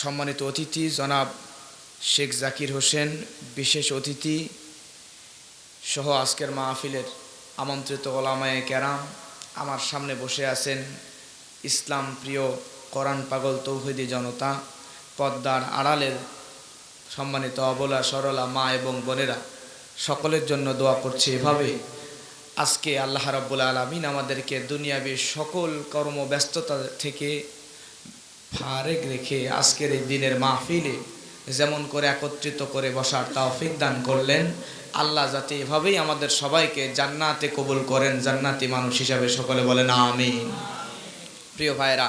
সম্মানিত অতিথি জনাব শেখ জাকির হোসেন বিশেষ অতিথি সহ আজকের মাহফিলের আমন্ত্রিত ওলামায়ে কেরাম, আমার সামনে বসে আছেন ইসলাম প্রিয় কোরআন পাগল তৌহিদি জনতা, পর্দার আড়ালের সম্মানিত অবলা সরলা মা এবং বোনেরা, সকলের জন্য দোয়া করছি এভাবে আজকে আল্লাহ রাব্বুল আলামিন আমাদেরকে দুনিয়াবী সকল কর্মব্যস্ততা থেকে ফারেক রেখে আজকের এই দিনের মাহফিলে যেমন করে একত্রিত করে বসার তৌফিক দান করলেন। আল্লাহ যাতে এভাবেই আমাদের সবাইকে জান্নাতে কবুল করেন, জান্নাতি মানুষ হিসাবে সকলে বলেন আমিন। প্রিয় ভাইরা,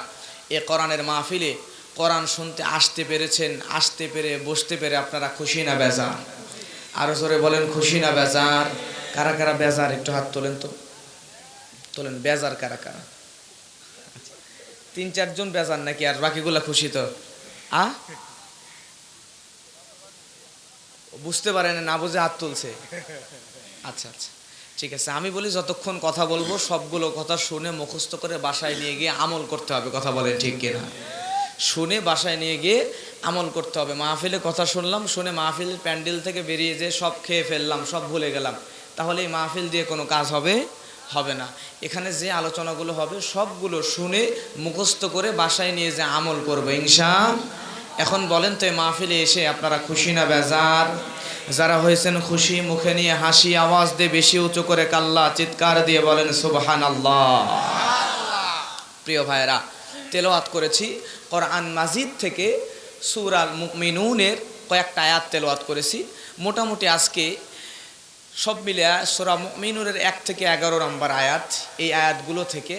এ কোরআনের মাহফিলে কোরআন শুনতে আসতে পেরেছেন, আসতে পেরে বসতে পেরে আপনারা খুশি না বেজার? আরো জোরে বলেন খুশি না বেজার? কারা কারা বেজার একটু হাত তোলেন তো, তোলেন। বেজার কারা কারা? 3-4 জন বেজার নাকি, আর বাকিগুলা খুশি তো? বুঝতে পারেন না, বুঝে হাত তুলছে। আচ্ছা আচ্ছা, ঠিক আছে। আমি বলি যতক্ষণ কথা বলবো সবগুলো কথা শুনে মুখস্থ করে বাসায় নিয়ে গিয়ে আমল করতে হবে। কথা বলেন ঠিক কিনা? শুনে বাসায় নিয়ে গিয়ে আমল করতে হবে। মাহফিলে কথা শুনলাম, শুনে মাহফিলের প্যান্ডেল থেকে বেরিয়ে যে সব খেয়ে ফেললাম, সব ভুলে গেলাম, তাহলে এই মাহফিল দিয়ে কোনো কাজ হবে না। এখানে যে আলোচনাগুলো হবে সবগুলো শুনে মুখস্থ করে বাসায় নিয়ে যে আমল করবো ইনশাআল্লাহ। এখন বলেন তো, এই মাহফিলে এসে আপনারা খুশি না বেজার? যারা হয়েছেন খুশি, মুখে নিয়ে হাসি, আওয়াজ দিয়ে বেশি উঁচু করে কাল্লা চিৎকার দিয়ে বলেন সুবহানাল্লাহ। প্রিয় ভাইরা, তেলাওয়াত করেছি কোরআন মাজিদ থেকে সূরা আল মুমিনুনের কয়েকটা আয়াত তেলাওয়াত করেছি। মোটামুটি আজকে সব মিলে সূরা মুমিনুনের 1 থেকে 11 নম্বর আয়াত, এই আয়াতগুলো থেকে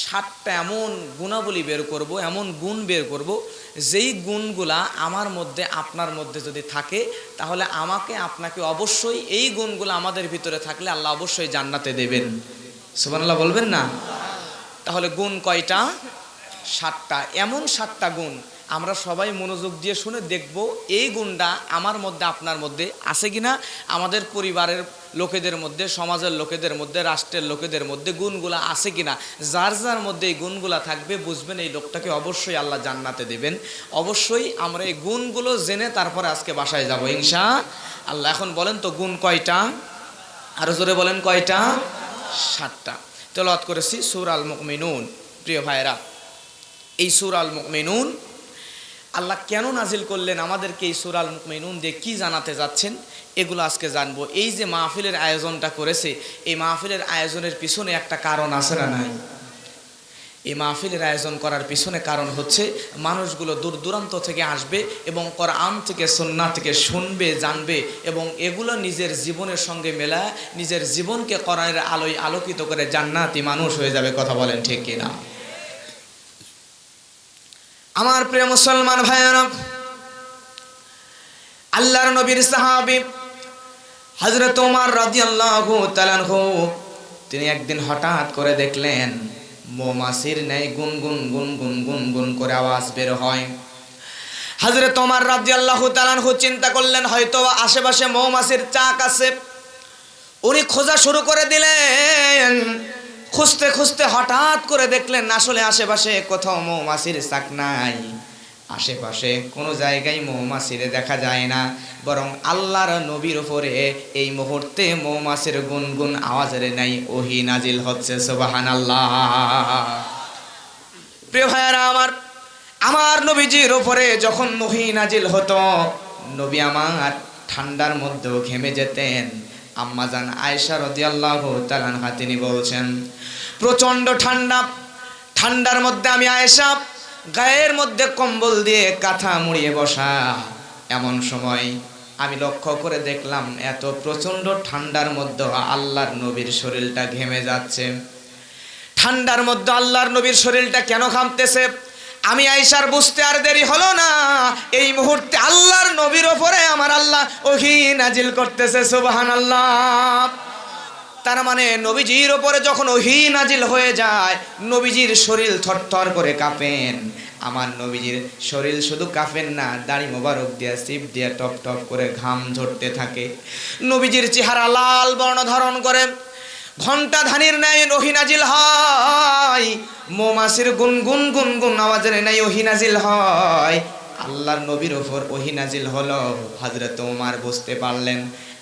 7টা এমন গুণাবলী বের করব, এমন গুণ বের করব, যেই গুণগুলা আমার মধ্যে আপনার মধ্যে যদি থাকে তাহলে আমাকে আপনাকে অবশ্যই এই গুণগুলো আমাদের ভিতরে থাকলে আল্লাহ অবশ্যই জান্নাতে দেবেন। সুবহানাল্লাহ বলবেন না? তাহলে গুণ কয়টা? 7টা। এমন 7টা গুণ আমরা সবাই মনোযোগ দিয়ে শুনে দেখব এই গুণটা আমার মধ্যে আপনার মধ্যে আছে কিনা, আমাদের পরিবারের লোকেদের মধ্যে, সমাজের লোকেদের মধ্যে, রাষ্ট্রের লোকেদের মধ্যে গুণগুলা আছে কিনা। যার যার মধ্যে এই গুণগুলা থাকবে বুঝবেন এই লোকটাকে অবশ্যই আল্লাহ জান্নাতে দেবেন। অবশ্যই আমরা এই গুণগুলো জেনে তারপরে আজকে বাসায় যাব ইনশাআল্লাহ। এখন বলেন তো গুণ কয়টা? আরো জোরে বলেন কয়টা? 7টা। তেলাওয়াত করেছি সূরা আল মুমিনুন। প্রিয় ভাইরা, এই সূরা আল মুমিনুন আল্লাহ কেন নাজিল করলেন, আমাদেরকে এই সূরা আল মুমিনুন দিয়ে কি জানাতে যাচ্ছেন, এগুলো আজকে জানবো। এই যে মাহফিলের আয়োজনটা করেছে, এই মাহফিলের আয়োজনের পিছনে একটা কারণ আছে না নাই? এই মাহফিলের আয়োজন করার পিছনে কারণ হচ্ছে মানুষগুলো দূর দূরান্ত থেকে আসবে এবং কোরআন থেকে সুন্নাহ থেকে শুনবে, জানবে এবং এগুলো নিজের জীবনের সঙ্গে মেলা নিজের জীবনকে কোরআনের আলোয় আলোকিত করে জান্নাতি মানুষ হয়ে যাবে। কথা বলেন ঠিক কিনা? আমার প্রিয় মুসলমান ভাইয়েরা, আল্লাহর নবীর সাহাবী হযরত ওমর রাদিয়াল্লাহু তাআলা আনহু তিনি একদিন হঠাৎ করে দেখলেন মৌমাছির ন্যায় গুনগুন গুনগুন গুনগুন করে আওয়াজ বের হয়। হযরত ওমর রাদিয়াল্লাহু তাআলা আনহু চিন্তা করলেন হয়তো আশেপাশে মৌমাছির চাক আছে। উনি খোঁজা শুরু করে দিলেন। খুঁজতে খুঁজতে হঠাৎ করে দেখলেন আসলে আশেপাশে কোথাও মৌমাছির চাক নাই, আশেপাশে কোনো জায়গায় মৌমাছিরে দেখা যায় না, বরং আল্লাহর নবীর উপরে এই মুহূর্তে মৌমাছির গুনগুন আওয়াজের নাই ওহী নাজিল হচ্ছে। সুবহানাল্লাহ। প্রিয় ভাইরা আমার নবীজির উপরে যখন ওহী নাজিল হতো, নবী আমার ঠান্ডার মধ্যেও ঘেমে যেতেন। আম্মাজান আয়েশা রাদিয়াল্লাহু তাআলা আনহা তিনি বলছেন প্রচন্ড ঠান্ডার মধ্যে আমি আয়েশা গায়ের মধ্যে কম্বল দিয়ে কাঁথা মুড়িয়ে বসা। এমন সময় আমি লক্ষ্য করে দেখলাম এত প্রচন্ড ঠান্ডার মধ্যে আল্লাহর নবীর শরীরটা ঘেমে যাচ্ছে। ঠান্ডার মধ্যে আল্লাহর নবীর শরীরটা কেন ঘামতেছে আমি আয়েশার বুঝতে আর দেরি হলো না। এই মুহূর্তে আল্লাহর নবীর উপরে আমার আল্লাহ ওহী নাজিল করতেছে। সুবহানাল্লাহ। তার মানে নবীজির উপরে যখন ওহী নাজিল হয়ে যায় নবীজির শরীর থরথর করে কাঁপেন। আমার নবীজির শরীর শুধু কাঁপেন না, দাড়ি মোবারক দিয়ে সিপ দিয়ে টপ টপ করে ঘাম ঝরতে থাকে। নবীজির চেহারা লাল বর্ণ ধারণ করে। ঘন্টা ধানির ন্যায় ওহী নাজিল হয়, মৌমাছির গুনগুন গুনগুন আওয়াজের ন্যায় ওহী নাজিল হয়। আল্লাহর নবীর ওপর ওহী নাজিল হলো। হযরত ওমর বুঝতে পারলেন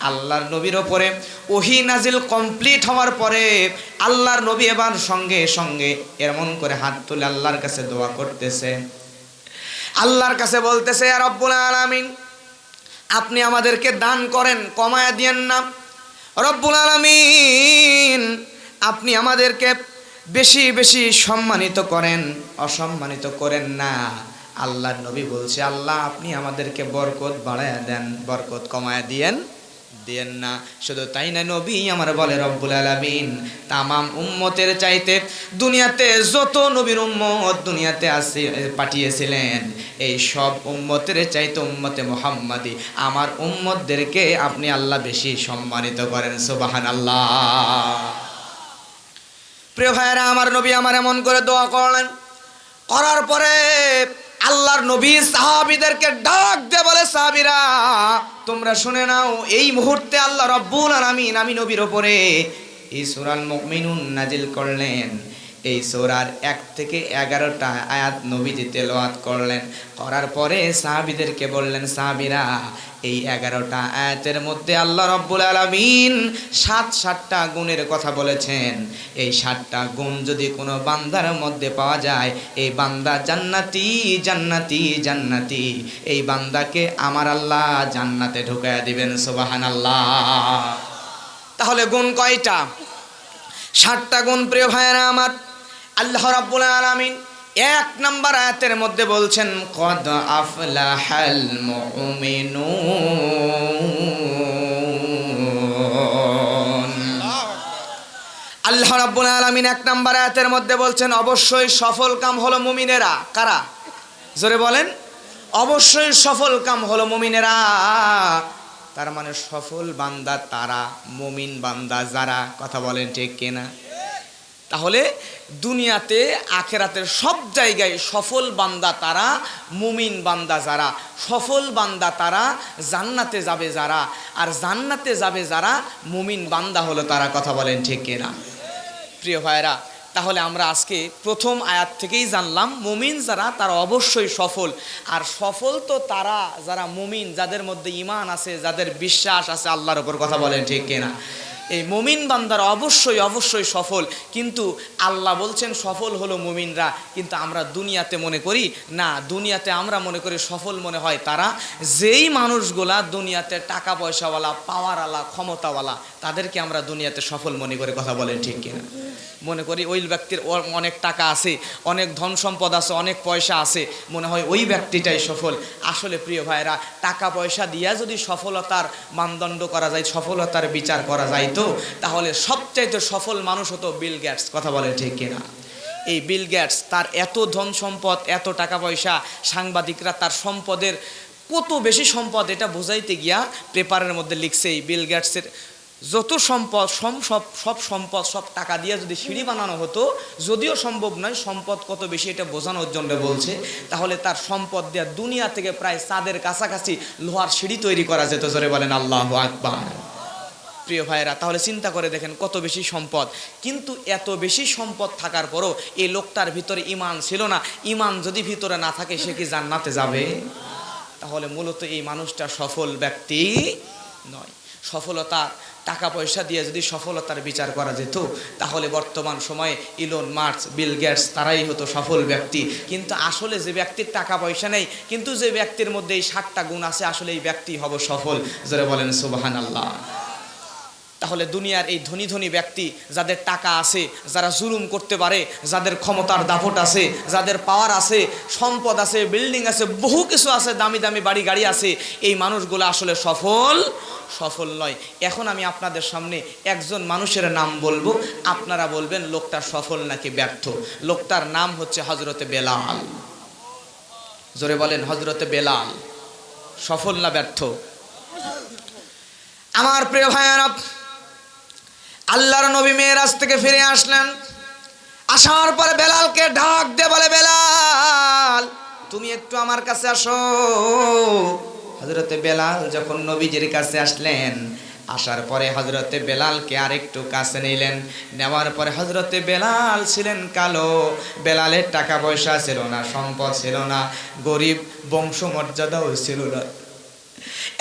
আল্লাহর নবীর ওপরে ওহী নাজিল কমপ্লিট হওয়ার পরে আল্লাহর নবী এবার সঙ্গে সঙ্গে এমন করে হাত তুলে আল্লাহর কাছে দোয়া করতেছে, আল্লাহর কাছে বলতেছে, ইয়া রব্বুল আলামিন, আপনি আমাদেরকে দান করেন, কমায়া দিয়েন না। রব্বুল আলামিন, আপনি আমাদেরকে বেশি বেশি সম্মানিত করেন, অসম্মানিত করেন না। আল্লাহর নবী বলছে, আল্লাহ আপনি আমাদেরকে বরকত বাড়ায়া দেন, বরকত কমায়া দিয়েন না। শুধু তাই না, নবী আমার বলে, রব্বুল আলামিন তামাম উম্মতের চাইতে দুনিয়াতে যত নবীর উম্মত দুনিয়াতে আসে পাঠিয়েছিলেন, এই সব উম্মতের চাইতে উম্মতে মুহাম্মাদি আমার উম্মতদেরকে আপনি আল্লাহ বেশি সম্মানিত করেন। সুবহানাল্লাহ। প্রিয় ভাইয়েরা, আমার নবী আমার এমন করে দোয়া করলেন। করার পরে আল্লাহর নবী সাহাবীদেরকে ডাক দিয়ে বলে, সাহাবীরা তোমরা শুনে নাও, এই মুহূর্তে আল্লাহ রাব্বুল আলামিন আমি নবীর উপরে এই সূরাল মুমিনুন নাজিল করলেন। এই সূরার 1 থেকে 11টা আয়াত নবীজি তেলাওয়াত করলেন। করার পরে সাহাবীদেরকে বললেন, সাহাবীরা এই 11টা আয়াতের মধ্যে আল্লাহ রাব্বুল আলামিন 7টা গুণের কথা বলেছেন। এই 7টা গুণ যদি কোনো বান্দার মধ্যে পাওয়া যায়, এই বান্দা জান্নাতি জান্নাতি জান্নাতি, এই বান্দাকে আমার আল্লাহ জান্নাতে ঢুকায়া দিবেন। সুবহানাল্লাহ। তাহলে গুণ কয়টা? 7টা গুণ। প্রিয় ভাইয়েরা আমার, আল্লাহ রাব্বুল আলামিন 1 নম্বর আয়াতের মধ্যে বলছেন, কদ আফলাহাল মুমিনুন। আল্লাহ রাব্বুল আলামিন 1 নম্বর আয়াতের মধ্যে বলছেন, অবশ্যই সফল কাম হলো মুমিনেরা। কারা? জোরে বলেন। অবশ্যই সফল কাম হলো মুমিনেরা। তার মানে সফল বান্দা তারা, মুমিন বান্দা যারা। কথা বলেন ঠিক কিনা? তাহলে দুনিয়াতে আখেরাতের সব জায়গায় সফল বান্দা তারা, মুমিন বান্দা যারা। সফল বান্দা তারা, জান্নাতে যাবে যারা। আর জান্নাতে যাবে যারা, মুমিন বান্দা হলো তারা। কথা বলেন ঠিক কিনা? প্রিয় ভাইরা, তাহলে আমরা আজকে প্রথম আয়াত থেকেই জানলাম মুমিন যারা তারা অবশ্যই সফল। আর সফল তো তারা যারা মুমিন, যাদের মধ্যে ঈমান আছে, যাদের বিশ্বাস আছে আল্লাহর উপর। কথা বলেন ঠিক কিনা? এই মুমিন বান্দারা অবশ্যই অবশ্যই সফল। কিন্তু আল্লাহ বলছেন সফল হলো মুমিনরা। কিন্তু আমরা দুনিয়াতে মনে করি না, দুনিয়াতে আমরা মনে করি সফল মনে হয় তারা, যেই মানুষগুলা দুনিয়াতে টাকা পয়সাওয়ালা, পাওয়ারওয়ালা, ক্ষমতাওয়ালা, তাদেরকে আমরা দুনিয়াতে সফল মনে করি। কথা বলেন ঠিক কিনা? মনে করি ওই ব্যক্তির অনেক টাকা আছে, অনেক ধন সম্পদ আছে, অনেক পয়সা আছে, মনে হয় ওই ব্যক্তিটাই সফল। আসলে প্রিয় ভাইরা, টাকা পয়সা দিয়া যদি সফলতার মানদণ্ড করা যায়, সফলতার বিচার করা যায়, তো তাহলে সবচাইতে সফল মানুষ হতো বিল গেটস। কথা বলে ঠিক কিনা? এই বিল গেটস, তার এত ধন সম্পদ, এত টাকা পয়সা, সাংবাদিকরা তার সম্পদের কত বেশি সম্পদ এটা বোঝাইতে গিয়া পেপারের মধ্যে লিখছে, এই বিল গেটসের যত সম্পদ, সব সম্পদ, সব টাকা দিয়ে যদি সিঁড়ি বানানো হতো, যদিও সম্ভব নয়, সম্পদ কত বেশি এটা বোঝানোর জন্য বলছে, তাহলে তার সম্পদ দেওয়া দুনিয়া থেকে প্রায় চাঁদের কাছাকাছি লোহার সিঁড়ি তৈরি করা যেত। জোরে বলেন আল্লাহু আকবার। প্রিয় ভাইয়েরা, তাহলে চিন্তা করে দেখেন কত বেশি সম্পদ। কিন্তু এত বেশি সম্পদ থাকার পরও এই লোকটার ভিতরে ঈমান ছিল না। ঈমান যদি ভিতরে না থাকে, সে কি জান্নাতে যাবে? তাহলে মূলত এই মানুষটা সফল ব্যক্তি নয়। সফলতা টাকা পয়সা দিয়ে যদি সফলতার বিচার করা যেত, তাহলে বর্তমান সময়ে ইলন মাস্ক, বিল গেটস তারাই হতো সফল ব্যক্তি। কিন্তু আসলে যে ব্যক্তির টাকা পয়সা নেই, কিন্তু যে ব্যক্তির মধ্যে এই 7টা গুণ আছে, আসলে এই ব্যক্তি হবে সফল। যারা বলেন সুবহানাল্লাহ। তাহলে দুনিয়ার এই ধনী ধনী ব্যক্তি, যাদের টাকা আছে, যারা জুলুম করতে পারে, যাদের ক্ষমতার দাপট আছে, যাদের পাওয়ার আছে, সম্পদ আছে, বিল্ডিং আছে, বহু কিছু আছে, দামি দামি বাড়ি গাড়ি আছে, এই মানুষগুলো আসলে সফল নয়। এখন আমি আপনাদের সামনে একজন মানুষের নাম বলবো, আপনারা বলবেন লোকটা সফল নাকি ব্যর্থ। লোকটার নাম হচ্ছে হযরতে বেলাল। জোরে বলেন, হযরতে বেলাল সফল না ব্যর্থ? আমার প্রিয় ভাইয়েরা, আল্লাহর নবী মেরাজ থেকে ফিরে আসলেন। আসার পরে বেলালকে ডাক দিয়ে বলে, বেলাল তুমি একটু আমার কাছে আসো। হযরতে বেলাল যখন নবীজির কাছে আসলেন, আসার পরে হযরতে বেলালকে আরেকটু কাছে নিলেন। নেওয়ার পরে হযরতে বেলাল ছিলেন কালো, বেলালের টাকা পয়সা ছিল না, সম্পদ ছিল না, গরিব, বংশমর্যাদাও ছিল না,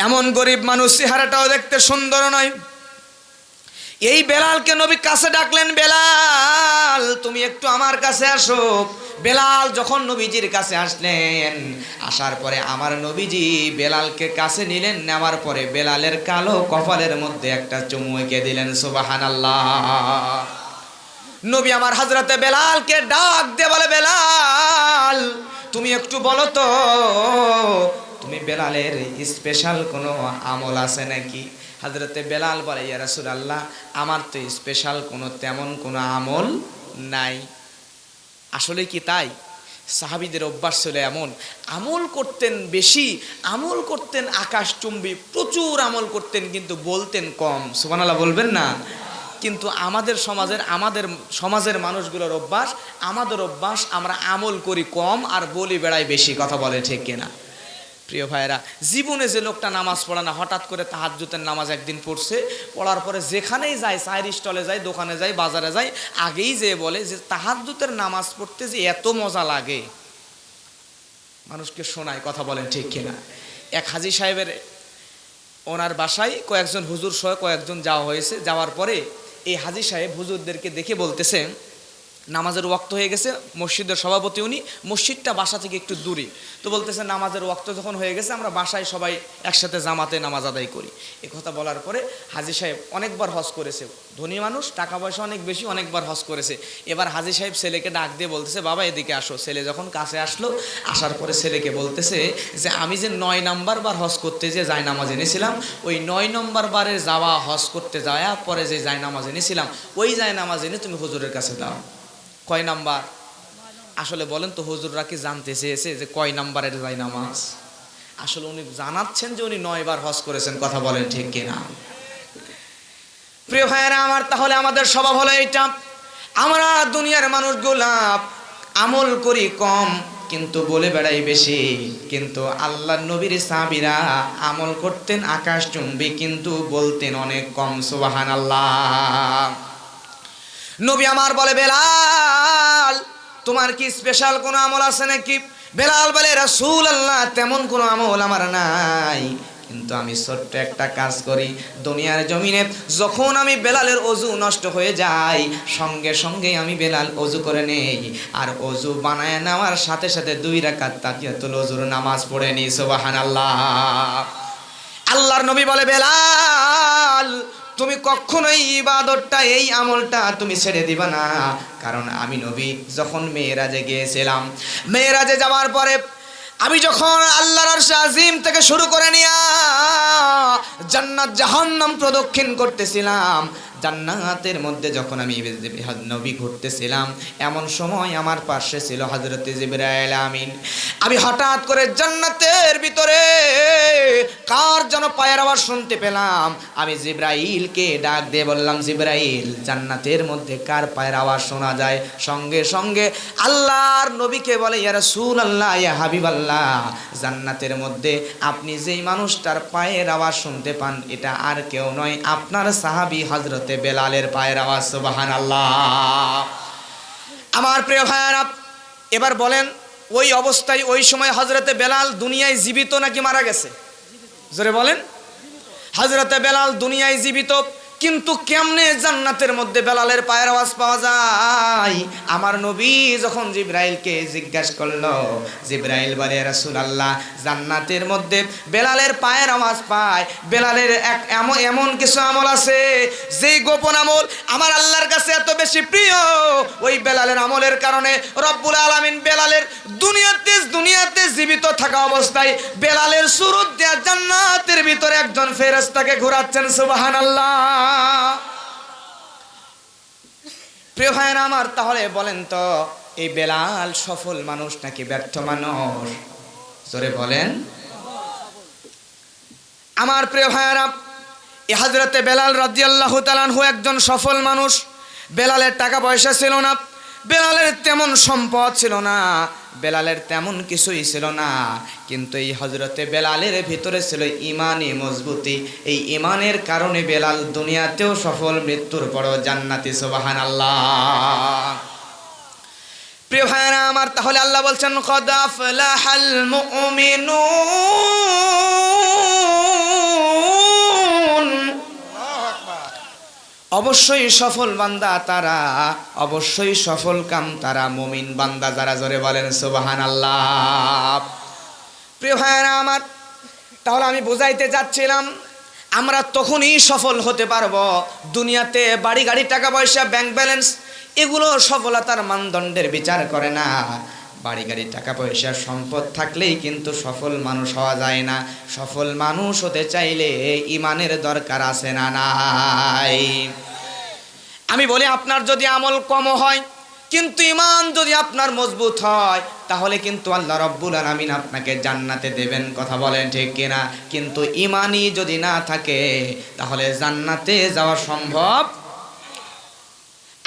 এমন গরিব মানুষ, চেহারাটাও দেখতে সুন্দর নয়। এই বেলালকে নবী কাছে ডাকলেন, বেলাল তুমি একটু আমার কাছে আসো। বেলাল যখন নবীজির কাছে আসলেন, আসার পরে আমার নবীজি বেলালকে কাছে নিলেন। নেওয়ার পরে বেলালের কালো কপালের মধ্যে একটা চুমু এঁকে দিলেন। সুবহানাল্লাহ। নবী আমার হযরতে বেলালকে ডাক দিয়ে বলে, বেলাল তুমি একটু বলো তো, তুমি বেলালের স্পেশাল কোনো আমল আছে নাকি? হযরতে বেলাল বলে, ইয়া রাসূলুল্লাহ আমার তো স্পেশাল কোনো তেমন কোনো আমল নাই। আসলে কি তাই? সাহাবীদের অভ্যাস ছিল এমন, আমল করতেন বেশি, আমল করতেন আকাশচুম্বী, প্রচুর আমল করতেন, কিন্তু বলতেন কম। সুবহানাল্লাহ বলবেন না? কিন্তু আমাদের সমাজের মানুষগুলোর অভ্যাস, আমাদের অভ্যাস আমরা আমল করি কম আর বলি বেড়াই বেশি। কথা বলে ঠিক কিনা? প্রিয় ভাইয়েরা, জীবনে যে লোকটা নামাজ পড়ে না, হঠাৎ করে তাহাজ্জুদের নামাজ একদিন পড়ছে, পড়ার পরে যেখানেই যায়, চায়ের স্টলে যায়, দোকানে যায়, বাজারে যায়, আগেই যে বলে যে তাহাজ্জুদের নামাজ পড়তে যে এত মজা লাগে, মানুষকে শোনায়। কথা বলেন ঠিক কিনা? এক হাজী সাহেবের ওনার বাসায় কয়েকজন হুজুর সহ কয়েকজন যাওয়া হয়েছে। যাওয়ার পরে এই হাজী সাহেব হুজুরদেরকে দেখে বলতেছে, নামাজের ওয়াক্ত হয়ে গেছে, মসজিদের সভাপতি উনি, মসজিদটা বাসা থেকে একটু দূরে, তো বলতেছে নামাজের ওয়াক্ত যখন হয়ে গেছে আমরা বাসায় সবাই একসাথে জামাতে নামাজ আদায় করি। এ কথা বলার পরে হাজী সাহেব অনেকবার হজ করেছে, ধনী মানুষ, টাকা পয়সা অনেক বেশি, অনেকবার হজ করেছে। এবার হাজী সাহেব ছেলেকে ডাক দিয়ে বলতেছে, বাবা এদিকে আসো। ছেলে যখন কাছে আসলো, আসার পরে ছেলেকে বলতেছে যে আমি যে 9 নম্বর বার হজ করতে যে যাই নামাজ এনেছিলাম, ওই 9 নম্বর বারে যাওয়া হজ করতে যাওয়া পরে যে যাই নামাজ এনেছিলাম, ওই যাই নামাজ এনে তুমি হুজুরের কাছে দাও। কয় নাম্বার? আসলে বলেন তো, হুজুররা কি জানতে চেয়েছে যে কয় নাম্বারের যাই নামাজ? আসলে উনি জানাচ্ছেন যে উনি 9 বার হজ করেছেন। কথা বলেন ঠিক কিনা? প্রিয় ভাইয়েরা আমার, তাহলে আমাদের স্বভাব হলো এইটা, আমরা দুনিয়ার মানুষগুলা আমল করি কম কিন্তু বলে বেড়াই বেশি। কিন্তু আল্লাহর নবীর সাহাবীরা আমল করতেন আকাশচুম্বী, কিন্তু বলতেন অনেক কম। সুবহানাল্লাহ। নবী আমার বলে, বেলাল তোমার কি স্পেশাল কোনো আমল আছে নাকি? বেলাল বলে, রাসূলুল্লাহ তেমন কোনো আমল আমার নাই, কিন্তু আমি ছোট্ট একটা কাজ করি। দুনিয়ার জমিনে যখন আমি বেলালের ওযু নষ্ট হয়ে যায়, সঙ্গে সঙ্গে আমি বেলাল ওযু করে নেই, আর ওযু বানায় নেওয়ার সাথে সাথে 2 রাকাত তাহিয়াতুল ওযুর নামাজ পড়ে নি। সুবহানাল্লাহ। আল্লাহর নবী বলে, বেলাল তুমি কখনোই ইবাদতটা, এই আমলটা তুমি ছেড়ে দিবা না, কারণ আমি নবী যখন মেরাজে গিয়েছিলাম, মেরাজে যাওয়ার পরে আমি যখন আল্লাহর আরশ আজিম থেকে শুরু করে নিয়া জান্নাত জাহান্নাম প্রদক্ষিণ করতেছিলাম, জান্নাতের মধ্যে যখন আমি নবী ঘুরতেছিলাম, এমন সময় আমার পাশে ছিল হযরতে জিবরাইল আমিন। আমি হঠাৎ করে জান্নাতের ভিতরে কার যেন পায়ের আওয়াজ শুনতে পেলাম। আমি জিবরাইলকে ডাক দিয়ে বললাম, জিবরাইল জান্নাতের মধ্যে কার পায়ের আওয়াজ শোনা যায়? সঙ্গে সঙ্গে আল্লাহর নবীকে বলে, ইয়া রাসূলুল্লাহ, ইয়া হাবিবাল্লাহ, জান্নাতের মধ্যে আপনি যেই মানুষটার পায়ের আওয়াজ শুনতে পান, এটা আর কেউ নয়, আপনার সাহাবী হযরত বেলালের পায়ের আওয়াজ। সুবহানাল্লাহ। আমার প্রিয় ভাইরা, এবার বলেন ওই অবস্থায় ওই সময় হযরতে বেলাল দুনিয়ায় জীবিত নাকি মারা গেছে? জোরে বলেন। হযরতে বেলাল দুনিয়ায় জীবিত, কিন্তু কেমনে জান্নাতের মধ্যে বেলালের পায়ের আওয়াজ পাওয়া যায়? আমার নবী যখন জিবরাইলকে জিজ্ঞাসা করলো, জিবরাইল বলে, রাসূলুল্লাহ জান্নাতের মধ্যে বেলালের পায়ের আওয়াজ পায়। বেলালের এমন কিছু আমল আছে, যেই গোপন আমল আমার আল্লাহর কাছে এত বেশি প্রিয়, ওই বেলালের আমলের কারণে রব্বুল আলামিন বেলালের দুনিয়াতে জীবিত থাকা অবস্থায় বেলালের সুরত দেয়া জান্নাতের ভিতরে একজন ফেরেশতাকে ঘোরাচ্ছেন। সুবহানাল্লাহ। প্রিয় ভাইরা আমার, তাহলে বলেন তো এই বেলাল সফল মানুষ নাকি ব্যর্থ মানুষ? জোরে বলেন। আমার প্রিয় ভাইরা, এই হযরতে বেলাল রাদিয়াল্লাহু তাআলা আনহু একজন সফল মানুষ। বেলালের টাকা পয়সা ছিল না, বেলালের তেমন সম্পদ ছিল না, বেলালের তেমন কিছুই ছিল না, কিন্তু এই হজরতে বেলালের ভিতরে ছিল ইমানি মজবুতি। এই ইমানের কারণে বেলাল দুনিয়াতেও সফল, মৃত্যুর পরও জান্নাতি। সুবহানাল্লাহ। প্রিয় ভাইরা আমার, তাহলে আল্লাহ বলছেন কদ আফলাহাল মুমিনুন, অবশ্যই সফল বান্দা তারা, অবশ্যই সফল কাম তারা, মুমিন বান্দা যারা। জোরে বলেন সুবহানাল্লাহ। প্রিয় ভাইরা আমার, তাহলে আমি বুঝাইতে চাচ্ছিলাম আমরা তখনই সফল হতে পারবো দুনিয়াতে বাড়ি গাড়ি টাকা পয়সা ব্যাংক ব্যালেন্স এগুলো সফলতার মানদণ্ডের বিচার করে না। বাড়ি গাড়ি টাকা পয়সা সম্পদ থাকলেই কিন্তু সফল মানুষ হওয়া যায় না। সফল মানুষ হতে চাইলে ইমানের দরকার আছে না নাই? আমি বলি আপনার যদি আমল কম হয় কিন্তু ইমান যদি আপনার মজবুত হয় তাহলে কিন্তু আল্লাহ রাব্বুল আলামিন আপনাকে জান্নাতে দেবেন। কথা বলেন ঠিক কিনা? কিন্তু ইমানই যদি না থাকে তাহলে জান্নাতে যাওয়া সম্ভব।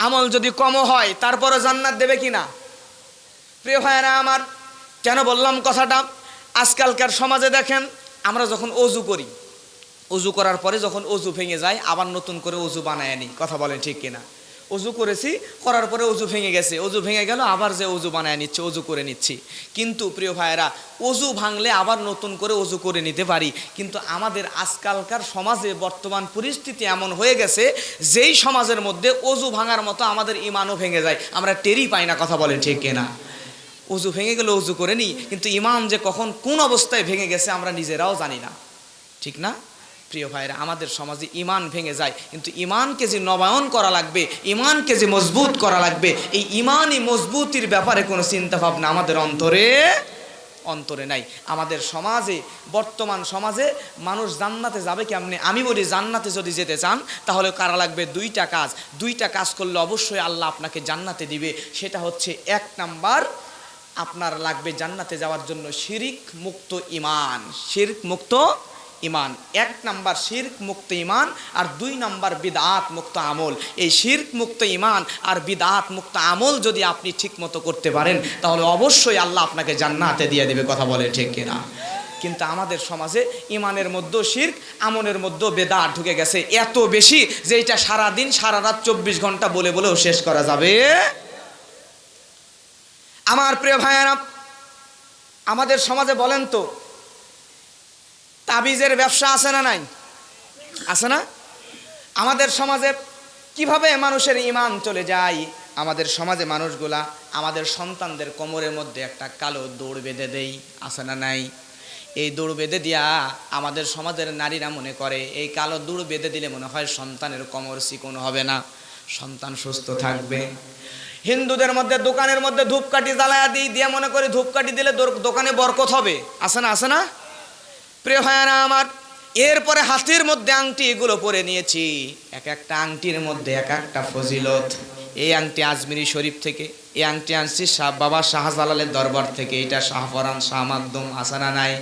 আমল যদি কম হয় তারপরে জান্নাত দেবে কিনা? প্রিয় ভাইরা আমার, কেন বললাম কথাটা? আজকালকার সমাজে দেখেন, আমরা যখন অজু করি, অজু করার পরে যখন অজু ভেঙে যায় আবার নতুন করে অজু বানায় নিই। কথা বলেন ঠিক কিনা? অজু করেছি, করার পরে অজু ভেঙে গেছে, অজু ভেঙে গেল, আবার যে অজু বানায় নিচ্ছে, অজু করে নিচ্ছি। কিন্তু প্রিয় ভাইয়েরা, অজু ভাঙলে আবার নতুন করে অজু করে নিতে পারি, কিন্তু আমাদের আজকালকার সমাজে বর্তমান পরিস্থিতি এমন হয়ে গেছে যেই সমাজের মধ্যে অজু ভাঙার মতো আমাদের ইমানও ভেঙে যায়, আমরা টেরই পাই না। কথা বলেন ঠিক কিনা? অজু ভেঙে গেলে অজু করে নিই, কিন্তু ইমান যে কখন কোন অবস্থায় ভেঙে গেছে আমরা নিজেরাও জানি না। ঠিক না? প্রিয় ভাইরা, আমাদের সমাজে ইমান ভেঙে যায়, কিন্তু ইমানকে যে নবায়ন করা লাগবে, ইমানকে যে মজবুত করা লাগবে, এই ইমানই মজবুতির ব্যাপারে কোনো চিন্তা ভাবনা আমাদের অন্তরে নাই। আমাদের সমাজে, বর্তমান সমাজে মানুষ জান্নাতে যাবে কেমনে? আমি বলি জান্নাতে যদি যেতে চান তাহলে কারা লাগবে? দুইটা কাজ। দুইটা কাজ করলে অবশ্যই আল্লাহ আপনাকে জান্নাতে দিবে। সেটা হচ্ছে, এক নাম্বার, আপনার লাগবে জান্নাতে যাওয়ার জন্য শিরক মুক্ত ইমান। শিরক মুক্ত ইমান, এক নাম্বার শিরক মুক্ত ইমান, আর দুই নাম্বার বিদআত মুক্ত আমল। এই শিরক মুক্ত ইমান আর বিদআত মুক্ত আমল যদি আপনি ঠিক মতো করতে পারেন তাহলে অবশ্যই আল্লাহ আপনাকে জান্নাতে দিয়ে দেবে। কথা বলে ঠিক কিনা? কিন্তু আমাদের সমাজে ইমানের মধ্যে শিরক, আমলের মধ্যে বেদাত ঢুকে গেছে এত বেশি যে এটা সারাদিন সারা রাত 24 ঘন্টা বলে বলেও শেষ করা যাবে। আমার প্রিয় ভাইয়েরা, আমাদের সমাজে বলেন তো, তাবিজের ব্যবসা আছে না নাই? আছে না? আমাদের সমাজে কিভাবে মানুষের ইমান চলে যায়? আমাদের সমাজে মানুষগুলা আমাদের সন্তানদের কোমরের মধ্যে একটা কালো দৌড় বেঁধে দেই, আছে না নাই? এই দৌড় বেঁধে দিয়া আমাদের সমাজের নারীরা মনে করে এই কালো দৌড় বেঁধে দিলে মনে হয় সন্তানের কোমর চিকন হবে না, সন্তান সুস্থ থাকবে। হিন্দুদের মধ্যে দোকানের মধ্যে ধূপকাঠি জ্বালায়া দিয়ে মনে করি ধূপকাঠি দিলে দোকানে বরকত হবে, আছে না? আছে না? প্রিয় ভাইয়ারা আমার, এরপরে হাতের মধ্যে আংটি এগুলো পরে নিয়েছি, এক একটা আংটির মধ্যে এক একটা ফজিলত। এই আংটি আজমিরি শরীফ থেকে, এই আংটি আনছি বাবা শাহজালালের দরবার থেকে, এটা শাহফরান শাহ মাকদুম, আছে না নাই?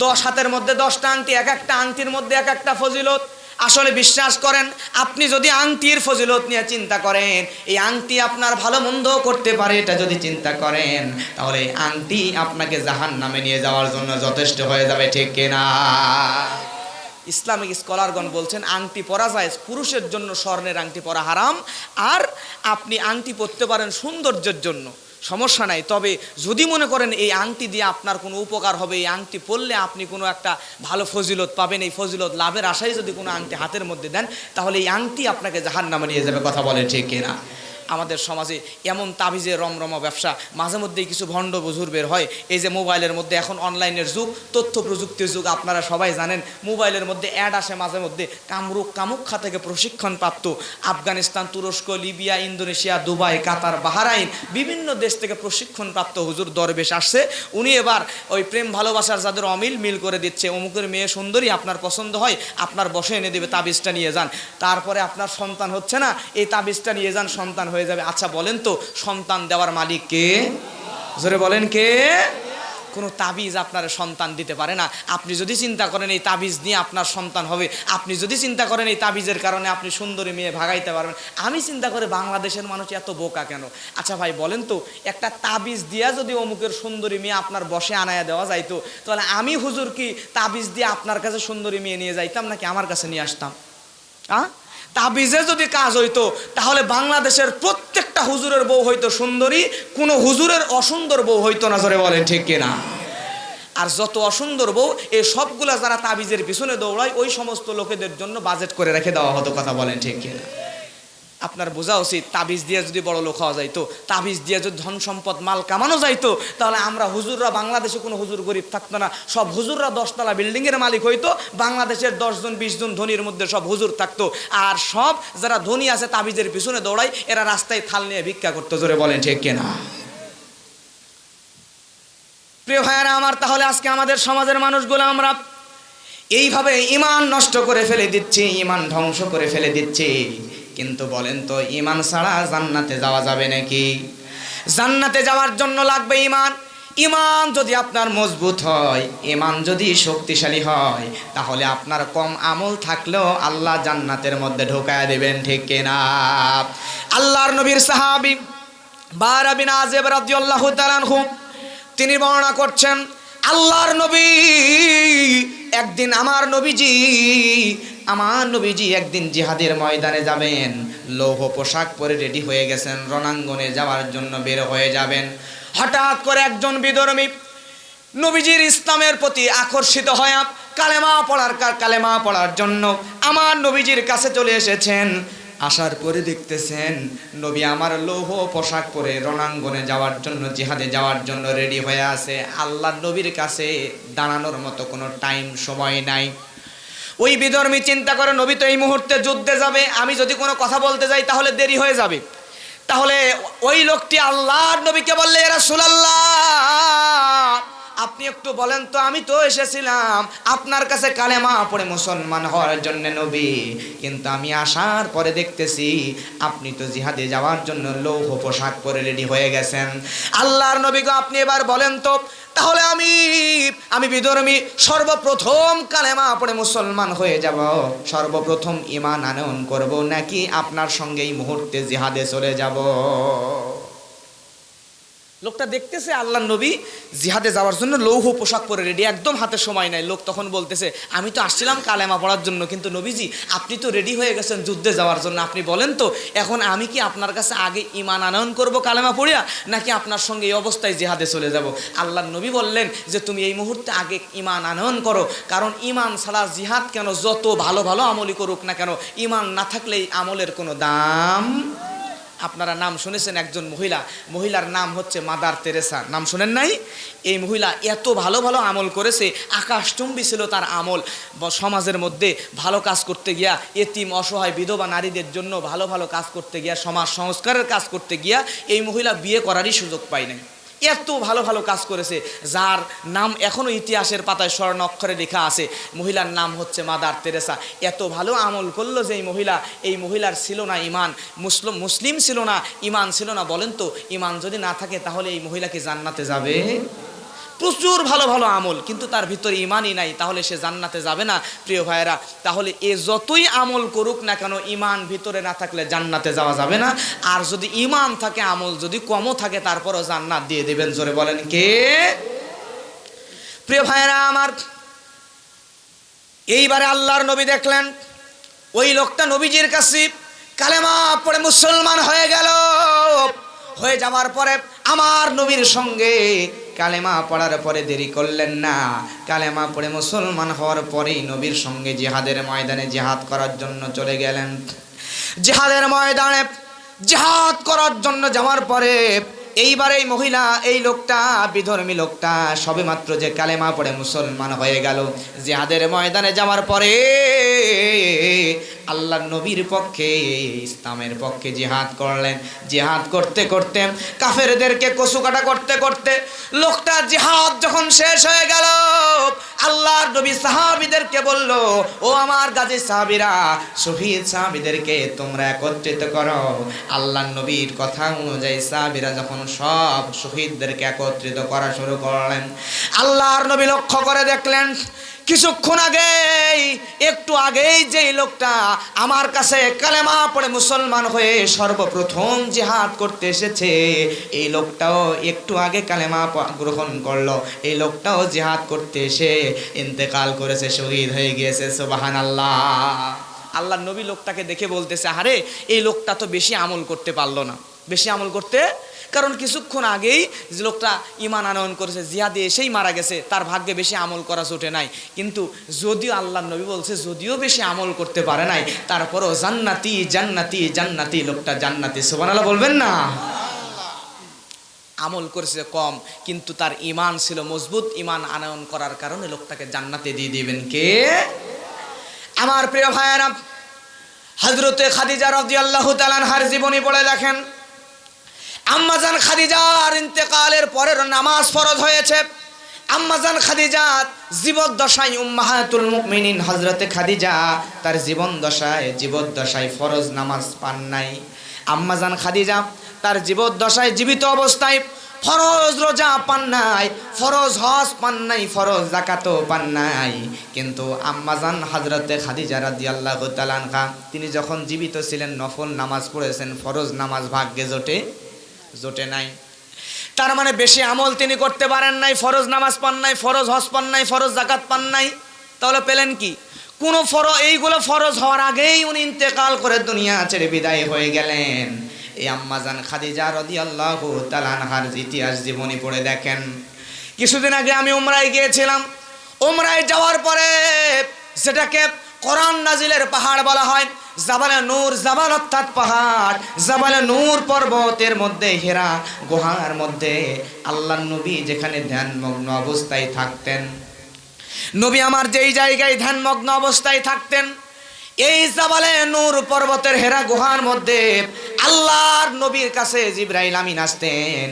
10 হাতের মধ্যে 10টা আংটি, এক একটা আংটির মধ্যে এক একটা ফজিলত। আসলে বিশ্বাস করেন, আপনি যদি আংটির ফজিলত নিয়ে চিন্তা করেন, এই আংটি আপনার ভালো মন্দ করতে পারে, এটা যদি চিন্তা করেন তাহলে এই আংটি আপনাকে জাহান্নামে নিয়ে যাওয়ার জন্য যথেষ্ট হয়ে যাবে। ঠিক কিনা? ইসলামিক স্কলারগণ বলছেন আংটি পরা যায়, পুরুষের জন্য স্বর্ণের আংটি পরা হারাম, আর আপনি আংটি পরতে পারেন সৌন্দর্যের জন্য, সমস্যা নাই। তবে যদি মনে করেন এই আংটি দিয়ে আপনার কোনো উপকার হবে, এই আংটি পরলে আপনি কোনো একটা ভালো ফজিলত পাবেন, এই ফজিলত লাভের আশায় যদি কোনো আংটি হাতের মধ্যে দেন তাহলে এই আংটি আপনাকে জাহান্নামে নিয়ে যাবে। কথা বলে ঠিক কিনা? আমাদের সমাজে এমন তাবিজের রমরমা ব্যবসা, মাঝে মধ্যেই কিছু ভণ্ড বুঝুর বের হয়। এই যে মোবাইলের মধ্যে এখন অনলাইনের যুগ, তথ্য প্রযুক্তির যুগ, আপনারা সবাই জানেন মোবাইলের মধ্যে অ্যাড আসে মাঝে মধ্যে, কামরুক্ষা থেকে প্রশিক্ষণপ্রাপ্ত আফগানিস্তান, তুরস্ক, লিবিয়া, ইন্দোনেশিয়া, দুবাই, কাতার, বাহরাইন, বিভিন্ন দেশ থেকে প্রশিক্ষণপ্রাপ্ত হুজুর দরবেশ আসছে। উনি এবার ওই প্রেম ভালোবাসার যাদের অমিল মিল করে দিচ্ছে, অমুকের মেয়ে সুন্দরী, আপনার পছন্দ হয়, আপনার বসে এনে দেবে, তাবিজটা নিয়ে যান। তারপরে আপনার সন্তান হচ্ছে না, এই তাবিজটা নিয়ে যান, সন্তান হয়ে যাবে। আচ্ছা বলেন তো, সন্তান দেওয়ার মালিক কে? জোরে বলেন কে? কোনো তাবিজ আপনার সন্তান দিতে পারে না। আপনি যদি চিন্তা করেন এই তাবিজ নিয়ে আপনার সন্তান হবে, আপনি যদি চিন্তা করেন এই তাবিজের কারণে আপনি সুন্দরী মেয়ে ভাগাইতে পারবেন, আমি চিন্তা করে বাংলাদেশের মানুষ এত বোকা কেন? আচ্ছা ভাই বলেন তো, একটা তাবিজ দিয়া যদি অমুকের সুন্দরী মেয়ে আপনার বসে আনায়া দেওয়া যাইতো, তাহলে আমি হুজুর কি তাবিজ দিয়ে আপনার কাছে সুন্দরী মেয়ে নিয়ে যাইতাম নাকি আমার কাছে নিয়ে আসতাম? তাবিজে যদি কাজ হইতো তাহলে বাংলাদেশের প্রত্যেকটা হুজুরের বউ হইতো সুন্দরী, কোনো হুজুরের অসুন্দর বউ হইতো না। জোরে বলেন ঠিক কিনা? আর যত অসুন্দর বউ এই সবগুলা যারা তাবিজের পিছনে দৌড়ায় ওই সমস্ত লোকেদের জন্য বাজেট করে রেখে দেওয়া হতো। কথা বলেন ঠিক কিনা? আপনার বোঝা উচিত, তাবিজ দিয়ে যদি বড় লোক হওয়া যাইতো, তাবিজ দিয়ে যদি ধন সম্পদ মাল কামানো যাইতো, তাহলে আমরা হুজুররা, বাংলাদেশে কোনো হুজুর গরিব থাকতো না, সব হুজুররা 10 তলা বিল্ডিংয়ের মালিক হইতো, বাংলাদেশের 10 জন 20 জন ধনীর মধ্যে সব হুজুর থাকতো, আর সব যারা ধনী আছে তাবিজের পিছনে দৌড়ায় এরা রাস্তায় থাল নিয়ে ভিক্ষা করতো। জোরে বলেন ঠিক কিনা? প্রিয় ভাইয়েরা আমার, তাহলে আজকে আমাদের সমাজের মানুষগুলো আমরা এইভাবে ঈমান নষ্ট করে ফেলে দিচ্ছি, ঈমান ধ্বংস করে ফেলে দিচ্ছি। কিন্তু বলেন তো, ঈমান ছাড়া জান্নাতে যাওয়া যাবে নাকি? জান্নাতে যাওয়ার জন্য লাগবে ঈমান। ঈমান যদি আপনার মজবুত হয়, ঈমান যদি শক্তিশালী হয়, তাহলে আপনার কম আমল থাকলেও আল্লাহ জান্নাতের মধ্যে ঢোকায় দেবেন। ঠিক কিনা? আল্লাহর নবীর সাহাবী বারা বিন আযিব রাদিয়াল্লাহু তাআলা আনহু তিনি বর্ণনা করছেন, আল্লাহর নবী একদিন, আমার নবীজি একদিন জিহাদের ময়দানে যাবেন, লৌহ পোশাক পরে রেডি হয়ে গেছেন, রণাঙ্গনে যাওয়ার জন্য বের হয়ে যাবেন। হঠাৎ করে একজন বিধর্মী নবীজির ইসলামের প্রতি আকর্ষিত হয়ে কালেমা পড়ার জন্য আমার নবীজির কাছে চলে এসেছেন। আসার পরে দেখতেছেন নবী আমার লৌহ পোশাক পরে রণাঙ্গনে যাওয়ার জন্য, জিহাদে যাওয়ার জন্য রেডি হয়ে আছে। আল্লাহর নবীর কাছে দাঁড়ানোর মতো কোনো টাইম, সময় নাই। ওই বিধর্মী চিন্তা করে, নবী তো এই মুহূর্তে যুদ্ধে যাবে, আমি যদি কোনো কথা বলতে যাই তাহলে দেরি হয়ে যাবে। তাহলে ওই লোকটি আল্লাহর নবীকে বললে, ইয়া রাসূলুল্লাহ, আপনি একটু বলেন তো, আমি তো এসেছিলাম আপনার কাছে কালেমা পড়ে মুসলমান হওয়ার জন্য নবী, কিন্তু আমি আসার পরে দেখতেছি আপনি তো জিহাদে যাওয়ার জন্য লৌহ পোশাক পরে রেডি হয়ে গেছেন। আল্লাহর নবী গো, আপনি এবার বলেন তো, তাহলে আমি বিধর্মী সর্বপ্রথম কালেমা পড়ে মুসলমান হয়ে যাব, সর্বপ্রথম ঈমান আনয়ন করব, নাকি আপনার সঙ্গে এই মুহূর্তে জিহাদে চলে যাব? লোকটা দেখতেছে আল্লাহর নবী জিহাদে যাওয়ার জন্য লৌহ পোশাক পরে রেডি, একদম হাতে সময় নাই। লোক তখন বলতেছে, আমি তো আসছিলাম কালেমা পড়ার জন্য, কিন্তু নবীজি আপনি তো রেডি হয়ে গেছেন যুদ্ধে যাওয়ার জন্য, আপনি বলেন তো এখন আমি কি আপনার কাছে আগে ঈমান আনয়ন করব কালেমা পড়িয়া, নাকি আপনার সঙ্গে এই অবস্থায় জিহাদে চলে যাব? আল্লাহর নবী বললেন যে তুমি এই মুহূর্তে আগে ঈমান আনয়ন করো, কারণ ঈমান ছাড়া জিহাদ কেন, যত ভালো ভালো আমলই করুক না কেন, ঈমান না থাকলে এই আমলের কোনো দাম। আপনারা নাম শুনেছেন একজন মহিলার নাম হচ্ছে মাদার তেরেসা, নাম শুনেন নাই? এই মহিলা এত ভালো ভালো আমল করেছে, আকাশচুম্বী ছিল তার আমল। সমাজের মধ্যে ভালো কাজ করতে গিয়া, এতিম অসহায় বিধবা নারীদের জন্য ভালো ভালো কাজ করতে গিয়া, সমাজ সংস্কারের কাজ করতে গিয়া এই মহিলা বিয়ে করারই সুযোগ পায় নাই। এত ভালো ভালো কাজ করেছে, যার নাম এখনো ইতিহাসের পাতায় স্বর্ণ অক্ষরে লেখা আছে। মহিলার নাম হচ্ছে মাদার তেরেসা। এত ভালো আমল করলো যে এই মহিলার ছিল না ঈমান, মুসলিম ছিল না, ঈমান ছিল না। বলেন তো, ঈমান যদি না থাকে তাহলে এই মহিলা কি জান্নাতে যাবে? প্রচুর ভালো ভালো আমল, কিন্তু তার ভিতরে ঈমানই নাই, তাহলে সে জান্নাতে যাবে না। প্রিয় ভাইয়েরা, তাহলে এ যতই আমল করুক না কেন, ঈমান ভিতরে না থাকলে জান্নাতে যাওয়া যাবে না। আর যদি ঈমান থাকে, আমল যদি কমও থাকে, তারপরও জান্নাত দিয়ে দেবেন। জোরে বলেন কে? প্রিয় ভাইয়েরা আমার, এইবারে আল্লাহর নবী দেখলেন ওই লোকটা নবীজির কাছে কালেমা পড়ে মুসলমান হয়ে গেল। হয়ে যাওয়ার পরে আমার নবীর সঙ্গে কালেমা পড়ার পরে দেরি করলেন না, কালেমা পড়ে মুসলমান হওয়ার পরেই নবীর সঙ্গে জিহাদের ময়দানে জিহাদ করার জন্য চলে গেলেন। জিহাদের ময়দানে জিহাদ করার জন্য যাওয়ার পরে এইবার এই মহিলা, এই লোকটা, বিধর্মী লোকটা সবেমাত্র যে কালেমা পড়ে মুসলমান হয়ে গেল, জিহাদের ময়দানে যাওয়ার পরে আল্লাহর নবীর পক্ষে, ইসলামের পক্ষে জিহাদ করলেন। জিহাদ করতে করতে, কাফেরদেরকে কচুকাটা করতে করতে লোকটা জিহাদ যখন শেষ হয়ে গেল, আল্লাহর নবী সাহাবীদেরকে বলল, ও আমার গাজী সাহাবীরা, শহীদ সাহাবীদেরকে তোমরা একত্রিত করো। আল্লাহর নবীর কথা অনুযায়ী সাহাবীরা যখন সব শহীদদেরকে একত্রিত করা শুরু করলেন, আল্লাহর নবী লক্ষ্য করে দেখলেন কিছুক্ষণ আগেই, একটু আগেই যেই লোকটা আমার কাছে কালেমা পড়ে মুসলমান হয়ে সর্বপ্রথম জিহাদ করতে এসেছে, এই লোকটাও একটু আগে কালেমা গ্রহণ করলো। এই লোকটাও জিহাদ করতে এসে ইন্তেকাল করেছে, শহীদ হয়ে গিয়েছে। সুবহানাল্লাহ। আল্লাহর নবী লোকটাকে দেখে বলতেছে, আরে এই লোকটা তো বেশি আমল করতে পারলো না। বেশি আমল করতে, কারণ কিছুক্ষণ আগেই যে লোকটা ঈমান আনয়ন করেছে, জিহাদে এসেই মারা গেছে, তার ভাগ্যে বেশি আমল করা জোটে নাই। কিন্তু যদিও আল্লাহর নবী বলছে যদিও বেশি আমল করতে পারে নাই, তারপরও জান্নাতি জান্নাতি জান্নাতি, লোকটা জান্নাতি। সুবহানাল্লাহ বলবেন না? আমল করেছে কম, কিন্তু তার ঈমান ছিল মজবুত। ঈমান আনয়ন করার কারণে লোকটাকে জান্নাতে দিয়ে দিবেন কে? আমার প্রিয় ভাইয়েরা, হযরতে খাদিজা রাদিয়াল্লাহু তাআলা আনহার জীবনী পড়ে দেখেন, আম্মাজান খাদিজার ইন্তেকালের পরের নামাজ ফরজ হয়েছে। আম্মাজান খাদিজা জীবদ্দশায়, উম্মাহাতুল মুমিনিন হযরতে খাদিজা তার জীবদ্দশায় ফরজ নামাজ পান নাই। আম্মাজান খাদিজা তার জীবদ্দশায়, জীবিত অবস্থায় ফরজ রোজা পান নাই, ফরজ হজ পান নাই, ফরজ যাকাতও পান নাই। কিন্তু আম্মাজান হযরতে খাদিজা রাদিয়াল্লাহু তাআলা আনহা তিনি যখন জীবিত ছিলেন নফল নামাজ পড়েছেন, ফরজ নামাজ ভাগ্যে জোটে নাই। তার মানে বেশি আমল তিনি করতে পারেন নাই, ফরজ নামাজ পান নাই, ফরজ হজ পান নাই, ফরজ যাকাত পান নাই। তাহলে পেলেন কি? কোন এইগুলো ফরজ হওয়ার আগেই উনি ইন্তেকাল করে দুনিয়া ছেড়ে বিদায় হয়ে গেলেন। এই আম্মাজান খাদিজা রাদিয়াল্লাহু তাআলা আনহার ইতিহাস জীবনী পড়ে দেখেন। কিছুদিন আগে আমি উমরায় গিয়েছিলাম। উমরায় যাওয়ার পরে যেটাকে কোরআন নাজিলের পাহাড় বলা হয়, জাবালে নূর, জাবাল অর্থাৎ পাহাড়, জাবালে নূর পর্বতের মধ্যে হেরা গুহার মধ্যে আল্লাহর নবী যেখানে ধ্যানমগ্ন অবস্থায় থাকতেন, নবী আমার যেই জায়গায় ধ্যানমগ্ন অবস্থায় থাকতেন, এই জাবালে নূর পর্বতের হেরা গুহার মধ্যে আল্লাহর নবীর কাছে জিবরাইল আমিন আসতেন।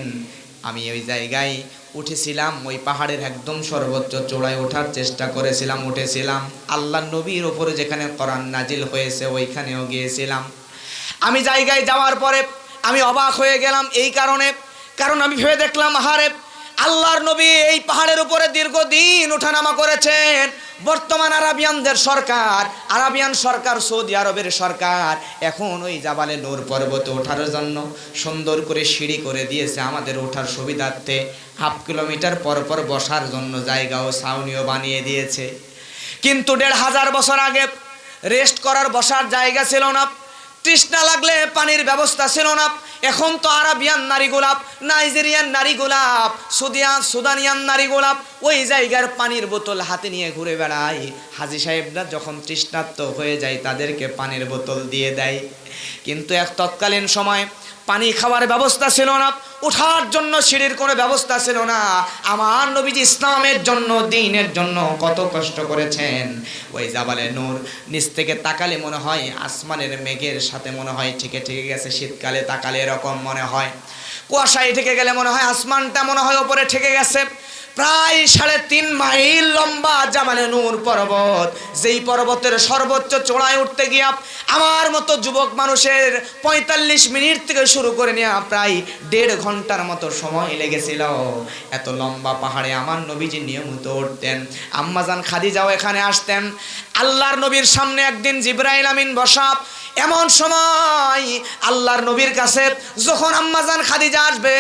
আমি ওই জায়গায় উঠেছিলাম, ওই পাহাড়ের একদম সর্বোচ্চ চূড়ায় ওঠার চেষ্টা করেছিলাম, উঠেছিলাম। আল্লাহর নবীর উপরে যেখানে কোরআন নাজিল হয়েছে ওইখানেও গিয়েছিলাম। আমি জায়গায় যাওয়ার পরে আমি অবাক হয়ে গেলাম এই কারণ আমি ভেবে দেখলাম, আহারে আল্লাহর নবী এই পাহাড়ের উপরে দীর্ঘদিন ওঠানামা করেছেন। বর্তমান আরাবিয়ান সরকার, সৌদি আরবের সরকার এখন ওই জাবালে নূর পর্বতে ওঠার জন্য সুন্দর করে সিঁড়ি করে দিয়েছে আমাদের ওঠার সুবিধার্থে। 1/2 কিলোমিটার পর পর বসার জন্য জায়গাও, ছাউনিও বানিয়ে দিয়েছে। কিন্তু 1500 বছর আগে রেস্ট করার বসার জায়গা ছিল না, তৃষ্ণা লাগলে পানির ব্যবস্থা ছিল না। এখন তো আরাবিয়ান নারী গোলাপ, নাইজেরিয়ান নারী গোলাপ, সুদানিয়ান নারী গোলাপ ওই জায়গার পানির বোতল হাতে নিয়ে ঘুরে বেড়ায়। হাজী সাহেবরা যখন তৃষ্ণার্ত হয়ে যায় তাদেরকে পানির বোতল দিয়ে দেয়। কিন্তু এক তৎকালীন সময় পানি খাওয়ার ব্যবস্থা ছিল না, ওঠার জন্য সিঁড়ির কোনো ব্যবস্থা ছিল না। আমার নবীজি ইসলামের জন্য, দ্বীনের জন্য কত কষ্ট করেছেন। ওই জাবালে নূর নিচ থেকে তাকালে মনে হয় আসমানের মেঘের সাথে মনে হয় ঠেকে গেছে। শীতকালে তাকালে এরকম মনে হয়, কুয়াশায় ঠেকে গেলে মনে হয় আসমানটা মনে হয় ওপরে ঠেকে গেছে। প্রায় 3.5 মাইল লম্বা জাবালে নূর পর্বত, যেই পর্বতের সর্বোচ্চ চূড়ায় উঠতে গিয়া আমার মতো যুবক মানুষের 45 মিনিট থেকে শুরু করে নেওয়া প্রায় 1.5 ঘন্টার মতো সময় লেগেছিল। এত লম্বা পাহাড়ে আমার নবীজি নিয়মিত উঠতেন। আম্মাজান খাদিজাও এখানে আসতেন। আল্লাহর নবীর সামনে একদিন জিবরাইল আমিন বসা। এমন সময় আল্লাহর নবীর কাছে যখন আম্মাজান খাদিজা আসবে,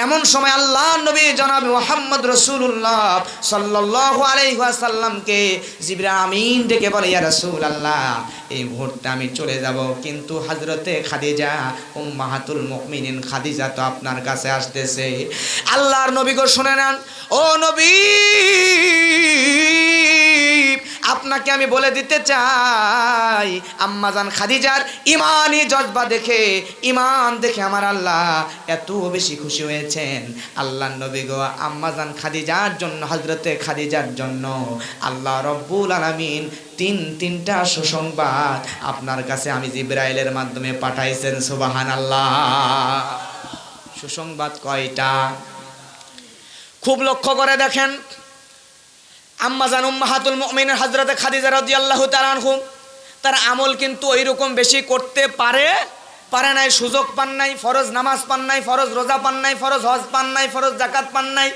এমন সময় আল্লাহর নবী জনাব মুহাম্মদ রাসূলুল্লাহ সাল্লাল্লাহু আলাইহি ওয়াসাল্লামকে জিবরাইল আমিন ডেকে বলে, ইয়া রাসূলুল্লাহ, এই মুহূর্তে আমি চলে যাব, কিন্তু হযরতে খাদিজা উম্মাহাতুল মুমিনিন খাদিজা তো আপনার কাছে আসতেছে। আল্লাহর নবী গো শুনে নেন, ও নবী, আপনাকে আমি বলে দিতে চাই, আম্মাজান খাদিজার ইমানি জজবা দেখে, ইমান দেখে আমার আল্লাহ এত বেশি খুশি হয়েছেন। আল্লাহর নবী গো, আম্মাজান খাদিজার জন্য, হযরতে খাদিজার জন্য আল্লাহ রব্বুল আলামিন তিনটা সুসংবাদ আপনার কাছে আমি জিবরাইলের মাধ্যমে পাঠাইছেন। সুবহানাল্লাহ। সুসংবাদ কয়টা? খুব লক্ষ্য করে দেখেন। আম্মা জান উম্মাহাতুল মুমিনিন হযরতে খাদিজা রাদিয়াল্লাহু তাআলা আনহু তার আমল কিন্তু ওইরকম বেশি করতে পারে নাই, সুযোগ পান নাই, ফরজ নামাজ পান নাই, ফরজ রোজা পান নাই, ফরজ হজ পান নাই, ফরজ যাকাত পান নাই,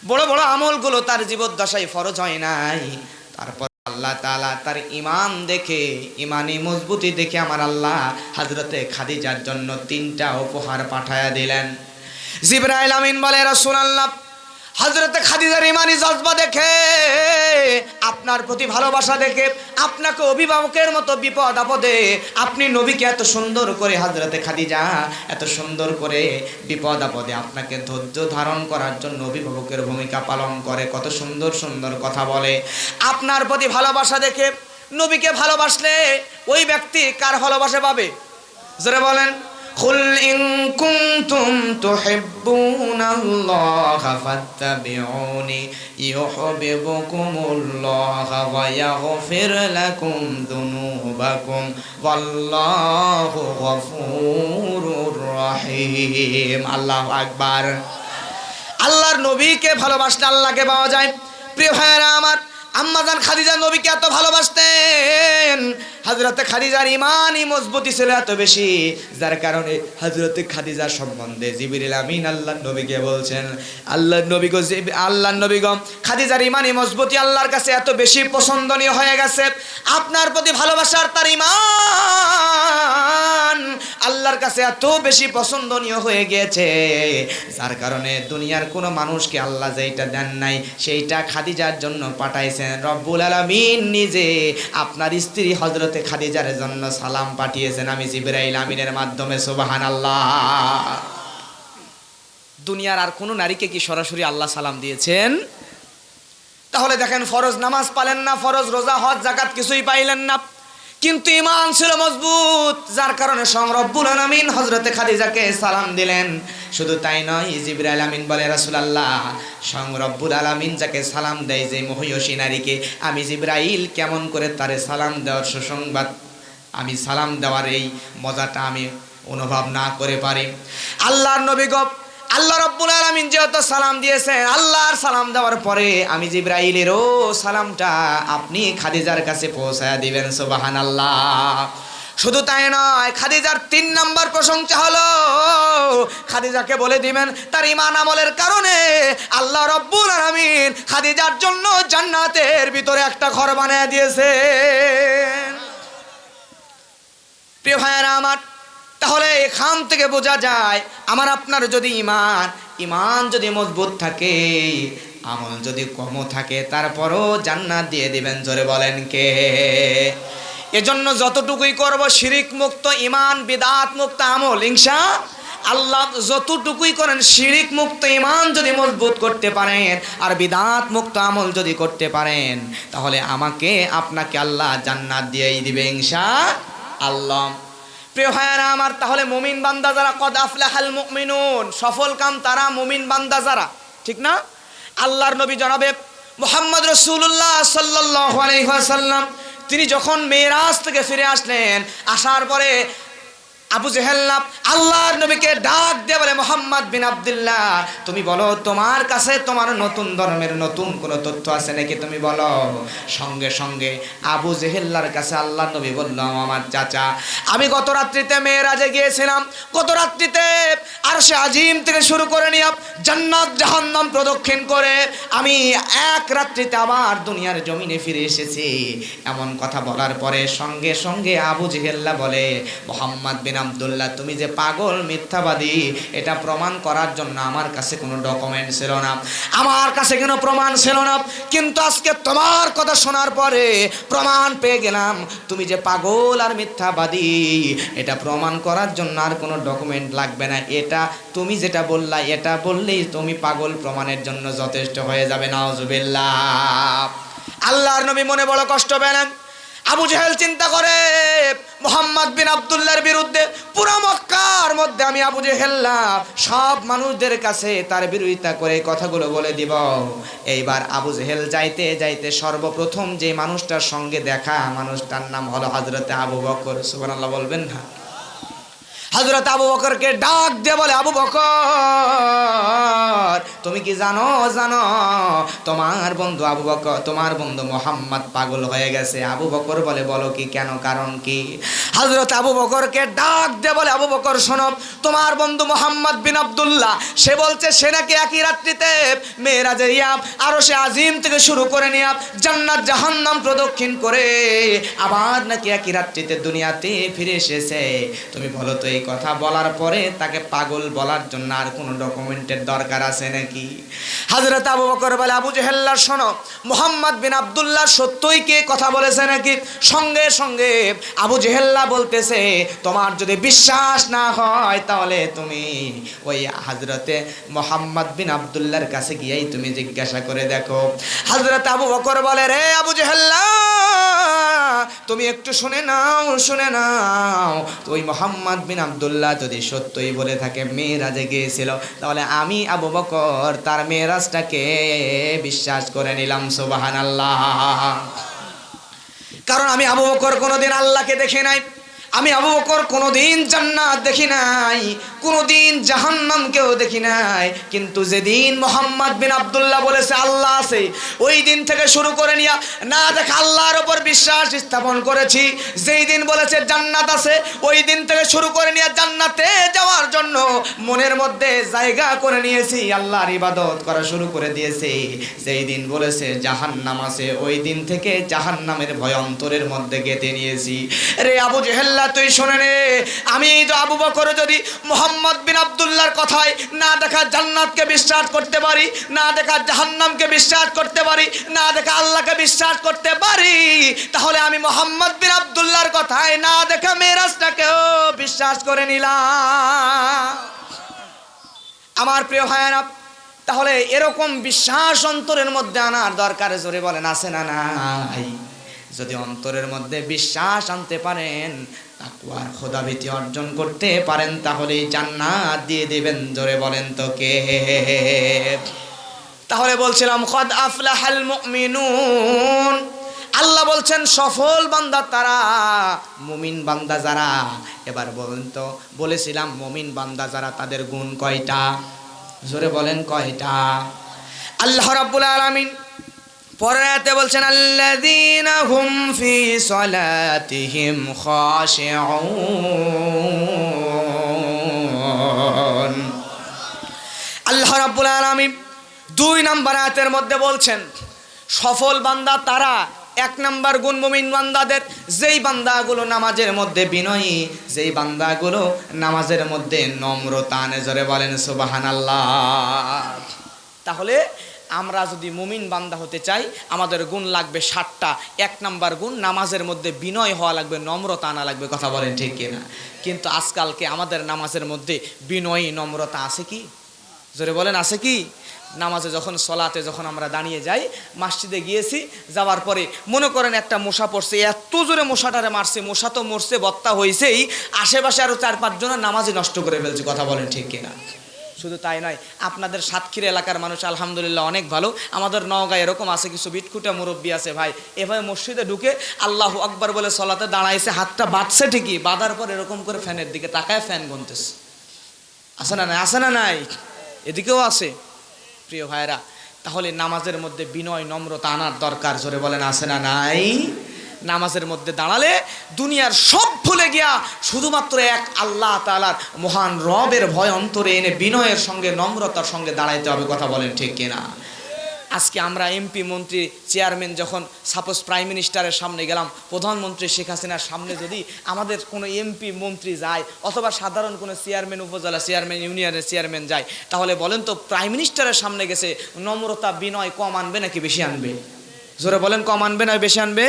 বড় বড় আমলগুলো তার জীবদ্দশায় ফরজ হয় নাই। তারপর আল্লাহ তাআলা তার ঈমান দেখে, ঈমানি মজবুতি দেখে আমার আল্লাহ হযরতে খাদিজার জন্য 3টা উপহার পাঠায়া দিলেন। জিবরাইল আমিন বলে, রাসূলুল্লাহ হযরতে খাদিজার ঈমানি জজবা দেখে, আপনার প্রতি ভালোবাসা দেখে, আপনাকে অভিভাবকের মতো বিপদ আপদে আপনি নবীকে এত সুন্দর করে, হযরতে খাদিজা এত সুন্দর করে বিপদ আপদে আপনাকে ধৈর্য ধারণ করার জন্য অভিভাবকের ভূমিকা পালন করে, কত সুন্দর সুন্দর কথা বলে। আপনার প্রতি ভালোবাসা দেখে, নবীকে ভালোবাসলে ওই ব্যক্তি কার ভালোবাসা পাবে? জোরে বলেন। قل إن كنتم تحبون الله فاتبعوني يحببكم الله ويغفر لكم ذنوبكم والله غفور رحيم। আল্লাহু আকবার। আল্লাহর নবীকে ভালোবাসলে আল্লাহকে পাওয়া যায়। প্রিয় ভাইরা আমার, আম্মাজান খাদিজা নবীকে এত ভালোবাসতেন, হযরতে খাদিজার ঈমানি মজবুতি ছিল এত বেশি, যার কারণে হযরতে খাদিজার সম্বন্ধে জিবরিল আমিন আল্লাহর নবীকে বলছেন, আল্লাহর নবী গো খাদিজার ঈমানি মজবুতি আল্লাহর কাছে এত বেশি পছন্দনীয় হয়ে গেছে, আপনার প্রতি ভালোবাসার তার ঈমান আল্লাহর কাছে এত বেশি পছন্দনীয় হয়ে গিয়েছে, যার কারণে দুনিয়ার কোনো মানুষকে আল্লাহ যেটা দেন নাই সেইটা খাদিজার জন্য পাঠাইছেন। রব্বুল আলামিন নিজে আপনার স্ত্রী হযরতে খাদিজার জন্য সালাম পাঠিয়েছেন আমি জিবরাইল আমিনের মাধ্যমে। সুবহানাল্লাহ। দুনিয়ার আর কোনো নারীকে কি সরাসরি আল্লাহ সালাম দিয়েছেন? তাহলে দেখেন, ফরজ নামাজ পালেন না, ফরজ রোজা হজ যাকাত কিছুই পাইলেন না, কিন্তু ঈমান ছিল মজবুত, যার কারণে স্বয়ং রব্বুল আলামিন হযরতে খাদিজাকে সালাম দিলেন। শুধু তাই নয়, জিবরাইল আমিন বলে, রাসূলুল্লাহ স্বয়ং রব্বুল আলামিন যাকে সালাম দেয়, যে মহিয়সী নারীকে, আমি জিবরাইল কেমন করে তারে সালাম দেওয়ার সুসংবাদ, আমি সালাম দেওয়ার এই মজাটা আমি অনুভব না করে পারি। আল্লাহর নবী গো, আল্লাহ রব্বুল আলামিন যেহেতু সালাম দিয়েছেন, আল্লাহর সালাম দেওয়ার পরে আমি জিবরাইলেরও সালামটা আপনি খাদিজার কাছে পৌঁছায়া দিবেন। সুবহানাল্লাহ। শুধু তাই নয়, খাদিজার 3 নাম্বার প্রশংসা হলো, খাদিজাকে বলে দিবেন তার ঈমান আমলের কারণে আল্লাহ রব্বুল আলামিন খাদিজার জন্য জান্নাতের ভিতরে একটা ঘর বানিয়ে দিয়েছেন। প্রিয় ভাইয়েরা আমার, তাহলে এখান থেকে বোঝা যায়, আমার আপনার যদি ঈমান যদি মজবুত থাকে, আমল যদি কমও থাকে, তারপরও জান্নাত দিয়ে দিবেন। জোরে বলেন কে? এজন্য যতটুকুই করব শিরিক মুক্ত ঈমান, বিদআত মুক্ত আমল, ইনশাআল্লাহ যতটুকুই করেন শিরিক মুক্ত ঈমান যদি মজবুত করতে পারেন আর বিদআত মুক্ত আমল যদি করতে পারেন, তাহলে আমাকে আপনাকে আল্লাহ জান্নাত দিয়েই দিবে ইনশাআল্লাহ। প্রিয় ভাইয়েরা আমার, তাহলে মুমিন বান্দা যারা, কদ আফলাহাল মুমিনুন, সফল কাম তারা মুমিন বান্দা যারা, ঠিক না? আল্লাহর নবী জনাবে মুহাম্মদ রাসূলুল্লাহ সাল্লাল্লাহু আলাইহি ওয়াসাল্লাম তিনি যখন মেরাজ থেকে ফিরে আসলেন, আসার পরে আবু জেহেল আল্লাহর নবীকে ডাক দিয়ে বলে, মুহাম্মদ বিন আব্দুল্লাহ তুমি বলো, তোমার কাছে তোমার নতুন ধর্মের নতুন কোনো তথ্য আছে নাকি, তুমি বলো। সঙ্গে সঙ্গে আবু জেহেল্লার কাছে আল্লাহর নবী বলল, আমার চাচা, আমি গত রাত্রিতে মেরাজে গিয়েছিলাম, গত রাত্রিতে আরশে আজিম থেকে শুরু করে নিয়ে জান্নাত জাহান্নাম প্রদক্ষিণ করে আমি এক রাত্রিতে আবার দুনিয়ার জমিনে ফিরে এসেছি। এমন কথা বলার পরে সঙ্গে সঙ্গে আবু জেহেল্লা বলে, মুহাম্মদ বিন আব্দুল্লাহ তুমি যে পাগল, মিথ্যাবাদী, এটা প্রমাণ করার জন্য আমার কাছে কোনো ডকুমেন্ট ছিল না, আমার কাছে কোনো প্রমাণ ছিল না, কিন্তু আজকে তোমার কথা শোনার পরে প্রমাণ পেয়ে গেলাম তুমি যে পাগল আর মিথ্যাবাদী, এটা প্রমাণ করার জন্য আর কোনো ডকুমেন্ট লাগবে না, এটা তুমি যেটা বললা এটা বললেই তুমি পাগল প্রমাণের জন্য যথেষ্ট হয়ে যাবে। নাউজুবিল্লাহ। আল্লাহর নবী মনে বড় কষ্ট পেলেন। আবু জেহেল চিন্তা করে, মুহাম্মদ বিন আব্দুল্লাহর বিরুদ্ধে পুরো মক্কার মধ্যে আমি আবু জেহেল্লা সব মানুষদের কাছে তার বিরোধিতা করে কথাগুলো বলে দিব। এইবার আবু জেহেল যাইতে যাইতে সর্বপ্রথম যে মানুষটার সঙ্গে দেখা, মানুষটার নাম হলো হযরতে আবু বকর। সুবহানাল্লাহ বলবেন না? হযরত আবু বকরকে ডাক দিয়ে বলে, আবু বকর তুমি কি জানো তোমার বন্ধু আবু বকর, তোমার বন্ধু মোহাম্মদ পাগল হয়ে গেছে। আবু বকর বলে, বলো কি, কেন, কারণ কি? হযরত আবু বকরকে ডাক দিয়ে বলে, আবু বকর শোনো, তোমার বন্ধু মোহাম্মদ বিন আব্দুল্লাহ সে বলছে সে নাকি একই রাত্রিতে মেরাজে আরশে আজিম থেকে শুরু করে নিয়ে জান্নাত জাহান্নাম প্রদক্ষিণ করে আবার নাকি একই রাত্রিতে দুনিয়াতে ফিরে এসেছে। তুমি বলো তো এই কথা বলার পরে তাকে পাগল বলার জন্য আর কোনো ডকুমেন্টের দরকার আছে নাকি? হযরত আবু বকর বলে, আবু জেহেল শোনো, মোহাম্মদ বিন আব্দুল্লাহ সত্যই কে কথা বলেছে নাকি? সঙ্গে সঙ্গে আবু জেহেল বলতেছে, তোমার যদি বিশ্বাস না হয় তাহলে তুমি ওই হযরতে মোহাম্মদ বিন আব্দুল্লাহর কাছে গিয়েই তুমি জিজ্ঞাসা করে দেখো। হযরত আবু বকর বলে, রে আবু জেহেল তুমি একটু শুনে নাও। ওই মোহাম্মদ বিন আব্দুল্লাহ যদি সত্যই বলে থাকে মেরাজে গিয়েছিল, তাহলে আমি আবু বকর তার মেরাজটাকে বিশ্বাস করে নিলাম। সুবহানাল্লাহ। কারণ আমি আবু বকর কোনোদিন আল্লাহকে দেখি নাই, আমি আবু বকর কোনোদিন জান্নাত দেখি নাই, কোনোদিন জাহান্নামকেও দেখি নাই। কিন্তু যেদিন মোহাম্মদ বিন আব্দুল্লাহ বলেছে আল্লাহ আছে, ওই দিন থেকে শুরু করে নিয়া না দেখা আল্লাহর ওপর বিশ্বাস স্থাপন করেছি। যেই দিন বলেছে জান্নাত আছে, ওই দিন থেকে শুরু করে নিয়ে জান্নাতে যাওয়ার জন্য মনের মধ্যে জায়গা করে নিয়েছি, আল্লাহর ইবাদত করা শুরু করে দিয়েছি। যেই দিন বলেছে জাহান্নাম আছে, ওই দিন থেকে জাহান্নামের ভয় অন্তরের মধ্যে গেঁথে নিয়েছি। রে আবু জেহেল তুই শোনে নে, আমি আবু বকর যদি মোহাম্মদ বিন আব্দুল্লাহর কথায় না দেখা জান্নাতকে বিশ্বাস করতে পারি, না দেখা জাহান্নামকে বিশ্বাস করতে পারি, না দেখা আল্লাহকে বিশ্বাস করতে পারি, তাহলে আমি মোহাম্মদ বিন আব্দুল্লাহর কথায় না দেখা মেরাজটাকেও বিশ্বাস করে নিলাম। আমার প্রিয় ভাইয়েরা, তাহলে এরকম বিশ্বাস অন্তরের মধ্যে আনার দরকার। জোরে বলেন আছে না নাই? যদি অন্তরের মধ্যে বিশ্বাস আনতে পারেন, তাকওয়ার খোদাভীতি অর্জন করতে পারেন, তাহলে জান্নাত দিয়ে দিবেন। জোরে বলেন তো কে? তাহলে বলছিলাম কদ আফলাহাল মুমিনুন, আল্লাহ বলছেন সফল বান্দা তারা, মুমিন বান্দা যারা। এবার বলেন তো, বলেছিলাম মুমিন বান্দা যারা তাদের গুণ কয়টা? জোরে বলেন কয়টা? আল্লাহ রাব্বুল আলামিন পরের আয়াতে বলছেন আল্লাযীনা হুম ফি সালাতিহিম খাশিউন। আল্লাহ রাব্বুল আলামিন 2 নম্বর আয়াতের মধ্যে বলছেন সফল বান্দা তারা। 1 নম্বর গুণ মুমিন বান্দাদের, যেই বান্দাগুলো নামাজের মধ্যে বিনয়ী, যেই বান্দাগুলো নামাজের মধ্যে নম্রতা আনে। জোরে বলেন সুবহানাল্লাহ। তাহলে আমরা যদি মুমিন বান্দা হতে চাই, আমাদের গুণ লাগবে 7টা। 1 নম্বর গুণ নামাজের মধ্যে বিনয় হওয়া লাগবে, নম্রতা আনা লাগবে। কথা বলেন ঠিক কিনা? কিন্তু আজকালকে আমাদের নামাজের মধ্যে বিনয়ী নম্রতা আছে কি? জোরে বলেন আছে কি? নামাজে যখন সলাতে যখন আমরা দাঁড়িয়ে যাই, মসজিদে গিয়েছি, যাওয়ার পরে মনে করেন একটা মশা পড়ছে, এত জোরে মশাটারে মারছে, মশা তো মরছে, বত্তা হয়েছেই, আশেপাশে আরও 4-5 জনের নামাজই নষ্ট করে ফেলছে। কথা বলেন ঠিক কিনা? শুধু তাই নয়, আপনাদের সাতক্ষীরা এলাকার মানুষ আলহামদুলিল্লাহ অনেক ভালো। আমাদের নওগাঁ এরকম আছে, কিছু বিটকুটা মুরব্বী আছে ভাই, এভাবে মসজিদে ঢুকে আল্লাহু আকবার বলে সলাতে দাঁড়াইছে, হাতটা বাঁধছে ঠিকই, বাঁধার পর এরকম করে ফ্যানের দিকে তাকায় ফ্যান গুনতেছে। আছে না নাই? আছে না নাই? এদিকেও আছে। প্রিয় ভাইরা, তাহলে নামাজের মধ্যে বিনয় নম্রতা আনার দরকার। জোরে বলেন আছে না নাই? নামাজের মধ্যে দাঁড়ালে দুনিয়ার সব ভুলে গিয়া শুধুমাত্র এক আল্লাহ তাআলার মহান রবের ভয় অন্তরে এনে বিনয়ের সঙ্গে নম্রতার সঙ্গে দাঁড়াইতে হবে। কথা বলেন ঠিক কিনা? আজকে আমরা এমপি মন্ত্রী চেয়ারম্যান যখন সাপোজ প্রাইম মিনিস্টারের সামনে গেলাম, প্রধানমন্ত্রী শেখ হাসিনার সামনে যদি আমাদের কোনো এমপি মন্ত্রী যায়, অথবা সাধারণ কোনো চেয়ারম্যান, উপজেলা চেয়ারম্যান, ইউনিয়নের চেয়ারম্যান যায়, তাহলে বলেন তো প্রাইম মিনিস্টারের সামনে গেছে, নম্রতা বিনয় কম আনবে নাকি বেশি আনবে? জোরে বলেন কম আনবে না বেশি আনবে?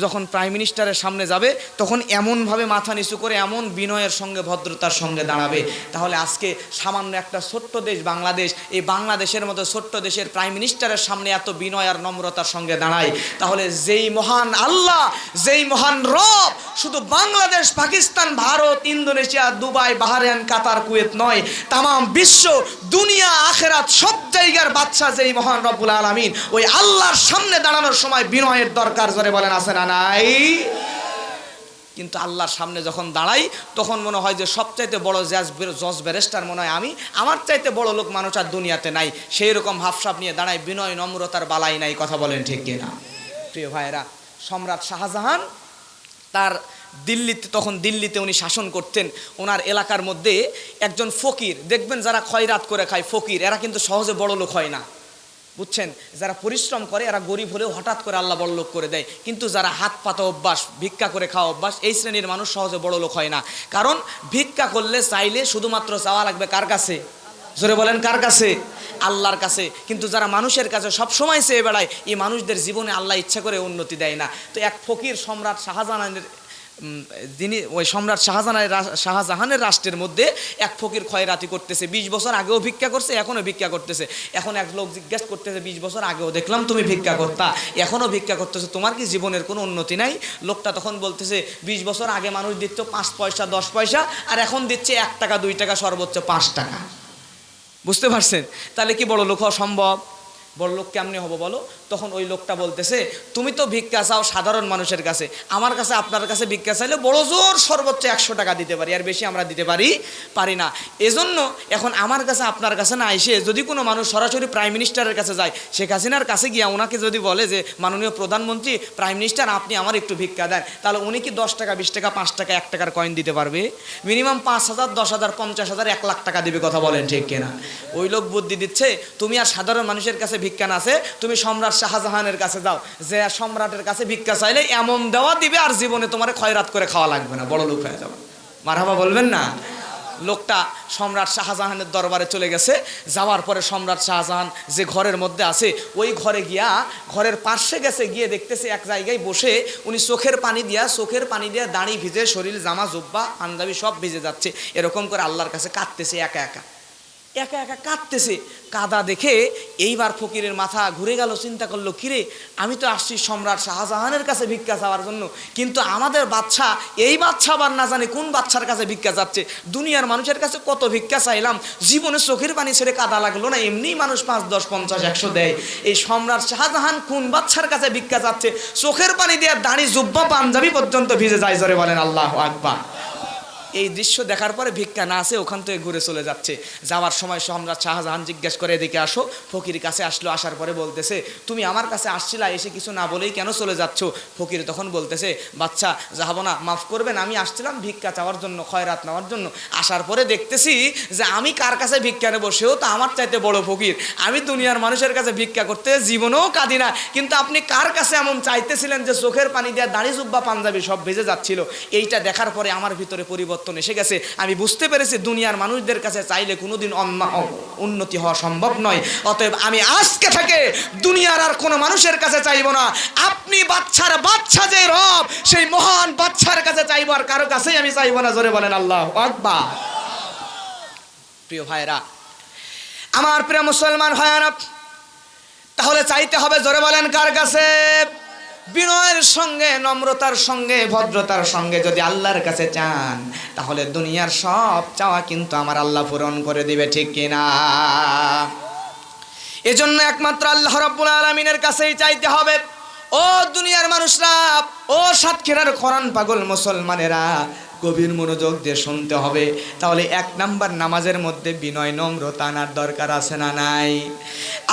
যখন প্রাইম মিনিস্টারের সামনে যাবে তখন এমনভাবে মাথা নিচু করে এমন বিনয়ের সঙ্গে ভদ্রতার সঙ্গে দাঁড়াবে। তাহলে আজকে সামান্য একটা ছোট্ট দেশ বাংলাদেশ, এই বাংলাদেশের মতো ছোট্ট দেশের প্রাইম মিনিস্টারের সামনে এত বিনয় আর নম্রতার সঙ্গে দাঁড়ায়, তাহলে যেই মহান আল্লাহ, যেই মহান রব শুধু Bangladesh, Pakistan, Bharat, Indonesia, Dubai, Bahrain, Qatar, Kuwait নয়, তামাম বিশ্ব, দুনিয়া, আখেরাত সব জায়গার বাদশা যেই মহান রব্বুল আলামিন, ওই আল্লাহর সামনে দাঁড়ানোর সময় বিনয়ের দরকার। জোরে বলেন আছে না নাই? কিন্তু আল্লাহর সামনে যখন দাঁড়াই তখন মনে হয় যে সবচাইতে বড় জজ ব্যারিস্টার মনে হয় আমি, আমার চাইতে বড় লোক মানুষ আর দুনিয়াতে নাই। সেই রকম ভাবসাব নিয়ে দাঁড়ায়, বিনয় নম্রতার বালাই নাই। কথা বলেন ঠিক কিনা? প্রিয় ভাইয়েরা, সম্রাট শাহজাহান তার দিল্লিতে উনি শাসন করতেন। ওনার এলাকার মধ্যে একজন ফকির, দেখবেন যারা খয়রাত করে খায় ফকির, এরা কিন্তু সহজে বড় লোক হয় না, বুঝছেন? যারা পরিশ্রম করে এরা গরিব হলেও হঠাৎ করে আল্লাহ বড় লোক করে দেয়। কিন্তু যারা হাত পাতা অভ্যাস, ভিক্ষা করে খাওয়া অভ্যাস, এই শ্রেণীর মানুষ সহজে বড় লোক হয় না। কারণ ভিক্ষা করলে চাইলে শুধুমাত্র চাওয়া লাগবে কার কাছে? জোরে বলেন কার কাছে? আল্লাহর কাছে। কিন্তু যারা মানুষের কাছে সব সময় চেয়ে বেড়ায়, এই মানুষদের জীবনে আল্লাহ ইচ্ছা করে উন্নতি দেয় না। তো এক ফকির সম্রাট শাহজাহানের, যিনি ওই সম্রাট শাহজাহানের রাষ্ট্রের মধ্যে এক ফকির খয়রাতি করতেছে। 20 বছর আগেও ভিক্ষা করছে, এখনও ভিক্ষা করতেছে। এখন এক লোক জিজ্ঞেস করতেছে, 20 বছর আগেও দেখলাম তুমি ভিক্ষা করতা, এখনও ভিক্ষা করতেছে, তোমার কি জীবনের কোনো উন্নতি নাই? লোকটা তখন বলতেছে, 20 বছর আগে মানুষ দিত 5 পয়সা 10 পয়সা, আর এখন দিচ্ছে 1 টাকা 2 টাকা, সর্বোচ্চ 5 টাকা। বুঝতে পারছেন? তাহলে কি বড় লোক হওয়া সম্ভব? বড় লোক কেমনে হবো বলো? তখন ওই লোকটা বলতেছে, তুমি তো ভিক্ষা চাও সাধারণ মানুষের কাছে, আমার কাছে আপনার কাছে ভিক্ষা চাইলে বড় জোর সর্বোচ্চ 100 টাকা দিতে পারি, আর বেশি আমরা দিতে পারি না। এজন্য এখন আমার কাছে আপনার কাছে না এসে যদি কোনো মানুষ সরাসরি প্রাইম মিনিস্টারের কাছে যায়, শেখ হাসিনার কাছে গিয়া ওনাকে যদি বলে যে মাননীয় প্রধানমন্ত্রী, প্রাইম মিনিস্টার আপনি আমার একটু ভিক্ষা দেন, তাহলে উনি কি 10 টাকা 20 টাকা 5 টাকা 1 টাকার কয়েন দিতে পারবে? মিনিমাম 5,000 10,000 50,000 1 লাখ টাকা দিবে। কথা বলেন ঠিক কিনা? ওই লোক বুদ্ধি দিচ্ছে, তুমি আর সাধারণ মানুষের কাছে ভিক্ষা না আছে, তুমি সম্রাট শাহজাহানের কাছে যাও, যে সম্রাটের কাছে ভিক্ষা চাইলে এমন দেওয়া দিবে আর জীবনে তোমার খয়রাত করে খাওয়া লাগবে না, বড় লোক হয়ে যাবে। মারহাবা বলবেন না? লোকটা সম্রাট শাহজাহানের দরবারে চলে গেছে। যাওয়ার পরে সম্রাট শাহজাহান যে ঘরের মধ্যে আছে, ওই ঘরে গিয়া ঘরের পাশে গেছে, গিয়ে দেখতেছে এক জায়গায় বসে উনি চোখের পানি দিয়া দাড়ি ভিজে, শরীর জামা জুব্বা পাঞ্জাবি সব ভিজে যাচ্ছে, এরকম করে আল্লাহর কাছে কাঁদতেছে, একা একা কাঁদতেছে। কাদা দেখে এইবার ফকিরের মাথা ঘুরে গেল, চিন্তা করলো, কিরে আমি তো আসছি সম্রাট শাহজাহানের কাছে ভিক্ষা চাওয়ার জন্য, কিন্তু আমাদের বাচ্চা, এই বাচ্চা আবার না জানি কোন বাচ্চার কাছে ভিক্ষা যাচ্ছে। দুনিয়ার মানুষের কাছে কত ভিক্ষা চাইলাম, জীবনে চোখের পানি ছেড়ে কাদা লাগলো না, এমনি মানুষ 5 10 50 100 দেয়। এই সম্রাট শাহজাহান কোন বাচ্চার কাছে ভিক্ষা যাচ্ছে, চোখের পানি দিয়ে দাড়ি জুব্বা পাঞ্জাবি পর্যন্ত ভিজে যায়। জোরে বলেন আল্লাহু আকবার। এই দৃশ্য দেখার পরে ভিক্ষা না আসে ওখান থেকে ঘুরে চলে যাচ্ছে। যাওয়ার সময় সম্রাট শাহজাহান জিজ্ঞেস করে, এদিকে আসো। ফকির কাছে আসলো, আসার পরে বলতেছে, তুমি আমার কাছে আসছিলা, এসে কিছু না বলেই কেন চলে যাচ্ছ? ফকির তখন বলতেছে, বাচ্চা যাবো না, মাফ করবেন, আমি আসছিলাম ভিক্ষা চাওয়ার জন্য, খয়রাত নেওয়ার জন্য। আসার পরে দেখতেছি যে আমি কার কাছে ভিক্ষা নেবো, সেও তো আমার চাইতে বড় ফকির। আমি দুনিয়ার মানুষের কাছে ভিক্ষা করতে জীবনেও কাঁদি না, কিন্তু আপনি কার কাছে এমন চাইতেছিলেন যে চোখের পানি দিয়ে দাড়ি জুব্বা পাঞ্জাবি সব ভেজে যাচ্ছিল। এইটা দেখার পরে আমার ভিতরে পরিবর্তন এসে গেছে। আমি বুঝতে পেরেছি দুনিয়ার মানুষদের কাছে চাইলে কোনোদিন উন্নতি হওয়া সম্ভব নয়। অতএব আমি আজকে থেকে দুনিয়ার আর কোনো মানুষের কাছে চাইবো না। আপনি বাচ্চা যে রব, সেই মহান বাচ্চার কাছে চাইবো, আর কারো কাছেই আমি চাইবো না। জোরে বলেন আল্লাহু আকবার। প্রিয় ভাইরা, আমার প্রিয় মুসলমান ভাইরা, তাহলে চাইতে হবে, জোরে বলেন কার কাছে? বিনয়ের সঙ্গে, নম্রতার সঙ্গে, ভদ্রতার সঙ্গে যদি আল্লাহর কাছে চান, তাহলে দুনিয়ার সব চাওয়া কিন্তু আমার আল্লাহ পূরণ করে দিবে, ঠিক কিনা? এজন্য একমাত্র আল্লাহ রাব্বুল আলামিনের কাছেই চাইতে হবে। ও দুনিয়ার মানুষরা, ও সাতক্ষীরার কোরআন পাগল মুসলমানেরা, গভীর মনোযোগ দিয়ে শুনতে হবে। তাহলে 1 নাম্বার নামাজের মধ্যে বিনয় নম্রতা আনার দরকার আছে না নাই?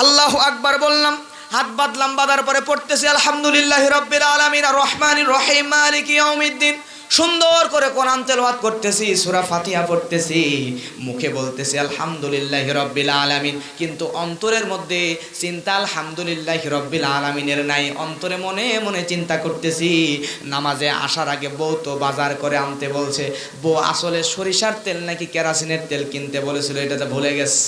আল্লাহু আকবার বললাম, হাত বাঁধলাম, বাঁধার পরে পড়তেছি আলহামদুলিল্লাহি রাব্বিল আলামিন আর রহমানির রহিম মালিকি ইয়াউমিদ্দিন। সুন্দর করে কোরআন তেলাওয়াত করতেছি, সূরা ফাতিহা পড়তেছি, মুখে বলতেছি আলহামদুলিল্লাহি রাব্বিল আলামিন, কিন্তু অন্তরের মধ্যে চিন্তা আলহামদুলিল্লাহি রাব্বিল আলামিনের নাই। অন্তরে মনে মনে চিন্তা করতেছি, নামাজে আসার আগে বউ তো বাজার করে আনতে বলছে, বউ আসলে সরিষার তেল নাকি কেরাসিনের তেল কিনতে বলেছিল, এটা তো ভুলে গেছে।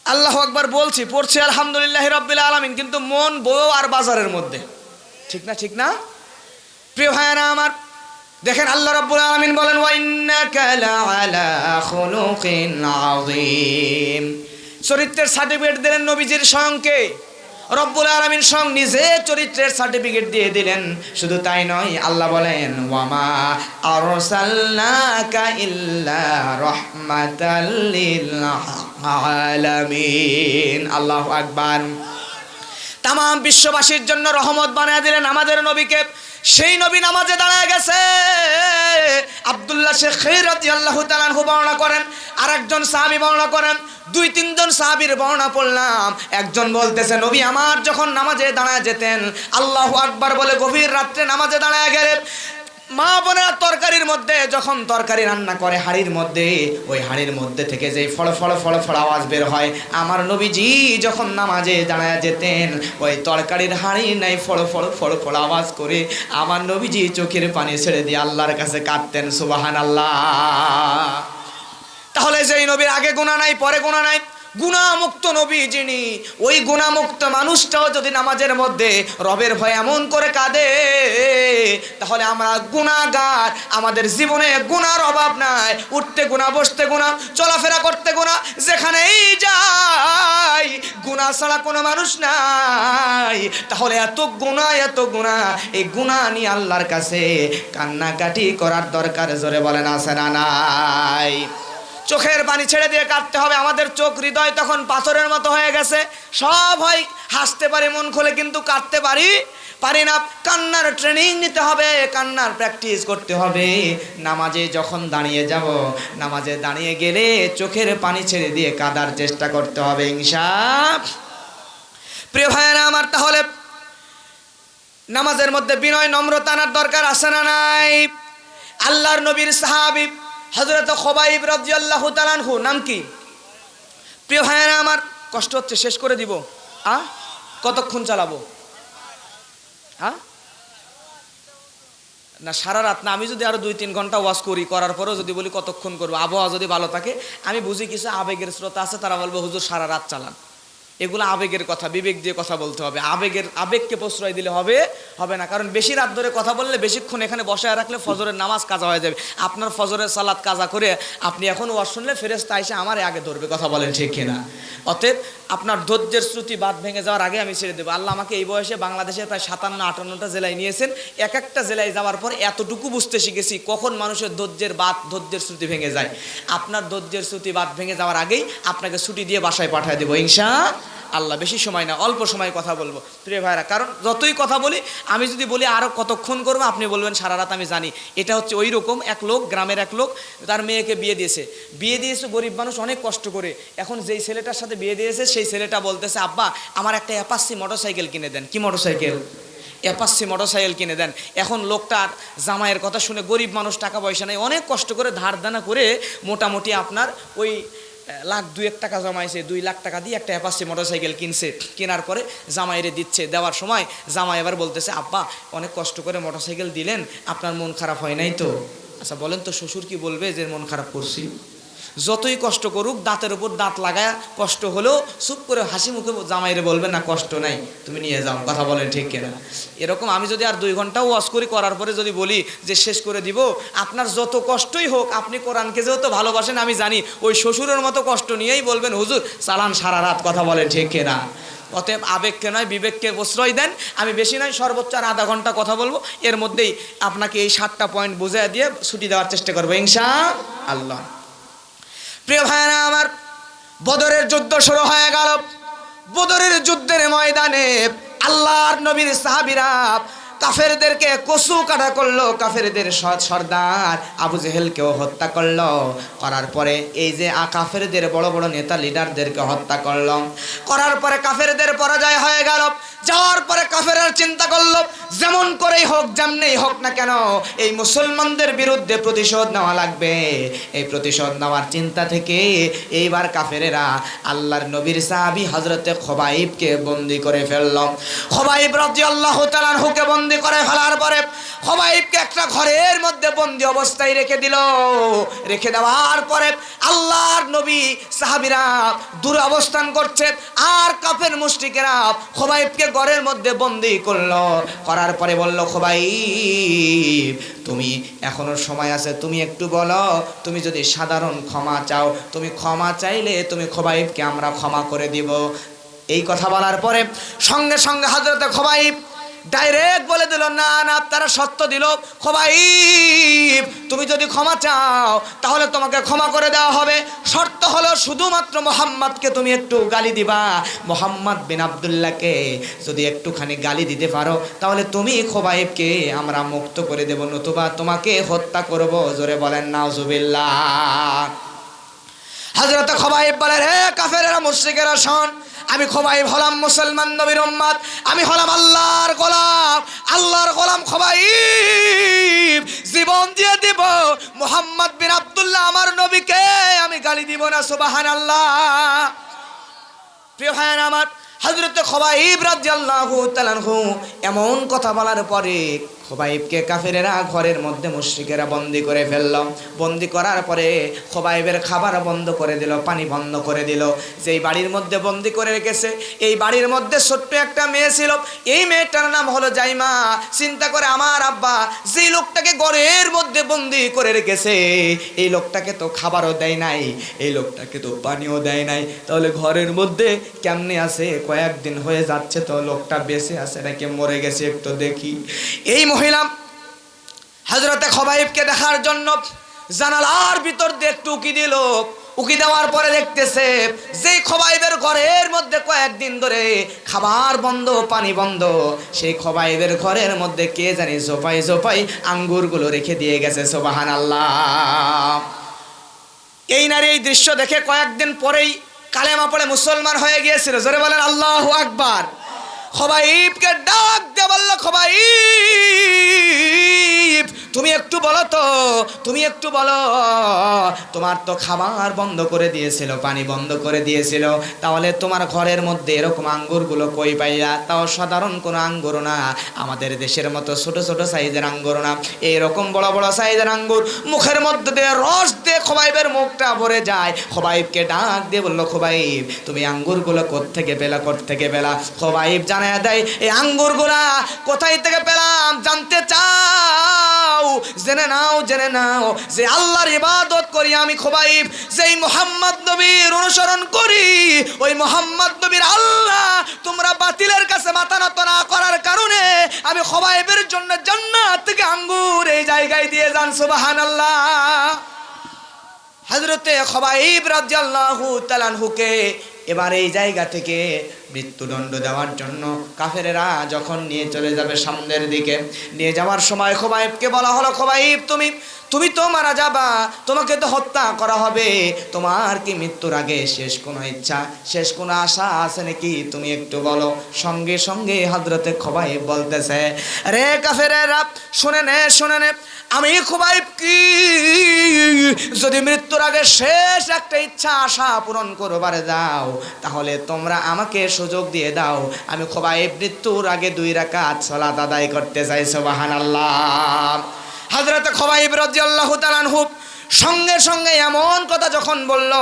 আল্লাহু আকবার বলছি, পড়ছি আলহামদুলিল্লাহি রাব্বিল আলামিন, কিন্তু মন বউ আর বাজারের মধ্যে। ঠিক না প্রিয় ভাইরা আমার? দেখেন আল্লাহ রাব্বুল আলামিন বলেন, ওয়া ইন্নাকা লাআলা খুলুকিন আযীম। চরিত্রের সার্টিফিকেট দিলেন নবীজির স্বয়ংকে রব্বুল আলামিন, স্বয়ং নিজে চরিত্রের সার্টিফিকেট দিয়ে দিলেন। শুধু তাই নয়, আল্লাহ বলেন, ওয়া মা আরসালনাকা ইল্লা রাহমাতাল লিল আলামিন। আল্লাহু আকবার। তামাম বিশ্ববাসীর জন্য রহমত বানিয়ে দিলেন আমাদের নবীকে। সেই নবী নামাজে দাঁড়ায় গেছে। আব্দুল্লাহ শেখ রাদিয়াল্লাহু তাআলা আনহু বর্ণনা করেন, আরেকজন সাহাবী বর্ণনা করেন, 2-3 জন সাহাবীর বর্ণনা পড়লাম। একজন বলতেছে নবী আমার যখন নামাজে দাঁড়ায় যেতেন, আল্লাহু আকবার বলে গভীর রাত্রে নামাজে দাঁড়ায় গেলেন, মা বোনেরা তরকারির মধ্যে যখন তরকারি রান্না করে হাঁড়ির মধ্যে, ওই হাঁড়ির মধ্যে থেকে যে ফড় ফড় ফড় ফড় আওয়াজ বের হয়, আমার নবীজি যখন নামাজে দাঁড়ায় যেতেন ওই তরকারির হাঁড়ি নাই ফড় ফড় ফড় ফড় আওয়াজ করে আমার নবীজি চোখের পানি ছেড়ে দিয়ে আল্লাহর কাছে কাঁদতেন, সুবহানাল্লাহ। তাহলে যেই নবীর আগে গুনাহ নাই পরে গুনাহ নাই, গুনাহমুক্ত নবী যিনি, ওই গুনাহমুক্ত মানুষটাও যদি নামাজের মধ্যে রবের ভয়ে এমন করে কাঁদে, তাহলে আমরা গুনাহগার, আমাদের জীবনে গুনার অভাব নাই। উঠতে গুনাহ, বসতে গুনাহ, চলাফেরা করতে গুনাহ, যেখানেই যাই গুনাহ ছাড়া কোনো মানুষ নাই। তাহলে এত গুনাহ, এই গুনাহ নিয়ে আল্লাহর কাছে কান্নাকাটি করার দরকার, জোরে বলেন আছে না নাই? চোখের পানি ছেড়ে দিয়ে কাঁদতে হবে। আমাদের চোখ হৃদয় তখন পাথরের মতো হয়ে গেছে। সব হয়, হাসতে পারি মন খুলে, কিন্তু কাঁদতে পারি না। কান্নার ট্রেনিং নিতে হবে, কান্নার প্র্যাকটিস করতে হবে। নামাজে যখন দাঁড়িয়ে যাব, নামাজে দাঁড়িয়ে গেলে চোখের পানি ছেড়ে দিয়ে কাঁদার চেষ্টা করতে হবে ইনশাআল্লাহ। প্রিয় ভাইয়েরা আমার, তাহলে নামাজের মধ্যে বিনয় নম্রতা আনার দরকার আছে না নাই? আল্লাহর নবীর সাহাবী হযরত খুবাইব রাদিয়াল্লাহু তাআলা আনহু, নাম কি? প্রিয় ভাইয়েরা আমার, কষ্ট হচ্ছে, শেষ করে দিব। কতক্ষণ চালাবো? না সারা রাত না, আমি যদি আরো 2-3 ঘন্টা ওয়াজ করার পরেও যদি বলি কতক্ষণ করবো, আবহাওয়া যদি ভালো থাকে, আমি বুঝি কিছু আবেগের শ্রোতা আছে, তারা বলবো হুজুর সারা রাত চালান। এগুলো আবেগের কথা, বিবেক দিয়ে কথা বলতে হবে। আবেগকে প্রশ্রয় দিলে হবে না। কারণ বেশি রাত ধরে কথা বললে, বেশিক্ষণ এখানে বসায় রাখলে ফজরের নামাজ কাজা হয়ে যাবে। আপনার ফজরের সালাত কাজা করে আপনি এখন ওয়াজ শুনলে ফেরেশতা এসে আমার আগে ধরবে, কথা বলেন ঠিক কিনা? অতএব আপনার ধৈর্যের শ্রুতি বাঁধ ভেঙে যাওয়ার আগে আমি ছেড়ে দেবো। আল্লাহ আমাকে এই বয়সে বাংলাদেশে প্রায় 57-58টা জেলায় নিয়েছেন। এক একটা জেলায় যাওয়ার পর এতটুকু বুঝতে শিখেছি কখন মানুষের ধৈর্যের শ্রুতি ভেঙে যায়। আপনার ধৈর্যের শ্রুতি বাঁধ ভেঙে যাওয়ার আগেই আপনাকে ছুটি দিয়ে বাসায় পাঠিয়ে দেবো ইনশাআল্লাহ। বেশি সময় না, অল্প সময় কথা বলবো প্রিয় ভাইরা। কারণ যতই কথা বলি, আমি যদি বলি আরও কতক্ষণ করবো, আপনি বলবেন সারা রাত। আমি জানি এটা হচ্ছে ওই রকম এক লোক, গ্রামের এক লোক, তার মেয়েকে বিয়ে দিয়েছে গরিব মানুষ, অনেক কষ্ট করে। এখন যেই ছেলেটার সাথে বিয়ে দিয়েছে সেই ছেলেটা বলতেছে, আব্বা আমার একটা অ্যাপাচি মোটরসাইকেল কিনে দেন। কি মোটরসাইকেল? অ্যাপাচি মোটরসাইকেল কিনে দেন। এখন লোকটার জামাইয়ের কথা শুনে, গরিব মানুষ, টাকা পয়সা নেই, অনেক কষ্ট করে ধার দানা করে মোটামুটি আপনার ওই 1,00,000-2,1 টাকা জমাইছে, 2 লাখ টাকা দিয়ে একটা অ্যাপাচি মোটরসাইকেল কিনছে। কেনার পরে জামাইরে দিচ্ছে, দেওয়ার সময় জামাই এবার বলতেছে, আব্বা অনেক কষ্ট করে মোটরসাইকেল দিলেন, আপনার মন খারাপ হয় নাই তো? আচ্ছা বলেন তো, শ্বশুর কি বলবে যে মন খারাপ করছি? যতই কষ্ট করুক, দাঁতের উপর দাঁত লাগায় কষ্ট হলেও চুপ করে হাসি মুখে জামাইরে বলবে, না কষ্ট নাই, তুমি নিয়ে যাও, কথা বলেন ঠিক কিনা? এরকম আমি যদি আর 2 ঘন্টাও ওয়াজ করার পরে যদি বলি যে শেষ করে দিব, আপনার যত কষ্টই হোক, আপনি কোরআনকে যেহেতু ভালোবাসেন আমি জানি, ওই শ্বশুরের মতো কষ্ট নিয়েই বলবেন হুজুর চালান সারা রাত, কথা বলেন ঠিক কিনা? অতএব আবেগকে নয়, বিবেককে প্রশ্রয় দেন। আমি বেশি নয়, সর্বোচ্চ আর আধা ঘন্টা কথা বলবো। এর মধ্যেই আপনাকে এই 7টা পয়েন্ট বুঝিয়ে দিয়ে ছুটি দেওয়ার চেষ্টা করবো ইনশাআল্লাহ। প্রিয় ভাইরা আমার, বদরের যুদ্ধ শুরু হয়ে গেল। বদরের যুদ্ধের ময়দানে আল্লাহর নবীর সাহাবীরা কাফেরদেরকে কসু কাটা করলো, কাফেরদের সর্দার আবু জেহেলকেও হত্যা করলো। করার পরে এই যে কাফেরদের বড় বড় নেতা লিডারদেরকে হত্যা করলো। করার পরে কাফেরদের পরাজয় হয়ে গেল। যাওয়ার পরে কাফেররা চিন্তা করলো, যেমন করেই হোক, যেমনেই হোক না কেন, এই মুসলমানদের বিরুদ্ধে প্রতিশোধ নেওয়া লাগবে। এই প্রতিশোধ নেওয়ার চিন্তা থেকে এইবার কাফেরেরা আল্লাহর নবীর সাহাবী হযরতে খুবাইবকে বন্দী করে ফেলল। খুবাইব রাদিয়াল্লাহু তাআলা আনহুকে বন্দী করে ফেলার পরে খুবাইবকে একটা ঘরের মধ্যে বন্দী অবস্থায় রেখে দিল। রেখে দেওয়ার পরে আল্লাহর নবী সাহাবীরা দূরে অবস্থান করছে, আর কাফের মুশরিকেরা খুবাইবকে ঘরের মধ্যে বন্দী করলো। করার পরে বলল, খুবাইব তুমি এখনো সময় আছে, তুমি একটু বলো, তুমি যদি সাধারণ ক্ষমা চাও, তুমি ক্ষমা চাইলে তুমি খুবাইবকে আমরা ক্ষমা করে দিব। এই কথা বলার পরে সঙ্গে সঙ্গে হযরতে খুবাইব ডাইরেক্ট বলে দিল, না না, তারা সত্য দিল, খোবাইব তুমি যদি ক্ষমা চাও তাহলে তোমাকে ক্ষমা করে দেওয়া হবে, শর্ত হলো শুধুমাত্র মোহাম্মদকে তুমি একটু গালি দিবা, মোহাম্মদ বিন আব্দুল্লাহকে যদি একটুখানি গালি দিতে পারো তাহলে তুমি খোবাইবকে আমরা মুক্ত করে দেব, নতুবা তোমাকে হত্যা করব। জোরে বলেন নাউজুবিল্লাহ। হযরত খোবাইব বলে, হে কাফেরেরা মুশরিকেরা শোন, আমি খোবাইব হলাম মুসলমান নবীর উম্মত, আমি হলাম আল্লাহর গোলাম, আল্লাহর গোলাম খোবাইব জীবন দিয়ে দিব, মুহাম্মদ বিন আব্দুল্লাহ আমার নবীকে আমি গালি দিব না। সুবহানাল্লাহ। প্রিয় ভাইয়ের আমার, হযরত খোবাইব রাদিয়াল্লাহু তাআলা আনহু এমন কথা বলার পরে খোবাইবকে কাফেরেরা ঘরের মধ্যে মুশরিকেরা বন্দি করে ফেলল। বন্দি করার পরে খোবাইবের খাবার বন্ধ করে দিল, পানি বন্ধ করে দিল। যেই বাড়ির মধ্যে বন্দি করে রেখেছে এই বাড়ির মধ্যে ছোট্ট একটা মেয়ে ছিল, এই মেয়েটার নাম হলো জাইমা। চিন্তা করে আমার আব্বা যেই লোকটাকে ঘরের মধ্যে বন্দি করে রেখেছে এই লোকটাকে তো খাবারও দেয় নাই, এই লোকটাকে তো পানিও দেয় নাই, তাহলে ঘরের মধ্যে কেমনে আছে? কয়েকদিন হয়ে যাচ্ছে তো লোকটা বেঁচে আছে নাকি মরে গেছে একটু দেখি। এই মহিলা হযরতে খোবাইবকে দেখার জন্য জানালার ভিতর দিয়ে একটু উকি দিল। উকি দেওয়ার পরে দেখতেছে যে খোবাইবের ঘরের মধ্যে কয়েকদিন ধরে খাবার বন্ধ, পানি বন্ধ, সেই খোবাইবের ঘরের মধ্যে কে জানি জোপাই জোপাই আঙ্গুরগুলো রেখে দিয়ে গেছে। সুবহানাল্লাহ। এই নারী এই দৃশ্য দেখে কয়েকদিন পরেই কালেমা পড়ে মুসলমান হয়ে গিয়েছিল। জোরে বলেন আল্লাহু আকবার। খোবাইবকে ডাক দিয়ে বলল, খোবাইব তুমি একটু বলো তো, তুমি একটু বলো, তোমার তো খাবার বন্ধ করে দিয়েছিল, পানি বন্ধ করে দিয়েছিল, তাহলে তোমার ঘরের মধ্যে এরকম আঙ্গুরগুলো কই পাইলা? তাও সাধারণ কোনো আঙ্গুর না, আমাদের দেশের মতো ছোট ছোট সাইজের আঙ্গুর না, এইরকম বড় বড় সাইজের আঙ্গুর। মুখের মধ্যে দিয়ে রস দিয়ে খোবাইবের মুখটা ভরে যায়। খোবাইবকে ডাক দিয়ে বললো, খোবাইব তুমি আঙ্গুরগুলো কোত্থেকে পেলা, কোত্থেকে পেলা? খোবাইব জানায় দেয়, এই আঙ্গুরগুলা কোথায় থেকে পেলাম জানতে চাও? জেনে নাও, জেনে নাও যে আল্লাহর ইবাদত করি আমি খোবাইব, যেই মুহাম্মদ নবীর অনুসরণ করি, ওই মুহাম্মদ নবীর আল্লাহ তোমরা বাতিলের কাছে মাথা নত না করার কারণে আমি খোবাইবের জন্য জান্নাত থেকে আঙ্গুর এই জায়গায় দিয়ে যান। সুবহানাল্লাহ। হযরতে খোবাইব রাদিয়াল্লাহু তাআলা আনহুকে এবার এই জায়গা থেকে মৃত্যুদণ্ড দেওয়ার জন্য কাফেরেরা যখন নিয়ে চলে যাবে সামনের দিকে, নিয়ে যাওয়ার সময় খোবাইবকে বলা হলো, খোবাইব তুমি তো মারা যাবা, তোমাকে তো হত্যা করা হবে, তোমার কি মৃত্যুর আগে শেষ কোনো ইচ্ছা, শেষ কোনো আশা আছে নাকি? তুমি একটু বলো। সঙ্গে সঙ্গে হযরতে খোবাইব বলতেছে, রে কাফেরেরা শুনে নে, শুনে নে, আমি খোবাইব কি যদি মৃত্যুর আগে শেষ একটা ইচ্ছা আশা পূরণ করবারে দাও তাহলে তোমরা আমাকে সুযোগ দিয়ে দাও, আমি খোবাইব মৃত্যুর আগে 2 রাকাত সালাত আদায় করতে চাই। সুবহানাল্লাহ। হযরত খোবাইব রাদিয়াল্লাহু তাআলা আনহু সঙ্গে সঙ্গে এমন কথা যখন বলল,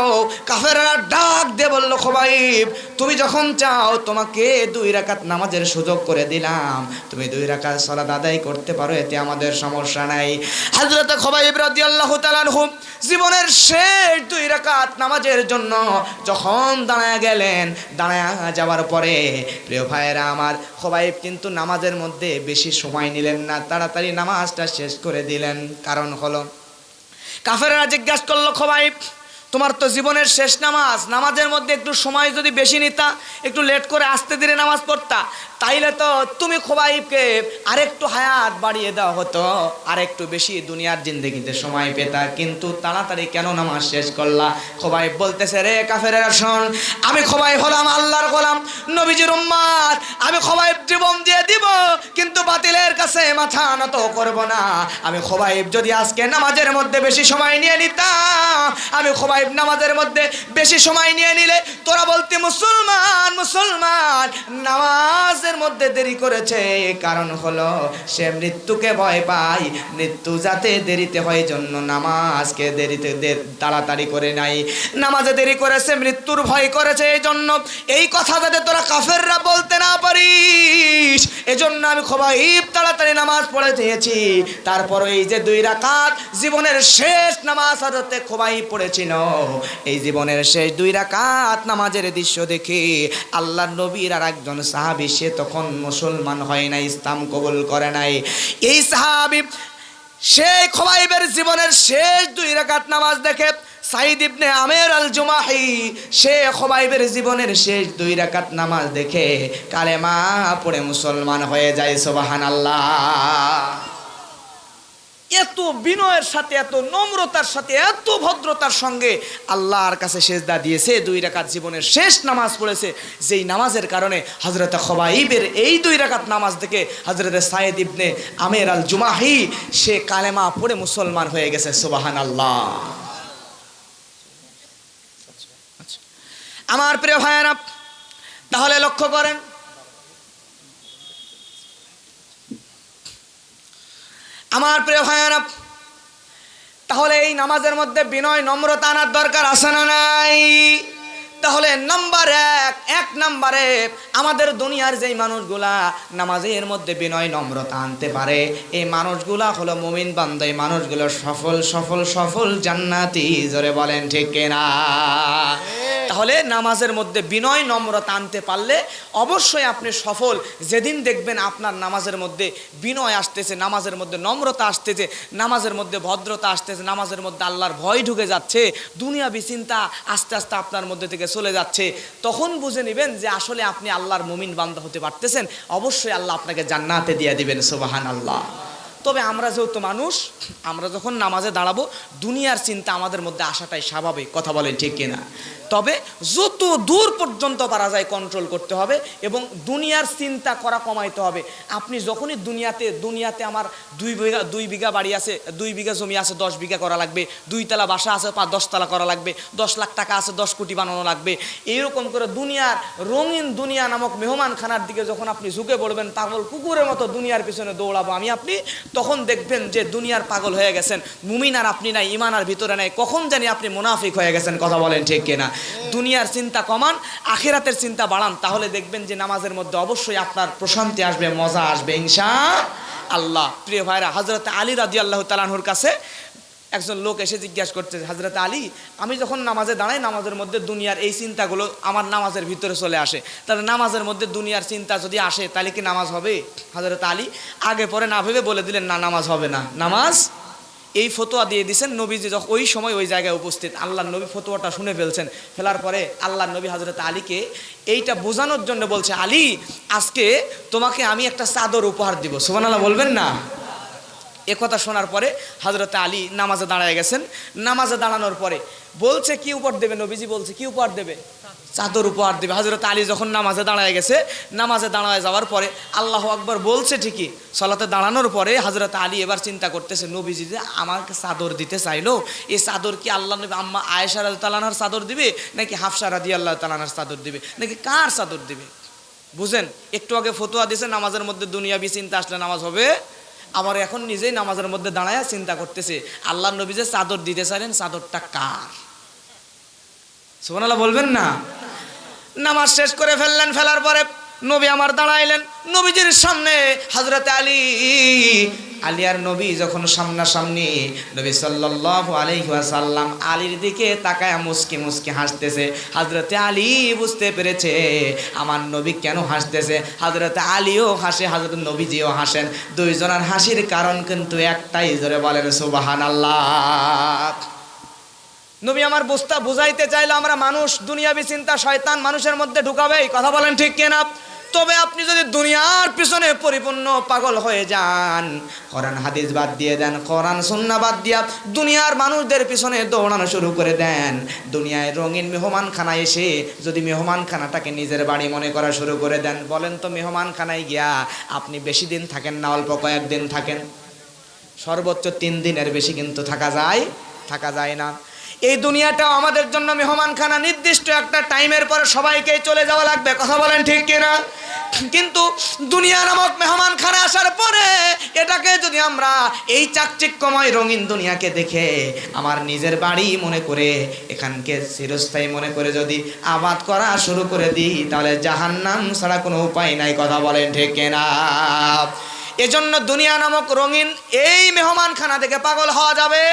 কাফেররা ডাক দিয়ে বলল, খোবাইব তুমি যখন চাও তোমাকে 2 রাকাত নামাজের সুযোগ করে দিলাম, তুমি 2 রাকাত সালাত আদায় করতে পারো, এতে আমাদের সমস্যা নাই। হযরত খোবাইব রাদিয়াল্লাহু তাআলা আনহু জীবনের শেষ 2 রাকাত নামাজের জন্য যখন দাঁড়ায় গেলেন, দাঁড়ায় যাওয়ার পরে প্রিয় ভাইয়েরা আমার, খোবাইব কিন্তু নামাজের মধ্যে বেশি সময় নিলেন না, তাড়াতাড়ি নামাজটা শেষ করে দিলেন। কারণ হলো কাফেররা জিজ্ঞাসা করলো, খোবাইব তোমার তো জীবনের শেষ নামাজ, নামাজের মধ্যে একটু সময় যদি বেশি নিতা, একটু লেট করে আস্তে ধীরে নামাজ পড়তা, তাইলে তো তুমি খোবাইবকে আরেকটু হায়াত বাড়িয়ে দেওয়া হতো, আরেকটু বেশি দুনিয়ার জিন্দেগিতে সময় পেতা, কিন্তু তাড়াতাড়ি কেন নামাজ শেষ করলা? খোবাইব বলতেছে, রে কাফেরেরা শোন, আমি খোবাইব হলাম আল্লাহর গোলাম, নবীজির উম্মত, আমি খোবাইব জীবন দিয়ে দিব, কিন্তু বাতিলের কাছে মাথা নত করব না। আমি খোবাইব যদি আজকে নামাজের মধ্যে বেশি সময় নিয়ে নিতাম, আমি খোবাইব নামাজের মধ্যে বেশি সময় নিয়ে নিলে তোরা বলতি মুসলমান মুসলমান, নামাজের মধ্যে দেরি করেছে, কারণ হলো সে মৃত্যুকে ভয় পায়, মৃত্যু যাতে দেরিতে হয় জন্য নামাজকে দেরিতে তাড়াতাড়ি করে নাই, নামাজে দেরি করেছে, মৃত্যুর ভয় করেছে এই জন্য। এই কথা যাতে তোরা কাফেররা বলতে না পারিস, এজন্য আমি খোবাইব সাহেব তাড়াতাড়ি নামাজ পড়ে দিয়েছি, তারপর এই যে 2 রাকাত জীবনের শেষ নামাজ হযরতে খোবাইব পড়েছিল, এই জীবনের শেষ 2 রাকাত নামাজের দৃশ্য দেখে আল্লাহর নবীর আর একজন সাহাবী, সে তখন মুসলমান হয় নাই, ইসলাম কবুল করে নাই। এই সাহাবী সে খোবাইবের জীবনের শেষ 2 রাকাত নামাজ দেখে সাইদ ইবনে আমের আল জুমাহি, সে খোবাইবের জীবনের শেষ 2 রাকাত নামাজ দেখে কালেমা পড়ে মুসলমান হয়ে যায়। সুবহানাল্লাহ। এত বিনয়ের সাথে, এত নম্রতার সাথে, এত ভদ্রতার সঙ্গে আল্লাহর কাছে সেজদা দিয়েছে, 2 রাকাত জীবনের শেষ নামাজ পড়েছে, যেই নামাজের কারণে হযরত খোবাইবের এই 2 রাকাত নামাজ দেখে হযরত সাইদ ইবনে আমের আল জুমাহি সে কালেমা পড়ে মুসলমান হয়ে গেছে। সুবহানাল্লাহ। আমার প্রিয় ভাইয়েরা, তাহলে লক্ষ্য করেন, আমার প্রিয় ভাইয়েরা, তাহলে এই নামাজের মধ্যে বিনয় নম্রতা আনার দরকার আছে না নাই? তাহলে নাম্বার 1 নম্বরে আমাদের দুনিয়ার যেই মানুষগুলা নামাজের মধ্যে বিনয় নম্রতা আনতে পারে, এই মানুষগুলা হলো মুমিন বান্দা, এই মানুষগুলো সফল সফল সফল জান্নাতি। জোরে বলেন ঠিক কিনা? তাহলে নামাজের মধ্যে বিনয় নম্রতা আনতে পারলে অবশ্যই আপনি সফল। যেদিন দেখবেন আপনার নামাজের মধ্যে বিনয় আসতেছে, নামাজের মধ্যে নম্রতা আসতেছে, নামাজের মধ্যে ভদ্রতা আসতেছে, নামাজের মধ্যে আল্লাহর ভয় ঢুকে যাচ্ছে, দুনিয়াবি চিন্তা আস্তে আস্তে আপনার মধ্যে থেকে চলে যাচ্ছে, তখন বুঝে নেবেন যে আসলে আপনি আল্লাহর মুমিন বান্দা হতে পারতেছেন। অবশ্যই আল্লাহ আপনাকে জান্নাতে দিয়ে দিবেন। সুবহানাল্লাহ। তবে আমরা যেহেতু মানুষ, আমরা যখন নামাজে দাঁড়াবো দুনিয়ার চিন্তা আমাদের মধ্যে আসাটাই স্বাভাবিক। কথা বলেন ঠিক কিনা? তবে যত দূর পর্যন্ত পারা যায় কন্ট্রোল করতে হবে এবং দুনিয়ার চিন্তা করা কমাইতে হবে। আপনি যখনই দুনিয়াতে আমার 2 বিঘা বাড়ি আছে, 2 বিঘা জমি আছে, 10 বিঘা করা লাগবে, 2 তলা বাসা আছে, 10 তলা করা লাগবে, 10 লাখ টাকা আছে, 10 কোটি বানানো লাগবে, এইরকম করে দুনিয়ার রঙিন দুনিয়া নামক মেহমানখানার দিকে যখন আপনি ঝুঁকে পড়বেন, পাগল কুকুরের মতো দুনিয়ার পিছনে দৌড়াবো আপনি, তখন দেখবেন যে দুনিয়ার পাগল হয়ে গেছেন, মুমিন আর আপনি নাই, ঈমান আর ভিতরে নাই, কখন জানি আপনি মুনাফিক হয়ে গেছেন। কথা বলেন ঠিক কিনা? দুনিয়ার চিন্তা কমান, আখিরাতের চিন্তা বাড়ান, তাহলে দেখবেন যে নামাজের মধ্যে অবশ্যই আপনার প্রশান্তি আসবে, মজা আসবে ইনশাআল্লাহ। প্রিয় ভাইরা, হযরত আলী রাদিয়াল্লাহু তাআলা আনহুর কাছে একজন লোক এসে জিজ্ঞাসা করছে, হযরত আলী, আমি যখন নামাজে দাঁড়াই, নামাজের মধ্যে দুনিয়ার এই চিন্তাগুলো আমার নামাজের ভিতরে চলে আসে, তাহলে নামাজের মধ্যে দুনিয়ার চিন্তা যদি আসে তাহলে কি নামাজ হবে? হযরত আলী আগে পরে না ভেবে বলে দিলেন, না, নামাজ হবে না। নামাজ, এই ফতোয়া দিয়ে দিয়েছেন নবীজি যখন ওই সময় ওই জায়গায় উপস্থিত। আল্লাহর নবী ফতোয়াটা শুনে ফেলার পরে আল্লাহর নবী হযরত আলীকে এইটা বোঝানোর জন্য বলছে, আলী, আজকে তোমাকে আমি একটা চাদর উপহার দিব। সুবহানাল্লাহ বলবেন না? একথা শোনার পরে হযরত আলী নামাজে দাঁড়ায় গেছেন। নামাজে দাঁড়ানোর পরে বলছে, কি উপহার দেবে? নবীজি বলছে, কি উপহার দেবে? চাদর উপহার দেবে। হযরত আলী যখন নামাজে দাঁড়ায় গেছে, নামাজে দাঁড়ায় যাওয়ার পরে আল্লাহু আকবার বলছে ঠিকই, সালাতে দাঁড়ানোর পরে হযরত আলী এবার চিন্তা করতেছে, নবীজি যে আমাকে চাদর দিতে চাইলো, এই চাদর কি আল্লাহ নবী আম্মা আয়েশা রাদিয়াল্লাহু তাআলার চাদর দিবে, নাকি হাফসা রাদিয়াল্লাহু তাআলার চাদর দিবে, নাকি কার চাদর দিবে? বুঝেন, একটু আগে ফতোয়া দিয়েছে নামাজের মধ্যে দুনিয়াবি চিন্তা আসলে নামাজ হবে, আবার এখন নিজেই নামাজের মধ্যে দাঁড়ায় চিন্তা করতেছে আল্লাহর নবী যে চাদর দিতে চাইলেন, চাদরটা কার? সুবহানাল্লাহ বলবেন না? নামাজ শেষ করে ফেলার পরে নবী আমার দাঁড়াইলেন, নবীজির সামনে হযরত আলী আর নবী যখন সামনাসামনি, নবী সাল্লাল্লাহু আলাইহি ওয়াসাল্লাম আলীর দিকে তাকায় মুস্কি মুস্কি হাসতেছে। হযরত আলী বুঝতে পেরেছে আমার নবী কেন হাসতেছে। হযরত আলীও হাসে, হযরত নবীজিও হাসেন, দুইজনের হাসির কারণ কিন্তু একটাই। জোরে বলেন সুবহানাল্লাহ। নবী আমার বুঝাইতে চাইলো আমরা মানুষ, দুনিয়াবি চিন্তা শয়তান মানুষের মধ্যে ঢুকাবে। কথা বলেন ঠিক কিনা? তবে আপনি যদি দুনিয়ার পিছনে পরিপূর্ণ পাগল হয়ে যান, কোরআন হাদিস বাদ দিয়ে দেন, কোরআন সুন্নাহ বাদ দিয়া দুনিয়ার মানুষদের পিছনে দৌড়ানো শুরু করে দেন, দুনিয়ায় রঙিন মেহমানখানায় এসে যদি মেহমানখানাটাকে নিজের বাড়ি মনে করা শুরু করে দেন, বলেন তো মেহমানখানায় গিয়া আপনি বেশি দিন থাকেন না অল্প কয়েকদিন থাকেন? সর্বোচ্চ 3 দিনের বেশি কিন্তু থাকা যায় না। এই দুনিয়াটাও আমাদের জন্য মেহমানখানা, নির্দিষ্ট একটা টাইমের পরে সবাইকে চলে যাওয়া লাগবে। কথা বলেন ঠিক কিনা? কিন্তু দুনিয়া নামক মেহমানখানা আসার পরে এটাকে যদি আমরা এই চাকচিক্যময় রঙিন দুনিয়াকে দেখে আমার নিজের বাড়ি মনে করে, এখানকে চিরস্থায়ী মনে করে যদি আবাদ করা শুরু করে দিই, তাহলে জাহান্নাম ছাড়া কোনো উপায় নাই। কথা বলেন ঠিক কিনা? এজন্য দুনিয়া নামক রঙিন এই মেহমানখানা থেকে পাগল হওয়া যাবে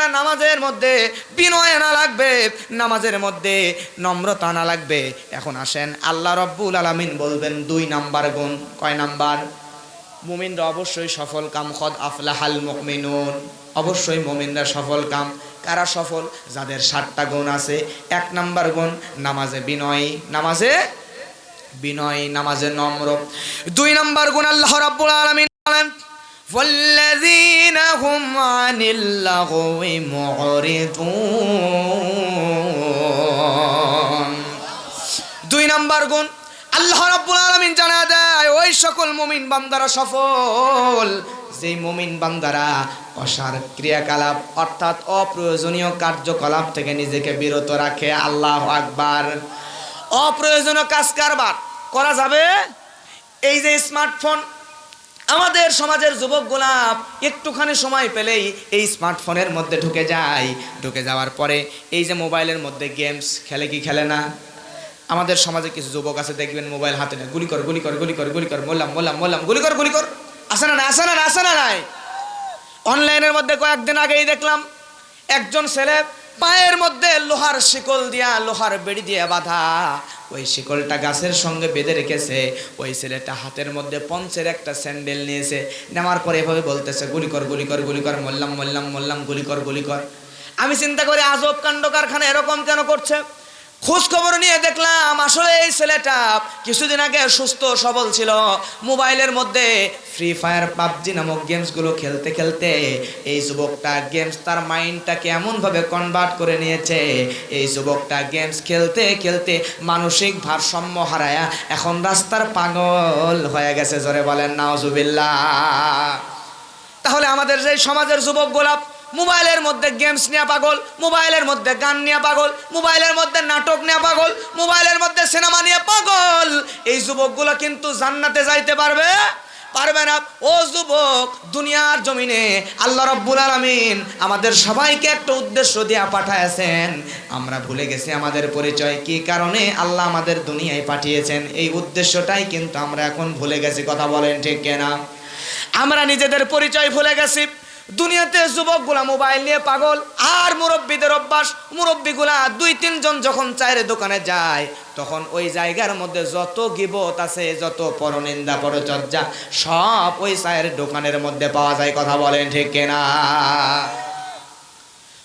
না। নামাজের মধ্যে বিনয় আনা লাগবে, নামাজের মধ্যে নম্রতা আনা লাগবে। এখন আসেন, আল্লাহ রব্বুল আলামিন বলবেন 2 নাম্বার গুণ। কয় নাম্বার? মুমিনরা অবশ্যই সফল কাম, কদ আফলাহাল মুমিনুন, অবশ্যই মুমিনরা সফল কাম। কারা সফল? যাদের 7টা গুণ আছে। 1 নাম্বার গুণ নামাজে বিনয়, নামাজে বিনয়, নামাজে নম্র। 2 নাম্বার গুণ আল্লাহ রাব্বুল আলামিন বলেন والذين هم عن اللغو معرضون। 2 নাম্বার গুণ আল্লাহ রাব্বুল আলামিন জানা দেয় ওই সকল মুমিন বান্দারা সফল যেই মুমিন বান্দারা অসার ক্রিয়াকলাপ অর্থাৎ অপ্রয়োজনীয় কার্যকলাপ থেকে নিজেকে বিরত রাখে। আল্লাহু আকবার। অপ্রয়োজনীয় কাজ কারবার করা যাবে। এই যে স্মার্টফোন, আমাদের সমাজের যুবকগুলা একটুখানি সময় পেলেই এই স্মার্টফোনের মধ্যে ঢুকে যায়। ঢুকে যাওয়ার পরে এই যে মোবাইলের মধ্যে গেমস খেলে, কি খেলে না? আমাদের সমাজে কিছু যুবক আছে, দেখবেন মোবাইল হাতে নেয়, গুলি কর গুলি কর গুলি কর গুলি কর, মোল্লাম মোল্লাম মোল্লাম, গুলি কর গুলি কর। আসে না না, আসে না না, আসে না নাই? অনলাইনের মধ্যে কয়েকদিন আগেই দেখলাম একজন ছেলে পায়ের মধ্যে লোহার শিকল দিয়া, লোহার বেড়ি দিয়ে বাঁধা, ওই শিকলটা গাছের সঙ্গে বেঁধে রেখেছে। ওই ছেলেটা হাতের মধ্যে পঞ্চের একটা স্যান্ডেল নিয়েছে, নেওয়ার পরে এভাবে বলতেছে গুলি কর গুলি কর গুলি কর, মোল্লাম মোল্লাম মোল্লাম, গুলি কর গুলি কর। আমি চিন্তা করি আজব কাণ্ড কারখানা এরকম কেন করছে? খোঁজ খবর নিয়ে দেখলাম আসলে এই ছেলেটা কিছুদিন আগে সুস্থ সবল ছিল, মোবাইলের মধ্যে ফ্রি ফায়ার, পাবজি নামক গেমসগুলো খেলতে খেলতে এই যুবকটা গেমস তার মাইন্ডটাকে এমনভাবে কনভার্ট করে নিয়েছে, এই যুবকটা গেমস খেলতে খেলতে মানসিক ভারসাম্য হারায়া এখন রাস্তার পাগল হয়ে গেছে। জোরে বলেন নাউজুবিল্লাহ। তাহলে আমাদের যে সমাজের যুবকগুলা মোবাইলের মধ্যে গেমস নিয়ে পাগল, মোবাইলের মধ্যে গান নিয়ে পাগল, মোবাইলের মধ্যে নাটক নিয়ে পাগল, মোবাইলের মধ্যে সিনেমা নিয়ে পাগল, এই যুবকগুলো কিন্তু জান্নাতে যাইতে পারবে না। ও যুবক, দুনিয়ার জমিনে আল্লাহ রাব্বুল আলামিন আমাদের সবাইকে একটা উদ্দেশ্য দিয়ে পাঠায়েছেন। আমরা ভুলে গেছি আমাদের পরিচয়, কি কারণে আল্লাহ আমাদের দুনিয়ায় পাঠিয়েছেন। এই উদ্দেশ্যটাই কিন্তু আমরা এখন ভুলে গেছি। কথা বলেন ঠিক কিনা? আমরা নিজেদের পরিচয় ভুলে গেছি। দুনিয়াতে যুবকগুলা মোবাইল নিয়ে পাগল, আর মুরব্বীদের অভ্যাস, মুরব্বীগুলা 2-3 জন যখন চায়ের দোকানে যায় তখন ওই জায়গার মধ্যে যত গীবত আছে, যত পরনিন্দা পরচর্চা সব ওই চায়ের দোকানের মধ্যে পাওয়া যায়। কথা বলেন ঠিক কিনা?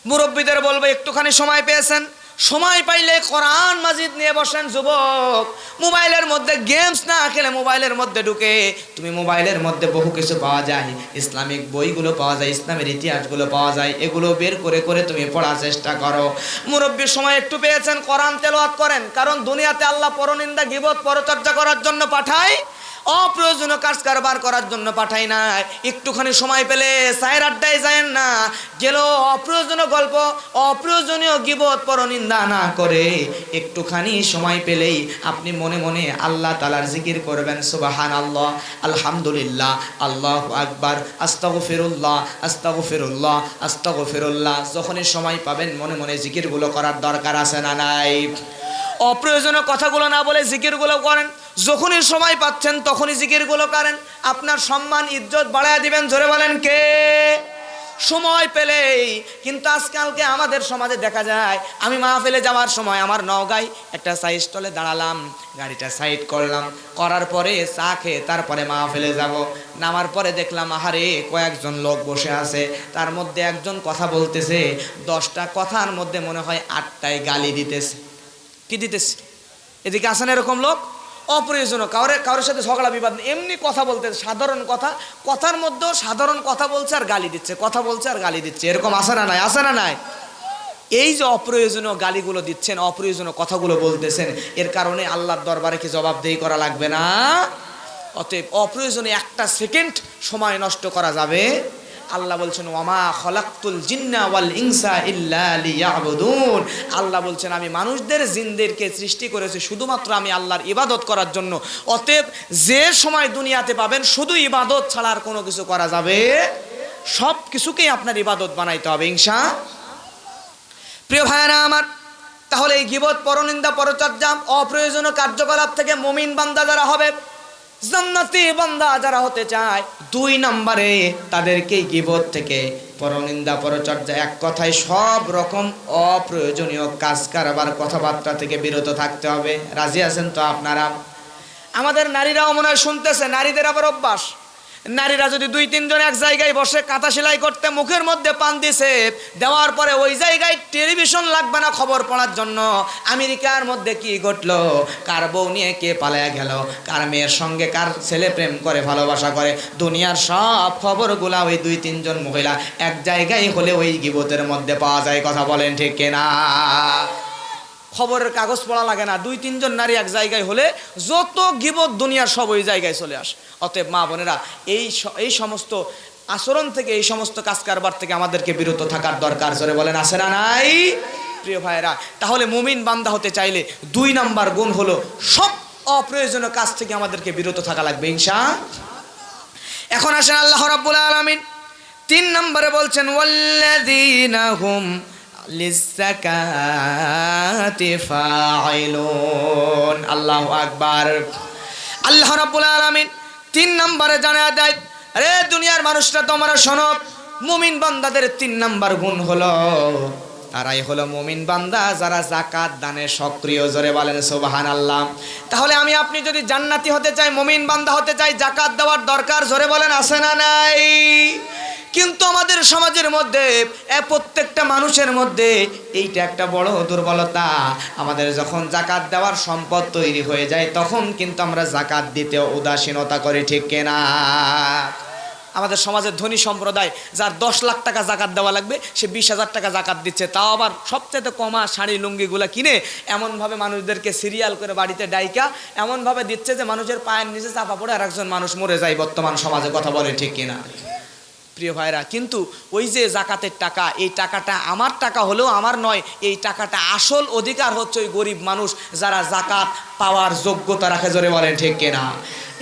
মুরব্বীদের বলবো একটুখানি সময় পেয়েছেন, সময় পাইলে কোরআন মাজিদ নিয়ে বসেন। যুবক, মোবাইলের মধ্যে গেমস না খেলে মোবাইলের মধ্যে ঢুকে তুমি মোবাইলের মধ্যে বহু কিছু পাওয়া যায়, ইসলামিক বইগুলো পাওয়া যায়, ইসলামের ইতিহাসগুলো পাওয়া যায়, এগুলো বের করে করে তুমি পড়ার চেষ্টা করো। মুরব্বীর সময় একটু পেয়েছেন, কোরআন তেলাওয়াত করেন। কারণ দুনিয়াতে আল্লাহ পরনিন্দা গীবত পরচর্চা করার জন্য পাঠায়, অপ্রয়োজনীয় কাজ কারবার করার জন্য পাঠাই না। একটুখানি সময় পেলে চায়ের আড্ডায় যায়েন না, গেল অপ্রয়োজনীয় গল্প, অপ্রয়োজনীয় গীবত পরনিন্দা না করে একটুখানি সময় পেলেই আপনি মনে মনে আল্লাহ তাআলার জিকির করবেন। সুবহানাল্লাহ, আলহামদুলিল্লাহ, আল্লাহু আকবার, আস্তাগফিরুল্লাহ আস্তাগফিরুল্লাহ আস্তাগফিরুল্লাহ। যখনই সময় পাবেন মনে মনে জিকিরগুলো করার দরকার আছে না নাই? অপ্রয়োজনীয় কথাগুলো না বলে জিকিরগুলো করেন। যখনই সময় পাচ্ছেন তখনই জিকিরগুলো করেন, আপনার সম্মান ইজ্জত বাড়ায় দিবেন। জোরে বলেন কে? সময় পেলেই। কিন্তু আজকালকে আমাদের সমাজে দেখা যায়, আমি মাহফিলে যাওয়ার সময় আমার নওগাঁয় একটা চা স্টলে দাঁড়ালাম, গাড়িটা সাইড করলাম, করার পরে চা খেয়ে তারপরে মাহফিলে যাব। নামার পরে দেখলাম আহারে কয়েকজন লোক বসে আছে, তার মধ্যে একজন কথা বলতেছে, 10টা কথার মধ্যে মনে হয় 8টায় গালি দিতেছে। কি দিতেছে? এদিকে আসেন এরকম লোক, অপ্রয়োজনীয় কারোর সাথে ঝগড়া বিবাদ, এমনি কথা বলতে, সাধারণ কথা, কথার মধ্যেও সাধারণ কথা বলছে আর গালি দিচ্ছে, কথা বলছে আর গালি দিচ্ছে। এরকম আসে না নাই? আসে না নাই? এই যে অপ্রয়োজনীয় গালিগুলো দিচ্ছেন, অপ্রয়োজনীয় কথাগুলো বলতেছেন, এর কারণে আল্লাহর দরবারে কি জবাবদেহি করা লাগবে না? অতএব অপ্রয়োজনীয় একটা সেকেন্ড সময় নষ্ট করা যাবে। আল্লাহ বলছেন ওয়ামা খলাকতুল জিন্না ওয়াল ইনসা ইল্লা লিয়াবুদুন। আল্লাহ বলছেন আমি মানুষদের জিনদেরকে সৃষ্টি করেছি শুধুমাত্র আমি আল্লাহর ইবাদত করার জন্য। অতএব যে সময় দুনিয়াতে পাবেন শুধু ইবাদত ছাড়া আর কোনো কিছু করা যাবে, সব কিছুকেই আপনার ইবাদত বানাইতে হবে ইনশাআল্লাহ। প্রিয় ভাইরা আমার, তাহলে এই গীবত পরনিন্দা পরচর্চা অপ্রয়োজনীয় কার্যকলাপ থেকে মুমিন বান্দা যারা হবে জান্নাতি বান্দা যারা হতে চায়, 2 নম্বরে তাদেরকে গীবত থেকে, পরনিন্দা, পরচর্চা, এক কথায় সব রকম অপ্রয়োজনীয় কাজ কারবার, কথাবার্তা থেকে বিরত থাকতে হবে। রাজি আছেন তো আপনারা? আমাদের নারীরাও মনে হয় শুনতেছে, নারীদের আবার অভ্যাস, নারীরা যদি 2-3 জন এক জায়গায় বসে কাঁথা সেলাই করতে, মুখের মধ্যে পান দিছে, দেওয়ার পরে ওই জায়গায় টেলিভিশন লাগবে না খবর পড়ার জন্য। আমেরিকার মধ্যে কি ঘটলো, কার বউ নিয়ে কে পালায়া গেল, কার মেয়ের সঙ্গে কার ছেলে প্রেম করে, ভালোবাসা করে, দুনিয়ার সব খবরগুলা ওই 2-3 জন মহিলা এক জায়গায় হলে ওই গীবতের মধ্যে পাওয়া যায়। কথা বলেন ঠিক কিনা? খবরের কাগজ পড়া লাগে না, 2-3 জন নারী এক জায়গায় হলে যত গীবত দুনিয়ার সব ওই জায়গায় চলে আসে। অতএব মা বোনেরা, এই সমস্ত আচরণ থেকে, এই সমস্ত কাজ কারবার থেকে আমাদেরকে বিরত থাকার দরকার। জোরে বলেন আছে না নাই? প্রিয় ভাইরা, তাহলে মুমিন বান্দা হতে চাইলে 2 নাম্বার গুণ হলো সব অপ্রয়োজনীয় কাজ থেকে আমাদেরকে বিরত থাকা লাগবে ইনশাআল্লাহ। এখন আসেন আল্লাহ রাব্বুল আলামিন 3 নম্বরে বলছেন, ওয়াল্লাযীনা হুম লিযাকাতি ফাইলুন। আল্লাহু আকবার। আল্লাহ রাব্বুল আলামিন 3 নম্বরে জানায়া দেয়, আরে দুনিয়ার মানুষরা তোমরা শোনো, মুমিন বান্দাদের 3 নাম্বার গুণ হলো, তারাই হলো মুমিন বান্দা যারা যাকাত দানে সক্রিয়। জোরে বলেন সুবহানাল্লাহ। তাহলে আমি আপনি যদি জান্নাতি হতে চাই, মুমিন বান্দা হতে চাই, যাকাত দেওয়ার দরকার। জোরে বলেন আছে না নাই? কিন্তু আমাদের সমাজের মধ্যে, প্রত্যেকটা মানুষের মধ্যে এইটা একটা বড় দুর্বলতা। আমাদের যখন যাকাত দেওয়ার সম্পদ তৈরি হয়ে যায়, তখন কিন্তু আমরা যাকাত দিতে উদাসীনতা করি, ঠিক কিনা? আমাদের সমাজের ধনী সম্প্রদায়, যার 10 লাখ টাকা যাকাত দেওয়া লাগবে, সে 20,000 টাকা যাকাত দিচ্ছে, তাও আবার সবচেয়ে কমা শাড়ি লুঙ্গিগুলো কিনে এমনভাবে মানুষদেরকে সিরিয়াল করে বাড়িতে ডাইকা এমনভাবে দিচ্ছে যে মানুষের পায়ের নিচে চাপা পড়ে আর একজন মানুষ মরে যায় বর্তমান সমাজে। কথা বলে ঠিক কিনা? প্রিয় ভাইরা, কিন্তু ওই যে যাকাতের টাকা, এই টাকাটা আমার টাকা হলেও আমার নয়, এই টাকাটা আসল অধিকার হচ্ছে ওই গরিব মানুষ যারা যাকাত পাওয়ার যোগ্যতা রাখে। জোরে বলেন ঠিক কিনা?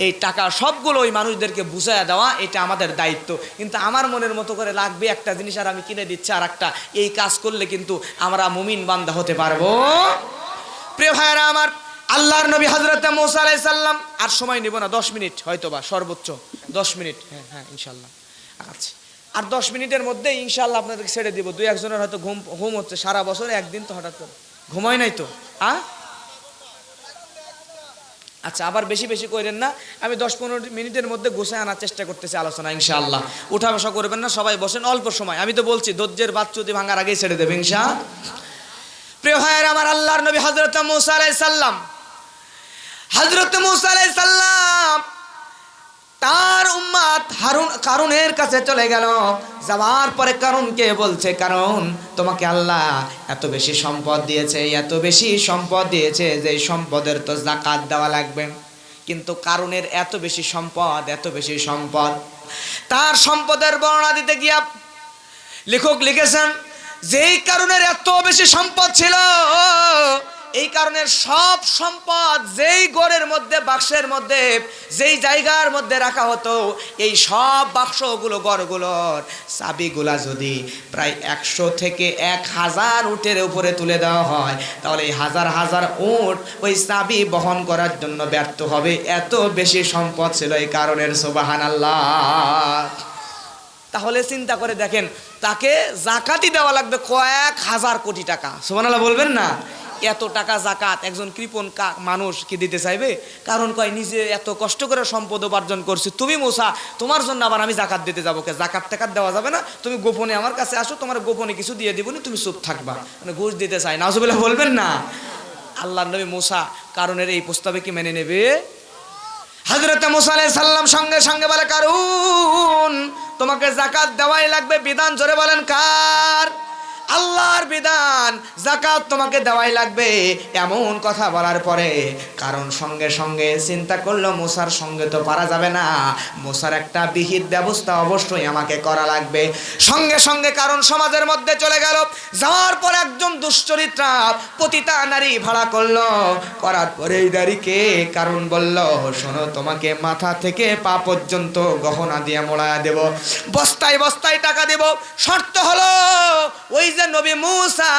এই টাকা সবগুলো ওই মানুষদেরকে বুঝাইয়া দেওয়া, এটা আমাদের দায়িত্ব। কিন্তু আমার মনের মতো করে লাগবে একটা জিনিস আর আমি কিনে দিচ্ছি আর একটা, এই কাজ করলে কিন্তু আমরা মুমিন বান্দা হতে পারবো। প্রিয় ভাইরা আমার, আল্লাহর নবী হযরত মূসা আলাইহিস সালাম, আর সময় নিব না, 10 মিনিট হয়তোবা, সর্বোচ্চ 10 মিনিট। হ্যাঁ ইনশাআল্লাহ। আচ্ছা, আর 10 মিনিটের মধ্যে ইনশাআল্লাহ আপনাদেরকে ছেড়ে দিব। 2-1 জনের হয়তো ঘুম হচ্ছে, সারা বছর একদিন তো হঠাৎ করে ঘুমায় নাই তো। আচ্ছা, আবার বেশি বেশি করেন না, আমি 10-15 মিনিটের মধ্যে গোছায় আনার চেষ্টা করতেছি আলোচনা ইনশাআল্লাহ। উঠা বসা করবেন না, সবাই বসেন, অল্প সময়। আমি তো বলছি ধৈর্যের বাচ্চুতি ভাঙার আগেই ছেড়ে দেবে ইনশাআল্লাহ। প্রিয় ভাইয়ের আমার, আল্লাহর নবী হযরত মূসা আলাইহিস সালাম, হযরত মূসা আলাইহিস সালাম তার উম্মত কারুনের কাছে চলে গেল। যাওয়ার পরে কারুনকে বলছে, কারুন, তোমাকে আল্লাহ এত বেশি সম্পদ দিয়েছে, এত বেশি সম্পদ দিয়েছে যে সম্পদের তো যাকাত দেওয়া লাগবে। কিন্তু কারুনের এত বেশি সম্পদ, এত বেশি সম্পদ, তার সম্পদের বর্ণনা দিতে গিয়া লেখক লিখেছেন, যেই কারুনের এত বেশি সম্পদ ছিল, এই কারণে সব সম্পদ যেই ঘরের মধ্যে, বাক্সের মধ্যে, যেই জায়গার মধ্যে রাখা হতো, এই সব বাক্সগুলো, ঘরগুলোর চাবিগুলা যদি প্রায় 100 থেকে 1000 উটের উপরে তুলে দেওয়া হয়, তাহলে এই হাজার হাজার উট ওই চাবি বহন করার জন্য ব্যর্থ হবে। এত বেশি সম্পদ ছিল এই কারণের। সুবহানাল্লাহ। তাহলে চিন্তা করে দেখেন, তাকে যাকাতই দেওয়া লাগবে কয়েক হাজার কোটি টাকা। সুবহানাল্লাহ বলবেন না? এত টাকা যাকাত একজন কৃপণ মানুষ কি দিতে চাইবে? কারণ কয়, নিজে এত কষ্ট করে সম্পদ উপার্জন করছি, তুমি মূসা, তোমার জন্য আবার আমি যাকাত দিতে যাবো কে? যাকাত টাকাত দেওয়া যাবে না, তুমি গোপনে আমার কাছে আসো, তোমার গোপনে কিছু দিয়ে দিব না, তুমি চুপ থাকবা। মানে ঘুষ দিতে চাই, নাউজুবিল্লাহ বলবেন না? আল্লাহর নবী মূসা কারণের এই প্রস্তাবে কি মেনে নেবে? হযরত মূসা আলাইহিস সালাম সঙ্গে সঙ্গে বলে, কারুন, তোমাকে যাকাত দেওয়াই লাগবে। বিধান জোরে বলেন কার? আল্লাহর বিধান, যাকাত তোমাকে দেওয়াই লাগবে। এমন কথা বলার পরে কারণ সঙ্গে সঙ্গে চিন্তা করলো, মূসার সঙ্গে তো পারা যাবে না, মূসার একটা বিহিত ব্যবস্থা অবশ্যই আমাকে করা লাগবে। সঙ্গে সঙ্গে কারণ সমাজের মধ্যে চলে গেল। যাওয়ার পর একজন দুশ্চরিত্রা পতিতা নারী ভাড়া করলো। করার পরে এই নারীকে কারণ বলল, শোনো, তোমাকে মাথা থেকে পা পর্যন্ত গহনা দিয়ে মোড়ায়া দেব, বস্তায় বস্তায় টাকা দেব। শর্ত হলো, ওই যে নবী মূসা,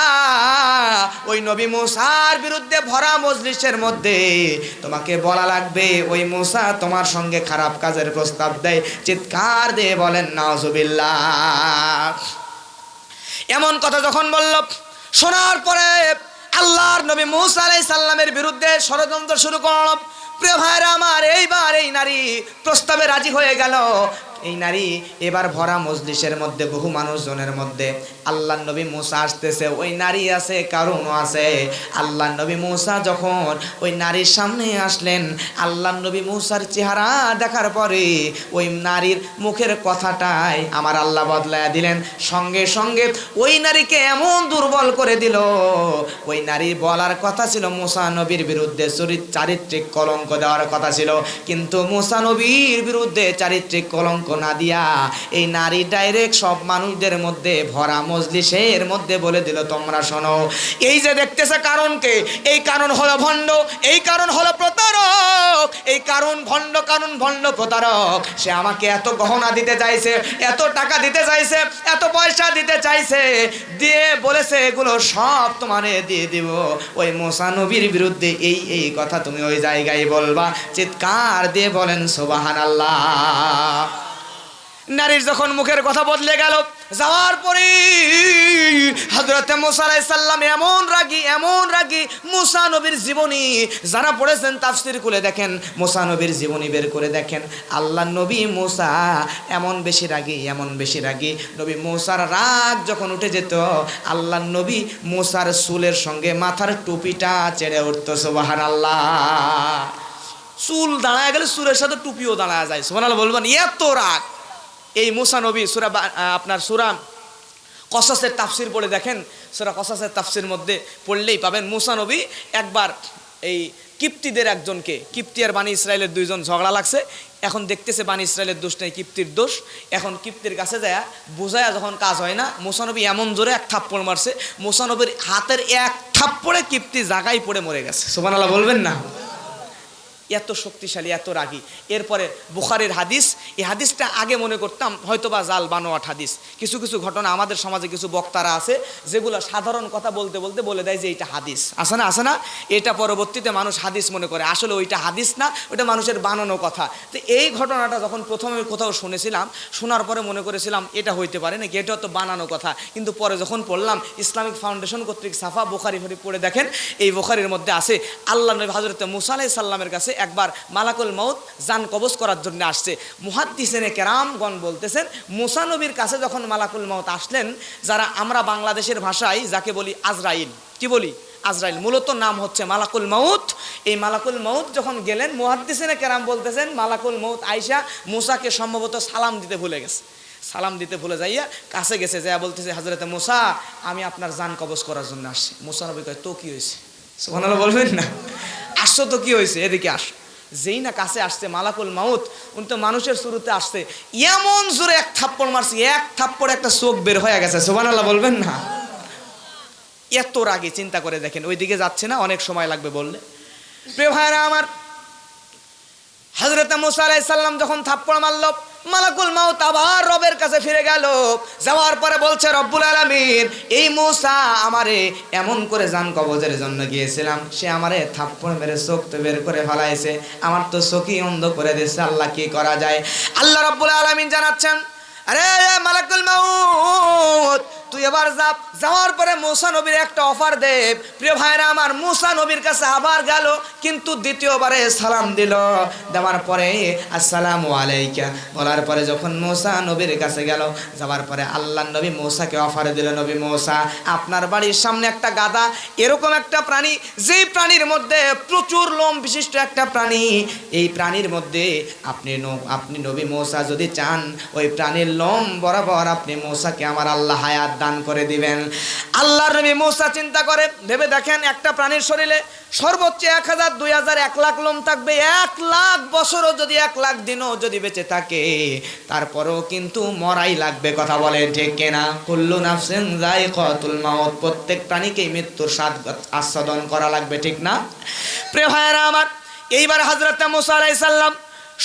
ওই নবী মূসার বিরুদ্ধে ভরা মজলিসের মধ্যে তোমাকে বলা লাগবে, ওই মূসা তোমার সঙ্গে খারাপ কাজের প্রস্তাব দেয়, চিৎকার দিয়ে বলেন নাউজুবিল্লাহ। এমন কথা যখন বলল, শোনার পরে আল্লাহর নবী মূসা আলাইহিস সালামের বিরুদ্ধে ষড়যন্ত্র শুরু করল। প্রিয় ভাইরা আমার, এইবার এই নারী প্রস্তাবে রাজি হয়ে গেল। এই নারী এবার ভরা মজলিসের মধ্যে বহু মানুষজনের মধ্যে আল্লাহর নবী মূসা আসতেছে, ওই নারী আছে, কারণও আছে। আল্লাহর নবী মূসা যখন ওই নারীর সামনে আসলেন, আল্লাহর নবী মূসার চেহারা দেখার পরে ওই নারীর মুখের কথাটাই আমার আল্লাহ বদলায়া দিলেন। সঙ্গে সঙ্গে ওই নারীকে এমন দুর্বল করে দিল, ওই নারীর বলার কথা ছিল মূসা নবীর বিরুদ্ধে চারিত্রিক কলঙ্ক দেওয়ার কথা ছিল, কিন্তু মূসা নবীর বিরুদ্ধে চারিত্রিক কলঙ্ক না দিয়া এই নারী ডাইরেক্ট সব মানুষদের মধ্যে ভরা মজলিসের মধ্যে বলে দিল, তোমরা শোনো, এই যে দেখতেছে কারণকে, এই কারণ হলো ভণ্ড, এই কারণ হলো প্রতারক, এই কারণ ভণ্ড প্রতারক। সে আমাকে এত গহনা দিতে চাইছে, এত টাকা দিতে চাইছে, এত পয়সা দিতে চাইছে, দিয়ে বলেছে এগুলো সব তোমারে দিয়ে দিব। ওই মূসা নবীর বিরুদ্ধে এই কথা তুমি ওই জায়গায় বলবা। চিৎকার দিয়ে বলেন সুবহানাল্লাহ। নারীর যখন মুখের কথা বদলে গেল, যাওয়ার পরে হযরত মূসা আলাইহিস সালাম এমন রাগী। মূসা নবীর জীবনী যারা পড়েছেন তাফসীর খুলে দেখেন, মূসা নবীর জীবনী বের করে দেখেন, আল্লাহর নবী মূসা এমন বেশি রাগী। নবী মূসার রাগ যখন উঠে যেত, আল্লাহর নবী মূসার চুলের সঙ্গে মাথার টুপিটা চেড়ে উঠত। সুবহানাল্লাহ। চুল দাঁড়ায় গেলে চুলের সাথে টুপিও দাঁড়ায় যায়। সুবহানাল্লাহ বলবেন, এত রাগ। এই মূসা নবী সূরা কসাসের তাফসীর পড়ে দেখেন, সূরা কসাসের তাফসীর মধ্যে পড়লেই পাবেন, মূসা নবী একবার এই কিপ্তিদের একজনকে, কিপ্তি আর বানি ইসরায়েলের দুইজন ঝগড়া লাগছে। এখন দেখতেছে বানি ইসরায়েলের দোষ নেই, কিপ্তির দোষ। এখন কিপ্তির কাছে যায় বোঝায়া যখন কাজ হয় না, মূসা নবী এমন জোরে এক থাপ্পড় মারছে, মূসা নবীর হাতের এক থাপ্পড়ে কিপ্তি জায়গায় পড়ে মরে গেছে। সুবহানাল্লাহ বলবেন না? এত শক্তিশালী, এত রাগী। এরপরে বুখারীর হাদিস, এই হাদিসটা আগে মনে করতাম হয়তোবা জাল বানোয়াট হাদিস। কিছু ঘটনা আমাদের সমাজে কিছু বক্তারা আছে যেগুলো সাধারণ কথা বলতে বলে দেয় যে এটা হাদিস। আছে না? এটা পরবর্তীতে মানুষ হাদিস মনে করে, আসলে ওইটা হাদিস না, ওইটা মানুষের বানানো কথা। তো এই ঘটনাটা যখন প্রথমে কোথাও শুনেছিলাম, শোনার পরে মনে করেছিলাম এটা হইতে পারে নাকি, এটা তো বানানো কথা। কিন্তু পরে যখন পড়লাম, ইসলামিক ফাউন্ডেশন কর্তৃক ছাপা বুখারী পড়ে দেখেন, এই বুখারীর মধ্যে আছে আল্লাহ নবী হযরত মূসা আলাইহিস সালামের কাছে একবার মালাকুল মউত জান কবজ করার জন্য আসছে। মুহাদ্দিসিনে কেরামগণ বলতেছেন, মূসা নবীর কাছে যখন মালাকুল মউত আসলেন, যারা আমরা বাংলাদেশের ভাষায় যাকে বলি আজরাইল, কি বলি? আজরাইল, মূলত নাম হচ্ছে মালাকুল মউত। এই মালাকুল মউত যখন গেলেন, মুহাদ্দিসিনে কেরাম বলতেছেন মালাকুল মউত আইসা মূসাকে সম্ভবত সালাম দিতে ভুলে গেছে। সালাম দিতে ভুলে যাইয়া কাছে গেছে, যা বলতেছে, হযরত মূসা, আমি আপনার জান কবজ করার জন্য আসছি। মূসা নবী কয়, তো কি হয়েছে? সুবহানাল্লাহ বলবেন না? আসছো তো কি হয়েছে, এদিকে আস। যেই না কাছে আসছে মালাকুল মউত, উনি তো মানুষের শুরুতে আসছে, এমন জোরে এক থাপ্পড় মারছে, এক থাপ্পড় একটা চোখ বের হয়ে গেছে। সুবহানাল্লাহ বলবেন না? এত রাগে, চিন্তা করে দেখেন। ওইদিকে যাচ্ছে না, অনেক সময় লাগবে বললে। প্রিয় ভাইরা আমার, হযরত মূসা আলাইহিস সালাম যখন থাপ্পড় মারল, মালাকুল মউত আবার রবের কাছে ফিরে গেল। যাওয়ার পরে বলছে, রব্বুল আলামিন, এই মূসা আমারে এমন করে জান কবজের জন্য গিয়েছিলাম, সে আমারে থাপ্পড় মেরে চোখ তো বের করে ফেলাইছে, আমার তো চোখই অন্ধ করে দিয়েছে। আল্লাহ কি করা যায়? আল্লাহ রব্বুল আলামিন জানাচ্ছেন, আরে মালাকুল মউত, তুই এবার যাওয়ার পরে মূসা নবীর একটা অফার দে। প্রিয় ভাইরা আমার, মূসা নবীর কাছে আবার গেল, কিন্তু দ্বিতীয়বারে সালাম দিল। দেওয়ার পরে আসসালামু আলাইকা বলার পরে যখন মূসা নবীর কাছে গেল, যাওয়ার পরে আল্লাহ নবী মূসাকে অফার দিল, নবী মূসা, আপনার বাড়ির সামনে একটা গাধা, এরকম একটা প্রাণী, যেই প্রাণীর মধ্যে প্রচুর লোম বিশিষ্ট একটা প্রাণী, এই প্রাণীর মধ্যে আপনি নবী মূসা যদি চান, ওই প্রাণীর লোম বরাবর আপনি মূসাকে আমার আল্লাহ হায়াত দান করে দিবেন। আল্লাহর নবী মূসা চিন্তা করে ভেবে দেখেন, একটা প্রাণীর শরীরে সর্বোচ্চ 1000, 2000, 1 লাখ লোম থাকবে। 1 লাখ বছরও যদি, 1 লাখ দিনও যদি বেঁচে থাকে, তারপরেও কিন্তু মরাই লাগবে। কথা বলে ঠিক কিনা? কুল্লু নাফসিন যায়িকাতুল মাউত, প্রত্যেক প্রাণীকেই মৃত্যুর স্বাদ আস্বাদন করা লাগবে, ঠিক না? প্রিয় ভাইরা আমার, এইবার হযরত মূসা আলাইহিস সালাম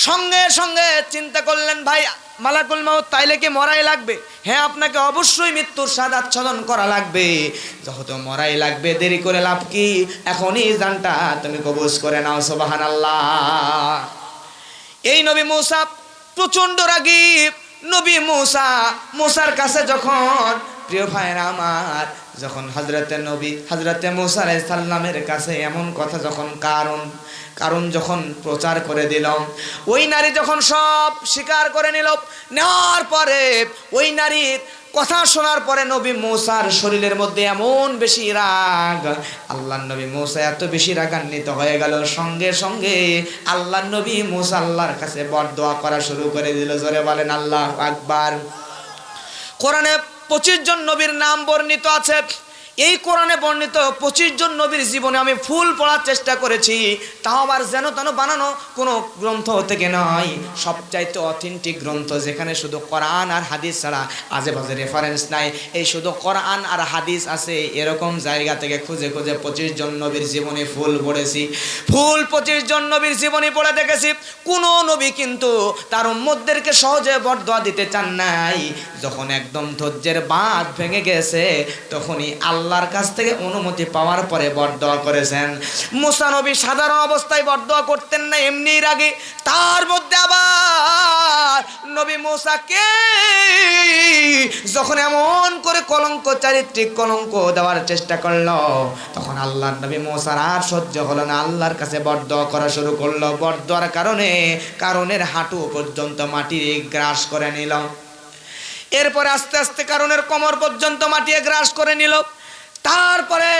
সঙ্গে সঙ্গে চিন্তা করলেন, ভাই মালাকুল মাউত তাইলে কি মরাই লাগবে? হ্যাঁ, আপনাকে অবশ্যই মৃত্যুর স্বাদ আচ্ছাদন করা লাগবে। যত মরাই লাগবে, দেরি করে লাভ কি? এখনই জানটা তুমি কবজ করে নাও। সুবহানাল্লাহ। এই নবী মূসা প্রচন্ড রাগী। নবী মূসার কাছে যখন, প্রিয় ভাইরা আমার, যখন হযরতে মূসা আলাইহিস সালামের কাছে এমন কথা যখন কারণ যখন প্রচার করে দিল, ওই নারী যখন সব স্বীকার করে নিল, নেওয়ার পরে ওই নারীর কথা শোনার পরে নবী মূসার শরীরের মধ্যে এমন বেশি রাগ, আল্লাহর নবী মূসা এত বেশি রাগান্বিত হয়ে গেল, সঙ্গে সঙ্গে আল্লাহর নবী মূসা আল্লাহর কাছে বরদোয়া করা শুরু করে দিল। জোরে বলেন আল্লাহু আকবার। কোরআনে 25 জন নবীর নাম বর্ণিত আছে। এই কোরআনে বর্ণিত 25 জন নবীর জীবনে আমি ফুল পড়ার চেষ্টা করেছি, তাও আবার যেন তেন বানানো কোনো গ্রন্থ থেকে নয়, সবচাইতে অথেন্টিক গ্রন্থ, যেখানে শুধু কোরআন আর হাদিস ছাড়া আজে বাজে রেফারেন্স নাই, এই শুধু কোরআন আর হাদিস আছে, এরকম জায়গা থেকে খুঁজে 25 জন নবীর জীবনে ফুল পড়েছি। 25 জন নবীর জীবনী পড়ে দেখেছি, কোনো নবী কিন্তু তার উম্মতদেরকে সহজে বরদোয়া দিতে চান নাই। যখন একদম ধৈর্যের বাঁধ ভেঙে গেছে, তখনই আল্লাহর কাছ থেকে অনুমতি পাওয়ার পরে বরদোয়া করেছেন। মূসা নবী সাধারণ অবস্থায় বরদোয়া করতেন না, এমনি রাগে। তার মধ্যে আবার নবী মূসাকে যখন এমন করে চারিত্রিক কলঙ্ক দেওয়ার চেষ্টা করলো, তখন আল্লাহর নবী মূসার আর সহ্য হলো না, আল্লাহর কাছে বরদোয়া করা শুরু করলো। বরদোয়ার কারণের হাঁটু পর্যন্ত মাটি গ্রাস করে নিল। এরপরে আস্তে আস্তে কারণের কোমর পর্যন্ত মাটি গ্রাস করে নিল। তারপরে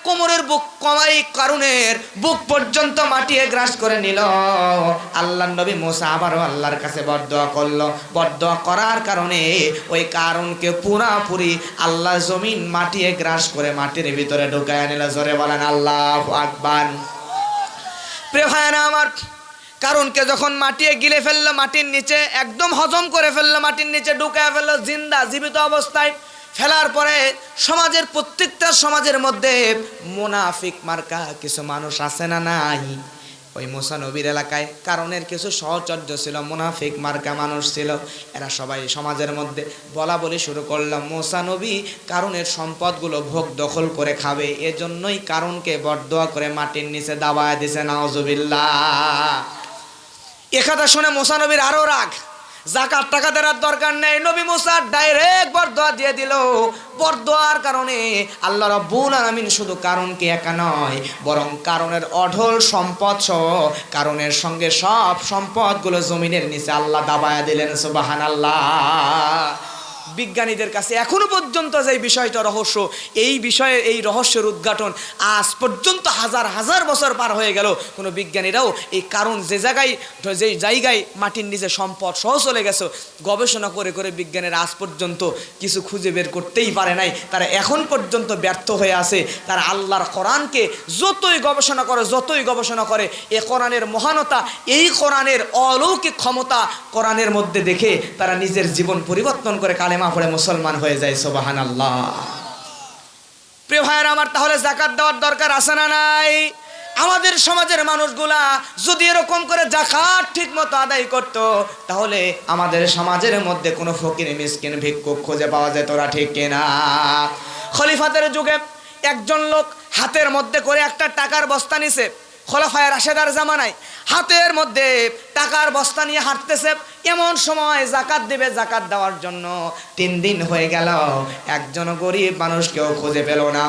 কোমরের বুক কমাই কারণের বুক পর্যন্ত মাটি গ্রাস করে নিল। আল্লাহর নবী মূসা আবারও আল্লাহর কাছে বরদোয়া করলো। বরদোয়া করার কারণে ওই কারণকে পুরাপুরি আল্লাহ জমিন মাটি গ্রাস করে মাটির ভিতরে ঢুকায় নিল। জোরে বলেন আল্লাহু আকবার। প্রিয় ভাইরা আমার, কারণকে যখন মাটিয়ে গিলে ফেললো, মাটির নিচে একদম হজম করে ফেললো, মাটির নিচে ঢুকায় ফেললো জীবিত অবস্থায়। ফেলার পরে প্রত্যেকটা সমাজের মধ্যে মুনাফিক মার্কা কিছু মানুষ আছে না নাই? ওই মূসা নবীর এলাকায় কারণের কিছু সহচর্য ছিল, মুনাফিক মার্কা মানুষ ছিল। এরা সবাই সমাজের মধ্যে বলা বলি শুরু করলো, মূসা নবী কারণের সম্পদগুলো ভোগ দখল করে খাবে, এজন্যই কারণকে বরদোয়া করে মাটির নিচে দাবায় দিছে। নাউজুবিল্লাহ। এ কথা শুনে মূসা নবীর আরো রাগ। যাকাত টাকা দেওয়ার দরকার নেই, নবী মূসা ডাইরেক্ট বরদোয়া দিয়ে দিল। বরদোয়ার কারণে আল্লাহ রাব্বুল আলামিন শুধু কারণকে একা নয়, বরং কারণের অঢল সম্পদ সহ কারণের সঙ্গে সব সম্পদগুলো জমিনের নিচে আল্লাহ দাবায়া দিলেন। সুবহানাল্লাহ। বিজ্ঞানীদের কাছে এখনো পর্যন্ত যে বিষয়টা রহস্য, এই বিষয়ে এই রহস্যের উদ্ঘাটন আজ পর্যন্ত হাজার হাজার বছর পার হয়ে গেল, কোনো বিজ্ঞানীরাও এই কারণ যে জায়গায় মাটির নিচে সম্পদ সহ চলে গেছে, গবেষণা করে করে বিজ্ঞানীরা আজ পর্যন্ত কিছু খুঁজে বের করতেই পারে নাই। তারা এখন পর্যন্ত ব্যর্থ হয়ে আছে। তারা আল্লাহর কোরআনকে যতই গবেষণা করে এ কোরআনের মহানতা, এই কোরআনের অলৌকিক ক্ষমতা কোরআনের মধ্যে দেখে তারা নিজের জীবন পরিবর্তন করে কালেমা পড়ে মুসলমান হয়ে যায়। সুবহানাল্লাহ। প্রিয় ভাইরা আমার, তাহলে যাকাত দেওয়ার দরকার আছে না নাই? আমাদের সমাজের মানুষগুলা যদি এরকম করে যাকাত ঠিক মতো আদায় করত, তাহলে আমাদের সমাজের মধ্যে কোনো ফকির মিসকিন ভিক্ষুক খুঁজে পাওয়া যেত না, ঠিক কিনা? খলিফাতের যুগে একজন লোক হাতের মধ্যে করে একটা টাকার বস্তা নিছে। খোলাফায়ে রাশেদার জামানায় হাতের মধ্যে টাকার বস্তা নিয়ে হাঁটতেছে। এমন সময় যাকাত দিবে, যাকাত দেওয়ার জন্য 3 দিন হয়ে গেল, একজন গরিব মানুষ কেউ খুঁজে পেল না।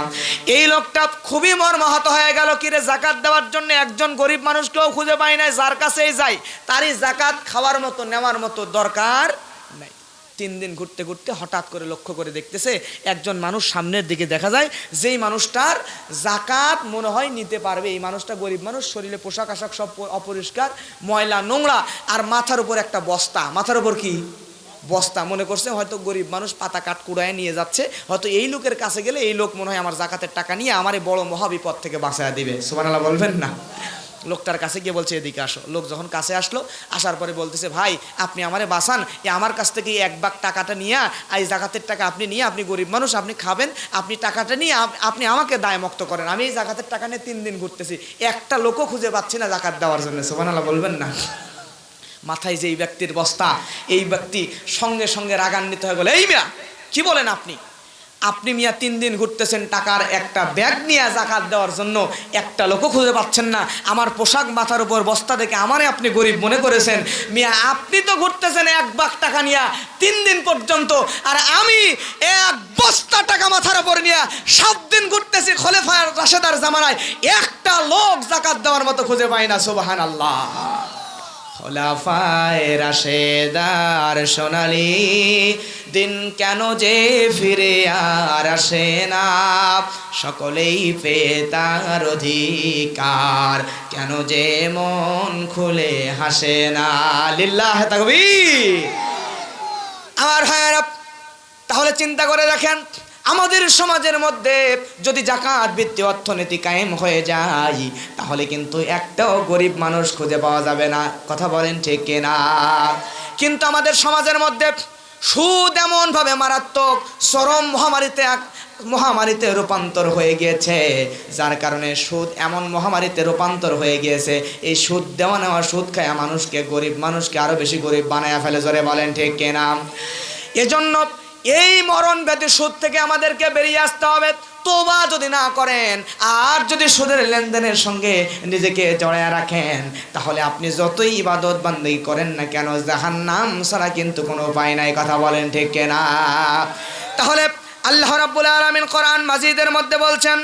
এই লোকটা খুবই মর্মাহত হয়ে গেল, কিরে যাকাত দেওয়ার জন্য একজন গরিব মানুষ কেউ খুঁজে পায় না, যার কাছেই যায় তারই যাকাত খাওয়ার মতো নেওয়ার মতো দরকার নাই। 3 দিন ঘুরতে ঘুরতে হঠাৎ করে লক্ষ্য করে দেখতেছে একজন মানুষ সামনের দিকে দেখা যায়, যেই মানুষটার যাকাত মনে হয় নিতে পারবে। এই মানুষটা গরিব মানুষ, শরীরে পোশাক আশাক সব অপরিষ্কার, ময়লা নোংরা, আর মাথার উপর একটা বস্তা। মাথার উপর কি বস্তা? মনে করছে হয়তো গরিব মানুষ পাতা কাঠ কুড়ায় নিয়ে যাচ্ছে, হয়তো এই লোকের কাছে গেলে এই লোক মনে হয় আমার যাকাতের টাকা নিয়ে আমার এই বড় মহাবিপদ থেকে বাঁচায় দিবে। সুবহানাল্লাহ বলবেন না? লোকটার কাছে গিয়ে বলছে এদিকে আসো। লোক যখন কাছে আসলো, আসার পরে বলতেছে, ভাই আপনি আমারে বাঁচান, আমার কাছ থেকে 1 ভাগ টাকাটা নিয়ে, এই যাকাতের টাকা আপনি নিয়ে, আপনি গরিব মানুষ, আপনি খাবেন, আপনি টাকাটা নিয়ে আপনি আমাকে দায়মুক্ত করেন। আমি এই যাকাতের টাকা নিয়ে 3 দিন ঘুরতেছি, একটা লোকও খুঁজে পাচ্ছি না যাকাত দেওয়ার জন্য। সুবহানাল্লাহ বলবেন না? মাথায় যেই ব্যক্তির বস্তা, এই ব্যক্তি সঙ্গে সঙ্গে রাগান্বিত হয়ে বলে, এই মিয়া কি বলেন আপনি? আপনি মিয়া 3 দিন ঘুরতেছেন টাকার একটা ব্যাগ নিয়ে যাকাত দেওয়ার জন্য, একটা লোকও খুঁজে পাচ্ছেন না। আমার পোশাক মাথার উপর বস্তা দেখে আমারে আপনি গরিব মনে করেছেন। মিয়া আপনি তো ঘুরতেছেন 1 বাক টাকা নিয়ে 3 দিন পর্যন্ত, আর আমি 1 বস্তা টাকা মাথার উপর নিয়ে 7 দিন ঘুরতেছি খলিফায়ে রাশেদার জামানায়, একটা লোক যাকাত দেওয়ার মতো খুঁজে পাই না। সুবহানাল্লাহ। খোলাফায়ে রাশেদার সোনালী দিন কেন যে ফিরে আর আসে না, সকলেই পেয়ে তার অধিকার, কেন যে মন খুলে হাসে না। লিল্লাহ তাকবীর। আমার ভাইয়েরা, তাহলে চিন্তা করে দেখেন, আমাদের সমাজের মধ্যে যদি যাকাত ভিত্তিক অর্থনীতি কায়েম হয়ে যায়, তাহলে কিন্তু একটাও গরিব মানুষ খুঁজে পাওয়া যাবে না। কথা বলেন ঠিক কিনা? কিন্তু আমাদের সমাজের মধ্যে সুদ এমনভাবে মারাত্মক চরম মহামারীতে রূপান্তর হয়ে গিয়েছে, যার কারণে সুদ এমন মহামারীতে রূপান্তর হয়ে গিয়েছে, এই সুদ দেওয়া নেওয়া, সুদ খায়া মানুষকে, গরিব মানুষকে আরো বেশি গরিব বানায়া ফেলে। জোরে বলেন ঠিক কিনা? এজন্য এই মরণ ব্যাধি সুদ থেকে আমাদেরকে বেরিয়ে আসতে হবে। তোবা যদি না করেন আর যদি সুদের লেনদেনের সঙ্গে নিজেকে জড়ায় রাখেন, তাহলে আপনি যতই ইবাদত বান্দেগি করেন না কেন, জাহান্নাম ছাড়া কিন্তু কোনো উপায় নাই। কথা বলেন ঠিক কিনা? তাহলে আল্লাহ রাব্বুল আলামিন কোরআন মাজিদের মধ্যে বলছেন,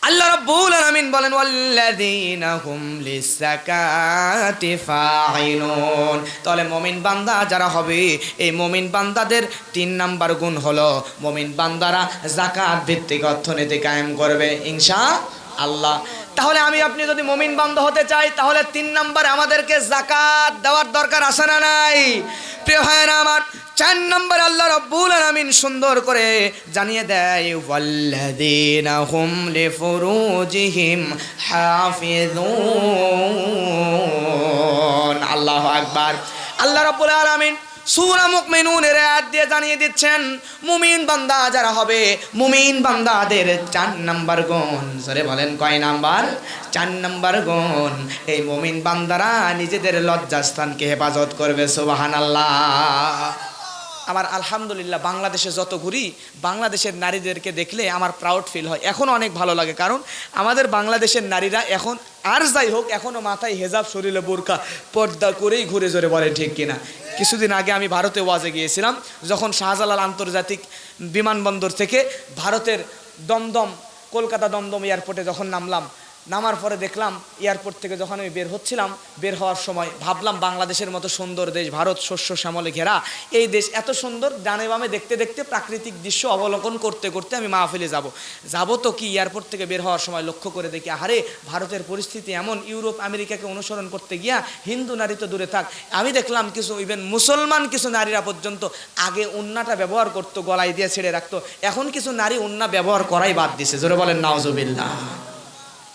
আল্লাহ রাব্বুল আলামিন বলেন, ওয়াল্লাযীনা হুম লিযাকাতি ফাঈলুন। তাহলে মুমিন বান্দা যারা হবে, এই মুমিন বান্দাদের 3 নাম্বার গুণ হলো, মুমিন বান্দারা যাকাত ভিত্তিক অর্থনীতি কায়েম করবে ইনশাআল্লাহ। তাহলে আমি আপনি যদি মুমিন বান্দা হতে চাই, তাহলে 3 নম্বরে আমাদেরকে যাকাত দেওয়ার দরকার আছে না নাই? প্রিয় ভাইরা আমার, 4 নম্বরে আল্লাহ রাব্বুল আলামিন সুন্দর করে জানিয়ে দেয়, ওয়াল্লাযীনা হুম লিফুরুজিহিম হাফিজুন। আল্লাহু আকবার। আল্লাহ রাব্বুল আলামিন সূরা মুমিনুনের আয়াত দিয়ে জানিয়ে দিচ্ছেন, মুমিন বান্দা যারা হবে, মুমিন বান্দাদের 4 নাম্বার গুণ। সরে বলেন কয় নাম্বার? 4 নাম্বার গুণ। এই মুমিন বান্দারা নিজেদের লজ্জাস্থানকে হেফাজত করবে। সুবহানাল্লাহ। আমার আলহামদুলিল্লাহ, বাংলাদেশে যত ঘুরি, বাংলাদেশের নারীদেরকে দেখলে আমার প্রাউড ফিল হয়। এখনও অনেক ভালো লাগে, কারণ আমাদের বাংলাদেশের নারীরা এখন, আর যাই হোক, এখনও মাথায় হেজাব, শরীরে বোরকা, পর্দা করেই ঘুরে জোরে বলে ঠিক কিনা? কিছুদিন আগে আমি ভারতে ওয়াজে গিয়েছিলাম, যখন শাহজালাল আন্তর্জাতিক বিমানবন্দর থেকে ভারতের দমদম, কলকাতা দমদম এয়ারপোর্টে যখন নামার পরে দেখলাম, এয়ারপোর্ট থেকে যখন আমি বের হওয়ার সময় ভাবলাম, বাংলাদেশের মতো সুন্দর দেশ, ভারত শস্য শ্যামলে ঘেরা এই দেশ, এত সুন্দর, ডানে বামে দেখতে দেখতে প্রাকৃতিক দৃশ্য অবলোকন করতে করতে আমি মাহফিলে যাব তো কি, এয়ারপোর্ট থেকে বের হওয়ার সময় লক্ষ্য করে দেখি, আহারে ভারতের পরিস্থিতি এমন, ইউরোপ আমেরিকাকে অনুসরণ করতে গিয়া হিন্দু নারী তো দূরে থাক, আমি দেখলাম কিছু ইভেন মুসলমান কিছু নারীরা পর্যন্ত আগে ওন্নাটা ব্যবহার করতো, গলায় দিয়ে ছেড়ে রাখতো, এখন কিছু নারী ওন্না ব্যবহার করাই বাদ দিছে। জোরে বলেন নাউজুবিল্লাহ।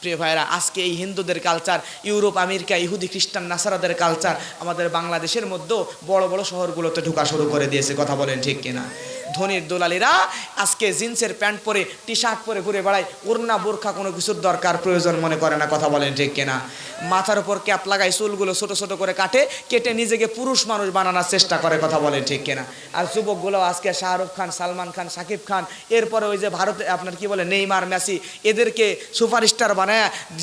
প্রিয় ভাইরা, আজকে এই হিন্দুদের কালচার, ইউরোপ আমেরিকা, ইহুদি খ্রিস্টান নাসারাদের কালচার আমাদের বাংলাদেশের মধ্যেও বড় বড় শহরগুলোতে ঢোকা শুরু করে দিয়েছে। কথা বলেন ঠিক কিনা? ধনির দোলালিরা আজকে জিন্সের প্যান্ট পরে, টি শার্ট পরে ঘুরে বেড়ায়, ওড়না বোরখা কোনো কিছুর দরকার প্রয়োজন মনে করে না। কথা বলেন ঠিক কিনা? মাথার উপর ক্যাপ লাগায়, চুলগুলো ছোট ছোট করে কেটে নিজেকে পুরুষ মানুষ বানানোর চেষ্টা করে। কথা বলেন ঠিক কিনা? আর যুবকগুলো আজকে শাহরুখ খান, সালমান খান, সাকিব খান, এরপরে ওই যে ভারতে আপনার কি বলে নেইমার, মেসি, এদেরকে সুপারস্টার বানায়,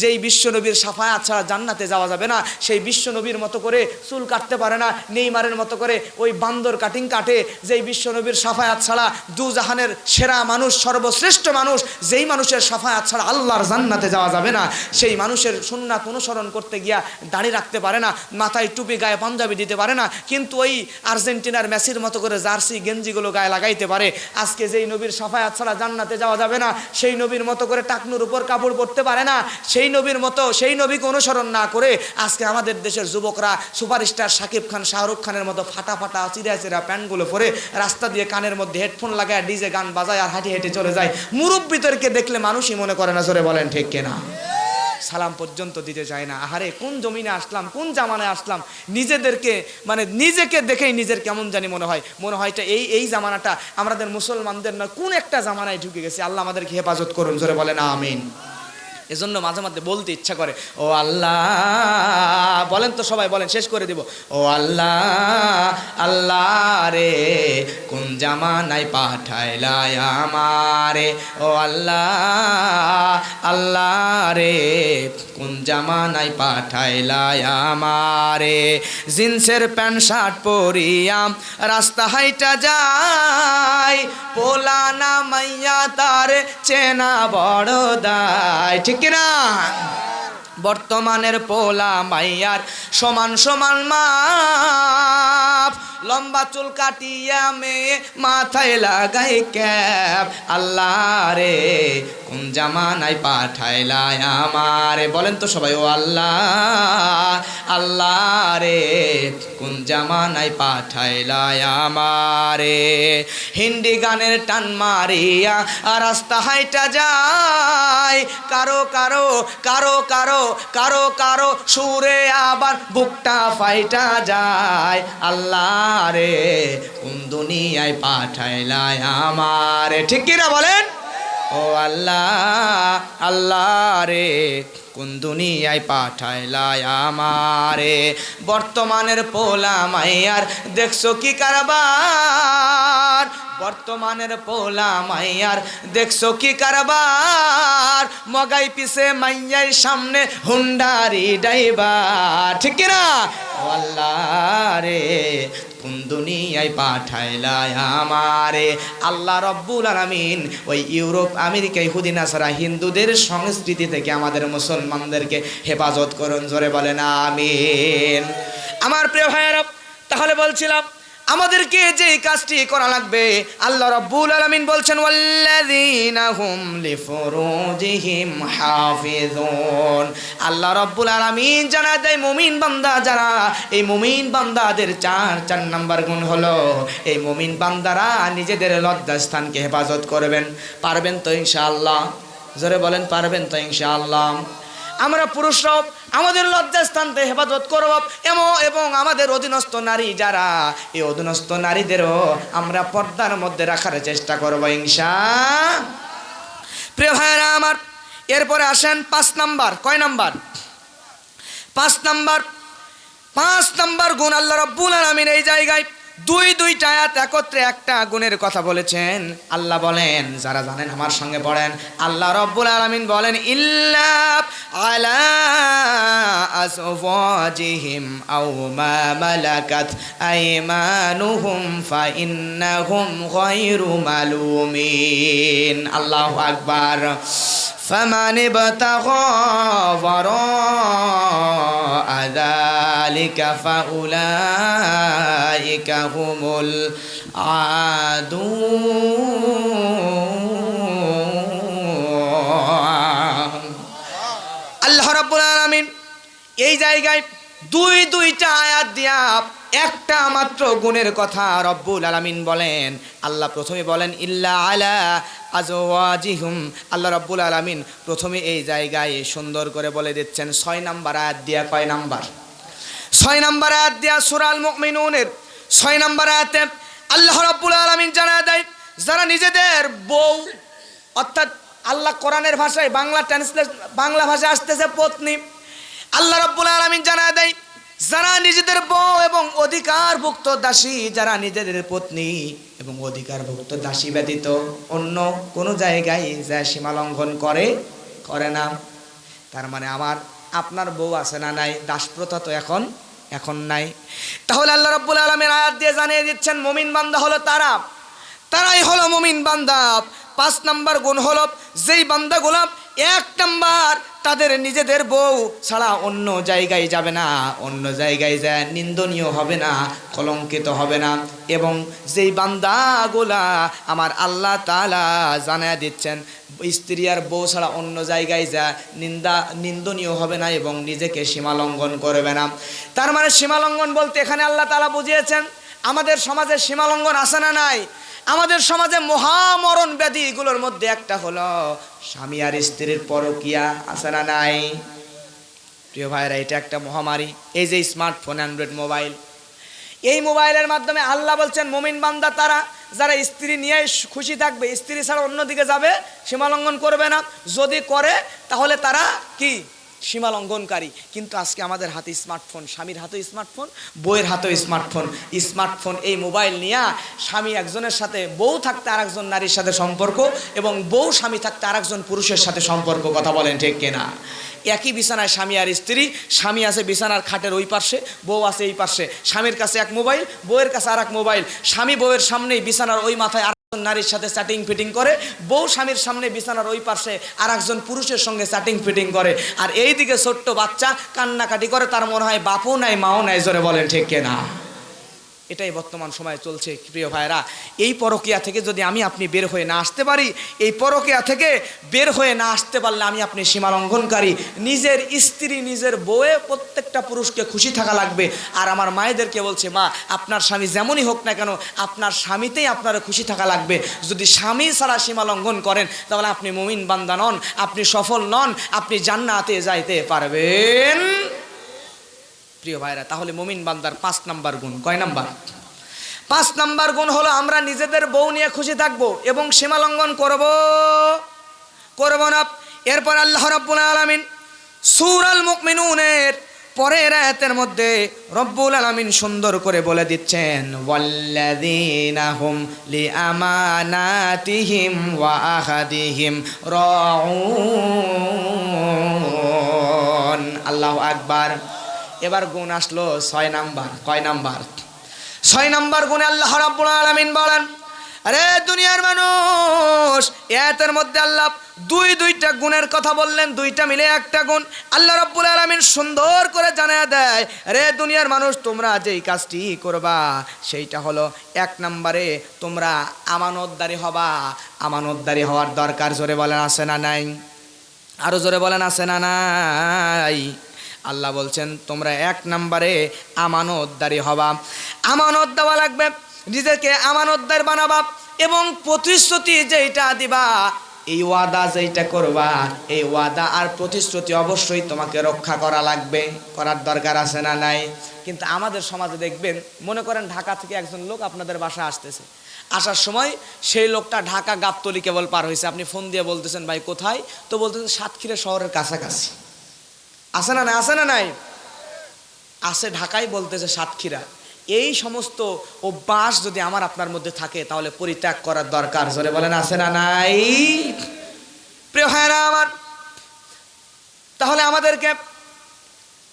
যেই বিশ্বনবীর সাফায়াত ছাড়া জান্নাতে যাওয়া যাবে না, সেই বিশ্বনবীর মতো করে চুল কাটতে পারে না, নেইমারের মতো করে ওই বান্দর কাটিং কাটে, যেই বিশ্বনবীর সাফায়াত ছাড়া, দুজাহানের সেরা মানুষ, সর্বশ্রেষ্ঠ মানুষ, যেই মানুষের সাফায়াত ছাড়া আল্লাহর জান্নাতে যাওয়া যাবে না, সেই মানুষের সুন্নাত অনুসরণ করতে গিয়া দাড়ি রাখতে পারে না, মাথায় টুপি, গায়ে পাঞ্জাবি দিতে পারে না, কিন্তু ওই আর্জেন্টিনার মেসির মতো করে জার্সি গেঞ্জিগুলো গায়ে লাগাইতে পারে। আজকে যেই নবীর সাফায়াত ছাড়া জান্নাতে যাওয়া যাবে না, সেই নবীর মতো করে টাকনুর উপর কাপড় পরতে পারে না, সেই নবীর মতো, সেই নবীকে অনুসরণ না করে আজকে আমাদের দেশের যুবকরা সুপারস্টার সাকিব খান, শাহরুখ খানের মতো ফাটা ফাটা চিরা চিরা প্যান্টগুলো পরে রাস্তা দিয়ে কানের মধ্যে হেডফোন লাগায় ডিজে গান বাজায় আর হাঁটি হেঁটে চলে যায়। মুরব্বীদেরকে দেখলে মানুষই মনে করে না। জোরে বলেন ঠিক কিনা? সালাম পর্যন্ত দিতে চায় না। আহারে কোন জমিনে আসলাম, কোন জামানায় আসলাম, নিজেদেরকে মানে নিজেকে দেখেই নিজের কেমন জানি মনে হয় এই জামানাটা আমাদের মুসলমানদের না, কোন একটা জামানায় ঢুকে গেছে। আল্লাহ আমাদেরকে হেফাজত করুন। জোরে বলেন আমিন। এজন্য মাঝে মাঝে বলতে ইচ্ছা করে, ও আল্লাহ, বলেন তো সবাই, বলেন, শেষ করে দিব। ও আল্লাহ, আল্লাহ রে, কোন জামানায় পাঠাইলা আমারে, ও আল্লাহ, আল্লাহ রে, কোন জামানায় পাঠাইলা আমারে। জিন্সের প্যান্ট শার্ট পরিয়াম রাস্তা হাইটা যায়, পোলা না মাইয়া তার চেনা বড় দায়, ঠিক না? বর্তমানের পোলা মাইয়ার সমান সমান মাপ, লম্বা চুল কাটিয়া মেয়ে মাথায় লাগাই ক্যাপ, আল্লাহ রে, কোন জামানায় পাঠাইলা আমারে। বলেন তো সবাই, ও আল্লাহ, আল্লাহ রে, কোন জামানায় পাঠাইলা আমারে। হিন্দি গানের টান মারিয়া রাস্তা হাইটা যায়, কারো কারো কারো কারো কারো কারো সুরে আবার বুকটা ফাইটা যায়, আল্লাহ রে, কোন দুনিয়ায় পাঠাইলা আমারে। ঠিক কিনা বলেন? ও আল্লাহ, আল্লাহ রে, কোন দুনিয়ায় পাঠাইলা আমারে। বর্তমানের পোলা মাইয়ার দেখছো কি কারবার, বর্তমানের পোলা মাইয়ার দেখছো কি কারবার, মগাই পিছে মাইয়াই সামনে হুন্ডারি ড্রাইভার, ঠিক কিনা? ও আল্লাহ রে, কোন দুনিয়ায় পাঠাইলা আমারে। আল্লাহ রব্বুল আলামিন ওই ইউরোপ, আমেরিকা, ইহুদি, নাসারা, হিন্দুদের সংস্কৃতি থেকে আমাদের মুসলমানদেরকে হেফাজত করুন, জোরে বলেন আমিন। আমার প্রিয় ভাইয়েরা, তাহলে বলছিলাম আমাদেরকে যে কাজটি করা লাগবে, আল্লাহ রাব্বুল আলামিন বলছেন, ওয়াল্লাযীনা হুম লিফুরুজিহিম হাফিজুন। আল্লাহ রাব্বুল আলামিন জানা দেয় মুমিন বান্দা যারা, এই মুমিন বান্দাদের চার নাম্বার গুণ হলো, এই মুমিন বান্দারা নিজেদের লজ্জাস্থানকে হেফাজত করবেন। পারবেন তো ইনশাআল্লাহ? জোরে বলেন, পারবেন তো ইনশাআল্লাহ? আমরা পুরুষরাও আমাদের লজ্জাস্থানকে হেফাজত করব, এবং আমাদের অধীনস্থ নারী যারা, এই অধীনস্থ নারীদেরও আমরা পর্দার মধ্যে রাখার চেষ্টা করব ইনশাআল্লাহ। প্রিয় ভাইরা আমার, এরপরে আসেন 5 নাম্বার। কয় নাম্বার? 5 নাম্বার। 5 নাম্বার গুণ আল্লাহ রাব্বুল আলামিন এই জায়গায় দুইটা আয়াত একত্রে একটা গুণের কথা বলেছেন। আল্লাহ বলেন, যারা জানেন আমার সঙ্গে পড়েন, আল্লাহ রাব্বুল আলামিন বলেন, ইল্লা আলা আজওয়াজিহিম আও মা মালাকাত আইমানুহুম ফা ইন্নাহুম গায়রু মালুমিন। আল্লাহু আকবার। ফামান ইবতাগা ওয়ারাআ যালিকা ফাউলাইকা হুমুল আদুন। আল্লাহ রাব্বুল আলামিন এই জায়গায় দুইটা আয়াত দিয়া একটা মাত্র গুণের কথা রব্বুল আলামিন বলেন। আল্লাহ প্রথমে বলেন ইল্লা আলা আজওয়াজিহুম। আল্লাহ রব্বুল আলামিন প্রথমে এই জায়গায় সুন্দর করে বলে দিচ্ছেন 6 নাম্বার আয়াত দিয়া। কয় নাম্বার? 6 নাম্বার আয়াত দিয়া সূরা আল মুমিনুনের 6 নাম্বার আয়াতে আল্লাহ রব্বুল আলামিন জানায় দেয়, যারা নিজেদের বউ, অর্থাৎ আল্লাহ কোরআনের ভাষায় বাংলা ভাষায় আসতেছে পত্নী। আল্লাহ রব্বুল আলামিন জানায় দেয়, যারা নিজেদের বউ এবং অধিকারভুক্ত দাসী, যারা নিজেদের পত্নী এবং অধিকারভুক্ত দাসী ব্যতীত অন্য কোনো জায়গায় যা সীমা লঙ্ঘন করে না। তার মানে আপনার বউ আছে না নাই? দাসপ্রথা তো এখন নাই। তাহলে আল্লাহ রাব্বুল আলামিন আয়াত দিয়ে জানিয়ে দিচ্ছেন মুমিন বান্দা হলো তারাই হলো মুমিন বান্দা। 5 নাম্বার গুণ হলো, যেই বান্দাগুলো 1 নাম্বার তাদের নিজেদের বউ ছাড়া অন্য জায়গায় যাবে না, অন্য জায়গায় যায় নিন্দনীয় হবে না, কলঙ্কিত হবে না। এবং যেই বান্দাগুলা আমার আল্লাহ তাআলা জানায় দিচ্ছেন স্ত্রী আর বউ ছাড়া অন্য জায়গায় যা নিন্দনীয় হবে না এবং নিজেকে সীমালঙ্ঘন করবে না। তার মানে সীমালঙ্ঘন বলতে এখানে আল্লাহ তাআলা বুঝিয়েছেন, আমাদের সমাজে সীমালঙ্ঘন আছে না নাই? আমাদের সমাজে মহামরণ ব্যাধিগুলোর মধ্যে একটা হলো স্বামী আর স্ত্রীর পরকিয়া, আছে না নাই? প্রিয় ভাইরা, এটা একটা মহামারী। এই যে স্মার্টফোন, অ্যান্ড্রয়েড মোবাইল, এই মোবাইলের মাধ্যমে আল্লাহ বলছেন মুমিন বান্দা তারা যারা স্ত্রী নিয়ে খুশি থাকবে, স্ত্রী ছাড়া অন্যদিকে যাবে, সীমা লঙ্ঘন করবে না। যদি করে তাহলে তারা কি সীমা লঙ্ঘনকারী। কিন্তু আজকে আমাদের হাতে স্মার্টফোন, স্বামীর হাতেও স্মার্টফোন, বউয়ের হাতেও স্মার্টফোন। স্মার্টফোন এই মোবাইল নিয়ে স্বামী একজনের সাথে, বউ থাকতে আরেকজন নারীর সাথে সম্পর্ক, এবং বউ স্বামী থাকতে আরেকজন পুরুষের সাথে সম্পর্ক। কথা বলেন ঠিক কিনা? একই বিছানায় স্বামী আর স্ত্রী, স্বামী আছে বিছানার খাটের ওই পাশে, বউ আছে এই পাশে, স্বামীর কাছে এক মোবাইল, বউয়ের কাছে আর এক মোবাইল। স্বামী বউয়ের সামনেই বিছানার ওই মাথায় নারীর সাথে চ্যাটিং ফিটিং করে, বউ স্বামীর সামনে বিছানার ওই পাশে আর একজন পুরুষের সঙ্গে চ্যাটিং ফিটিং করে, আর এইদিকে ছোট্ট বাচ্চা কান্নাকাটি করে, তার মনে হয় বাপও নাই মাও নাই। জোরে বলেন ঠিক কিনা? এটাই বর্তমান সময়ে চলছে প্রিয় ভাইরা। এই পরকীয়া থেকে যদি আমি আপনি বের হয়ে না আসতে পারি, এই পরকীয়া থেকে বের হয়ে না আসতে পারলে আমি আপনি সীমা লঙ্ঘনকারী। নিজের স্ত্রী, নিজের বউয়ে প্রত্যেকটা পুরুষকে খুশি থাকা লাগবে। আর আমার মায়েদেরকে বলছে, মা আপনার স্বামী যেমনই হোক না কেন, আপনার স্বামীতেই আপনার খুশি থাকা লাগবে। যদি স্বামী ছাড়া সীমা লঙ্ঘন করেন তাহলে আপনি মুমিন বান্দা নন, আপনি সফল নন, আপনি জান্নাতে যাইতে পারবেন। প্রিয় ভাইরা, তাহলে মুমিন বান্দার 5 নাম্বার গুণ। কয় নাম্বার? 5 নাম্বার গুণ হলো আমরা নিজেদের বউ নিয়ে খুশি থাকবো এবং সীমা লঙ্ঘন করব না। এরপর আল্লাহ রাব্বুল আলামিন সূরাল মুমিনুনের পরের আয়াতের মধ্যে রব্বুল আলামিন সুন্দর করে বলে দিচ্ছেন, ওয়াল্লাযীনা হুম লিআমানাতিহিম ওয়া আহাদিহিম রাউন। আল্লাহু আকবার। এবার গুণ আসলো 6 নাম্বার। কয় নাম্বার? 6 নাম্বার গুণে আল্লাহ রাব্বুল আলামিন বলেন, আরে দুনিয়ার মানুষ, এর মধ্যে আল্লাহ দুইটা গুণের কথা বললেন, দুইটা মিলে একটা গুণ। আল্লাহ রাব্বুল আলামিন সুন্দর করে জানায় দেয়, আরে দুনিয়ার মানুষ, তোমরা যেই কাজটি করবা সেইটা হলো 1 নম্বরে তোমরা আমানতদারি হবা। আমানতদারি হওয়ার দরকার। জোরে বলেন আছে না নাই? আরো জোরে বলেন আছে না নাই? আল্লাহ বলছেন তোমরা 1 নম্বরে আমানতদারি হবা। আমানত দেওয়া লাগবে, নিজেকে আমানতদার বানাবা, এবং প্রতিশ্রুতি যেটা দিবা, এই ওয়াদা যেটা করবা, এই ওয়াদা আর প্রতিশ্রুতি অবশ্যই তোমাকে রক্ষা করা লাগবে। করার দরকার আছে না নাই? কিন্তু আমাদের সমাজে দেখবেন, মনে করেন ঢাকা থেকে একজন লোক আপনাদের বাসা আসতেছে, আসার সময় সেই লোকটা ঢাকা গাবতলী কেবল পার হয়েছে, আপনি ফোন দিয়ে বলতেছেন ভাই কোথায়, তো বলতেছেন সাতক্ষীরা শহরের কাছাকাছি। আছে না নাই? আছে না নাই? আছে, ঢাকায় বলতেছে সাতক্ষীরা। এই সমস্ত অভ্যাস যদি আমার আপনার মধ্যে থাকে তাহলে পরিত্যাগ করার দরকার। জোরে বলেন আছে না নাই? প্রিয় ভাইরা আমার, তাহলে আমাদেরকে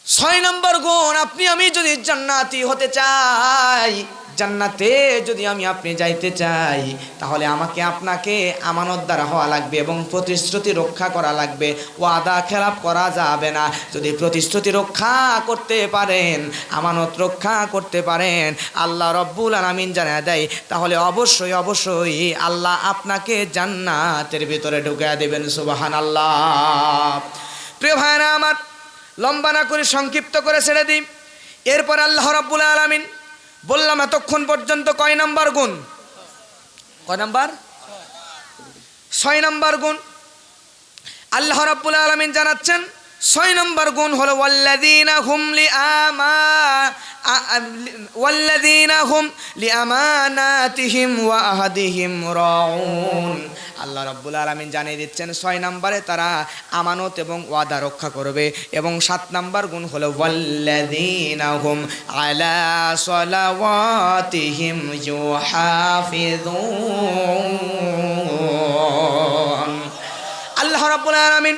6 নম্বর গুণ, আপনি আমি যদি জান্নাতি হতে চাই, জান্নাতে যদি আমি আপনি যাইতে চাই, তাহলে আমাকে আপনাকে আমানতদার হওয়া লাগবে এবং প্রতিশ্রুতি রক্ষা করা লাগবে। ওয়াদা খেলাপ করা যাবে না। যদি প্রতিশ্রুতি রক্ষা করতে পারেন, আমানত রক্ষা করতে পারেন, আল্লাহ রব্বুল আলামিন জানায় দেয়, তাহলে অবশ্যই অবশ্যই আল্লাহ আপনাকে জান্নাতের ভিতরে ঢুকিয়ে দেবেন। সুবহানাল্লাহ। প্রিয় ভাইরা আমার, লম্বা না করে সংক্ষিপ্ত করে ছেড়ে দিই। এরপর আল্লাহ রাব্বুল আলামিন, বললাম এতক্ষণ পর্যন্ত কয় নাম্বার গুণ? কয় নাম্বার? 6 নাম্বার গুণ। আল্লাহ রাব্বুল আলামিন জানাচ্ছেন 6 নাম্বার গুণ হলো ওয়াল্লাযীনা হুম লিআমানাতিহিম ওয়া আহাদিহিম রাউন। আল্লাহ রাব্বুল আলামিন জানিয়ে দিচ্ছেন 6 নম্বরে তারা আমানত এবং ওয়াদা রক্ষা করবে। এবং 7 নাম্বার গুণ হলো ওয়াল্লাযীনা হুম আলা সালাওয়াতিহিম ইউহাফিযুন। আল্লাহ রাব্বুল আলামিন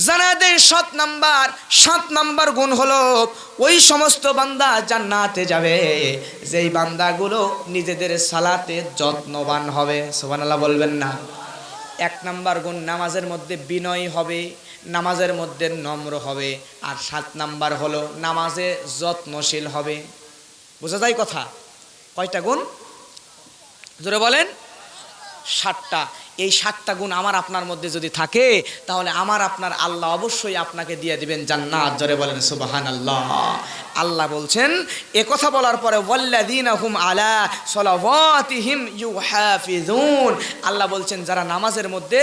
জানা দেন 7 নাম্বার গুণ হলো ওই সমস্ত বান্দা জান্নাতে যাবে যেই বান্দাগুলো নিজেদের সালাতে যত্নবান হবে। সুবহানাল্লাহ বলবেন না? 1 নাম্বার গুণ নামাজের মধ্যে বিনয় হবে, নামাজের মধ্যে নম্র হবে। আর 7 নাম্বার হলো নামাজে যত্নশীল হবে। বোঝা যায় কথা? কয়টা গুণ? জোরে বলেন। 7টা। এই 7টা গুণ আমার আপনার মধ্যে যদি থাকে তাহলে আমার আপনার আল্লাহ অবশ্যই আপনাকে দিয়ে দিবেন জান্নাত। জোরে বলেন সুবহানাল্লাহ। আল্লাহ বলছেন এ কথা বলার পরে ওয়াল্লাযীনা হুম আলা সালাওয়াতিহিম ইউহাফিজুন, আল্লাহ বলছেন যারা নামাজের মধ্যে,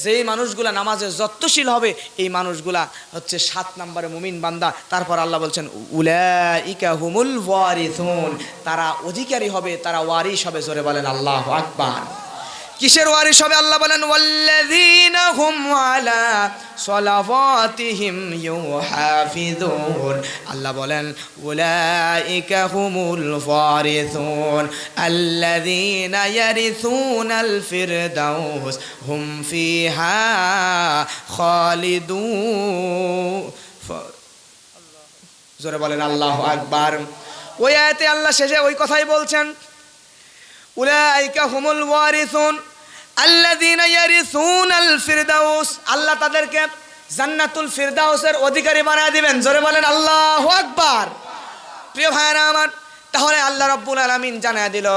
যেই মানুষগুলা নামাজের যত্নশীল হবে এই মানুষগুলা হচ্ছে 7 নম্বরে মুমিন বান্দা। তারপর আল্লাহ বলছেন উলাইকা হুমুল ওয়ারিসুন, তারা অধিকারী হবে, তারা ওয়ারিস হবে। জোরে বলেন আল্লাহু আকবার। কিসের ওয়ারিস হবে? আল্লাহ বলেন ওয়াল্লাযীনা হুম আলা সালাওয়াতিহিম ইউহাফিজুন, আল্লাহ বলেন উলাইকা হুমুল ওয়ারিসুন আল্লাযীনা ইয়ারিসুনাল ফিরদাউস হুম ফিহা খালিদুন। জোরে বলেন আল্লাহু আকবার। ওই আয়াতে আল্লাহ শেষে ওই কথাই বলছেন উলাইকা হুমুল ওয়ারিসুন আল্লাযীনা ইয়ারিসুনাল ফিরদাউস, আল্লাহ তাদেরকে জান্নাতুল ফিরদাউসের অধিকারী বানায় দিবেন। জোরে বলেন আল্লাহু আকবার। প্রিয় ভাইরা আমার, তাহলে আল্লাহ রাব্বুল আলামিন জানায় দিল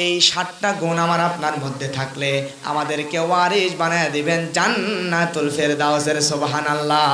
এই 7টা গুণ আমার আপনার মধ্যে থাকলে আমাদেরকে ওয়ারিস বানায় দিবেন জান্নাতুল ফিরদাউসের। সুবহানাল্লাহ।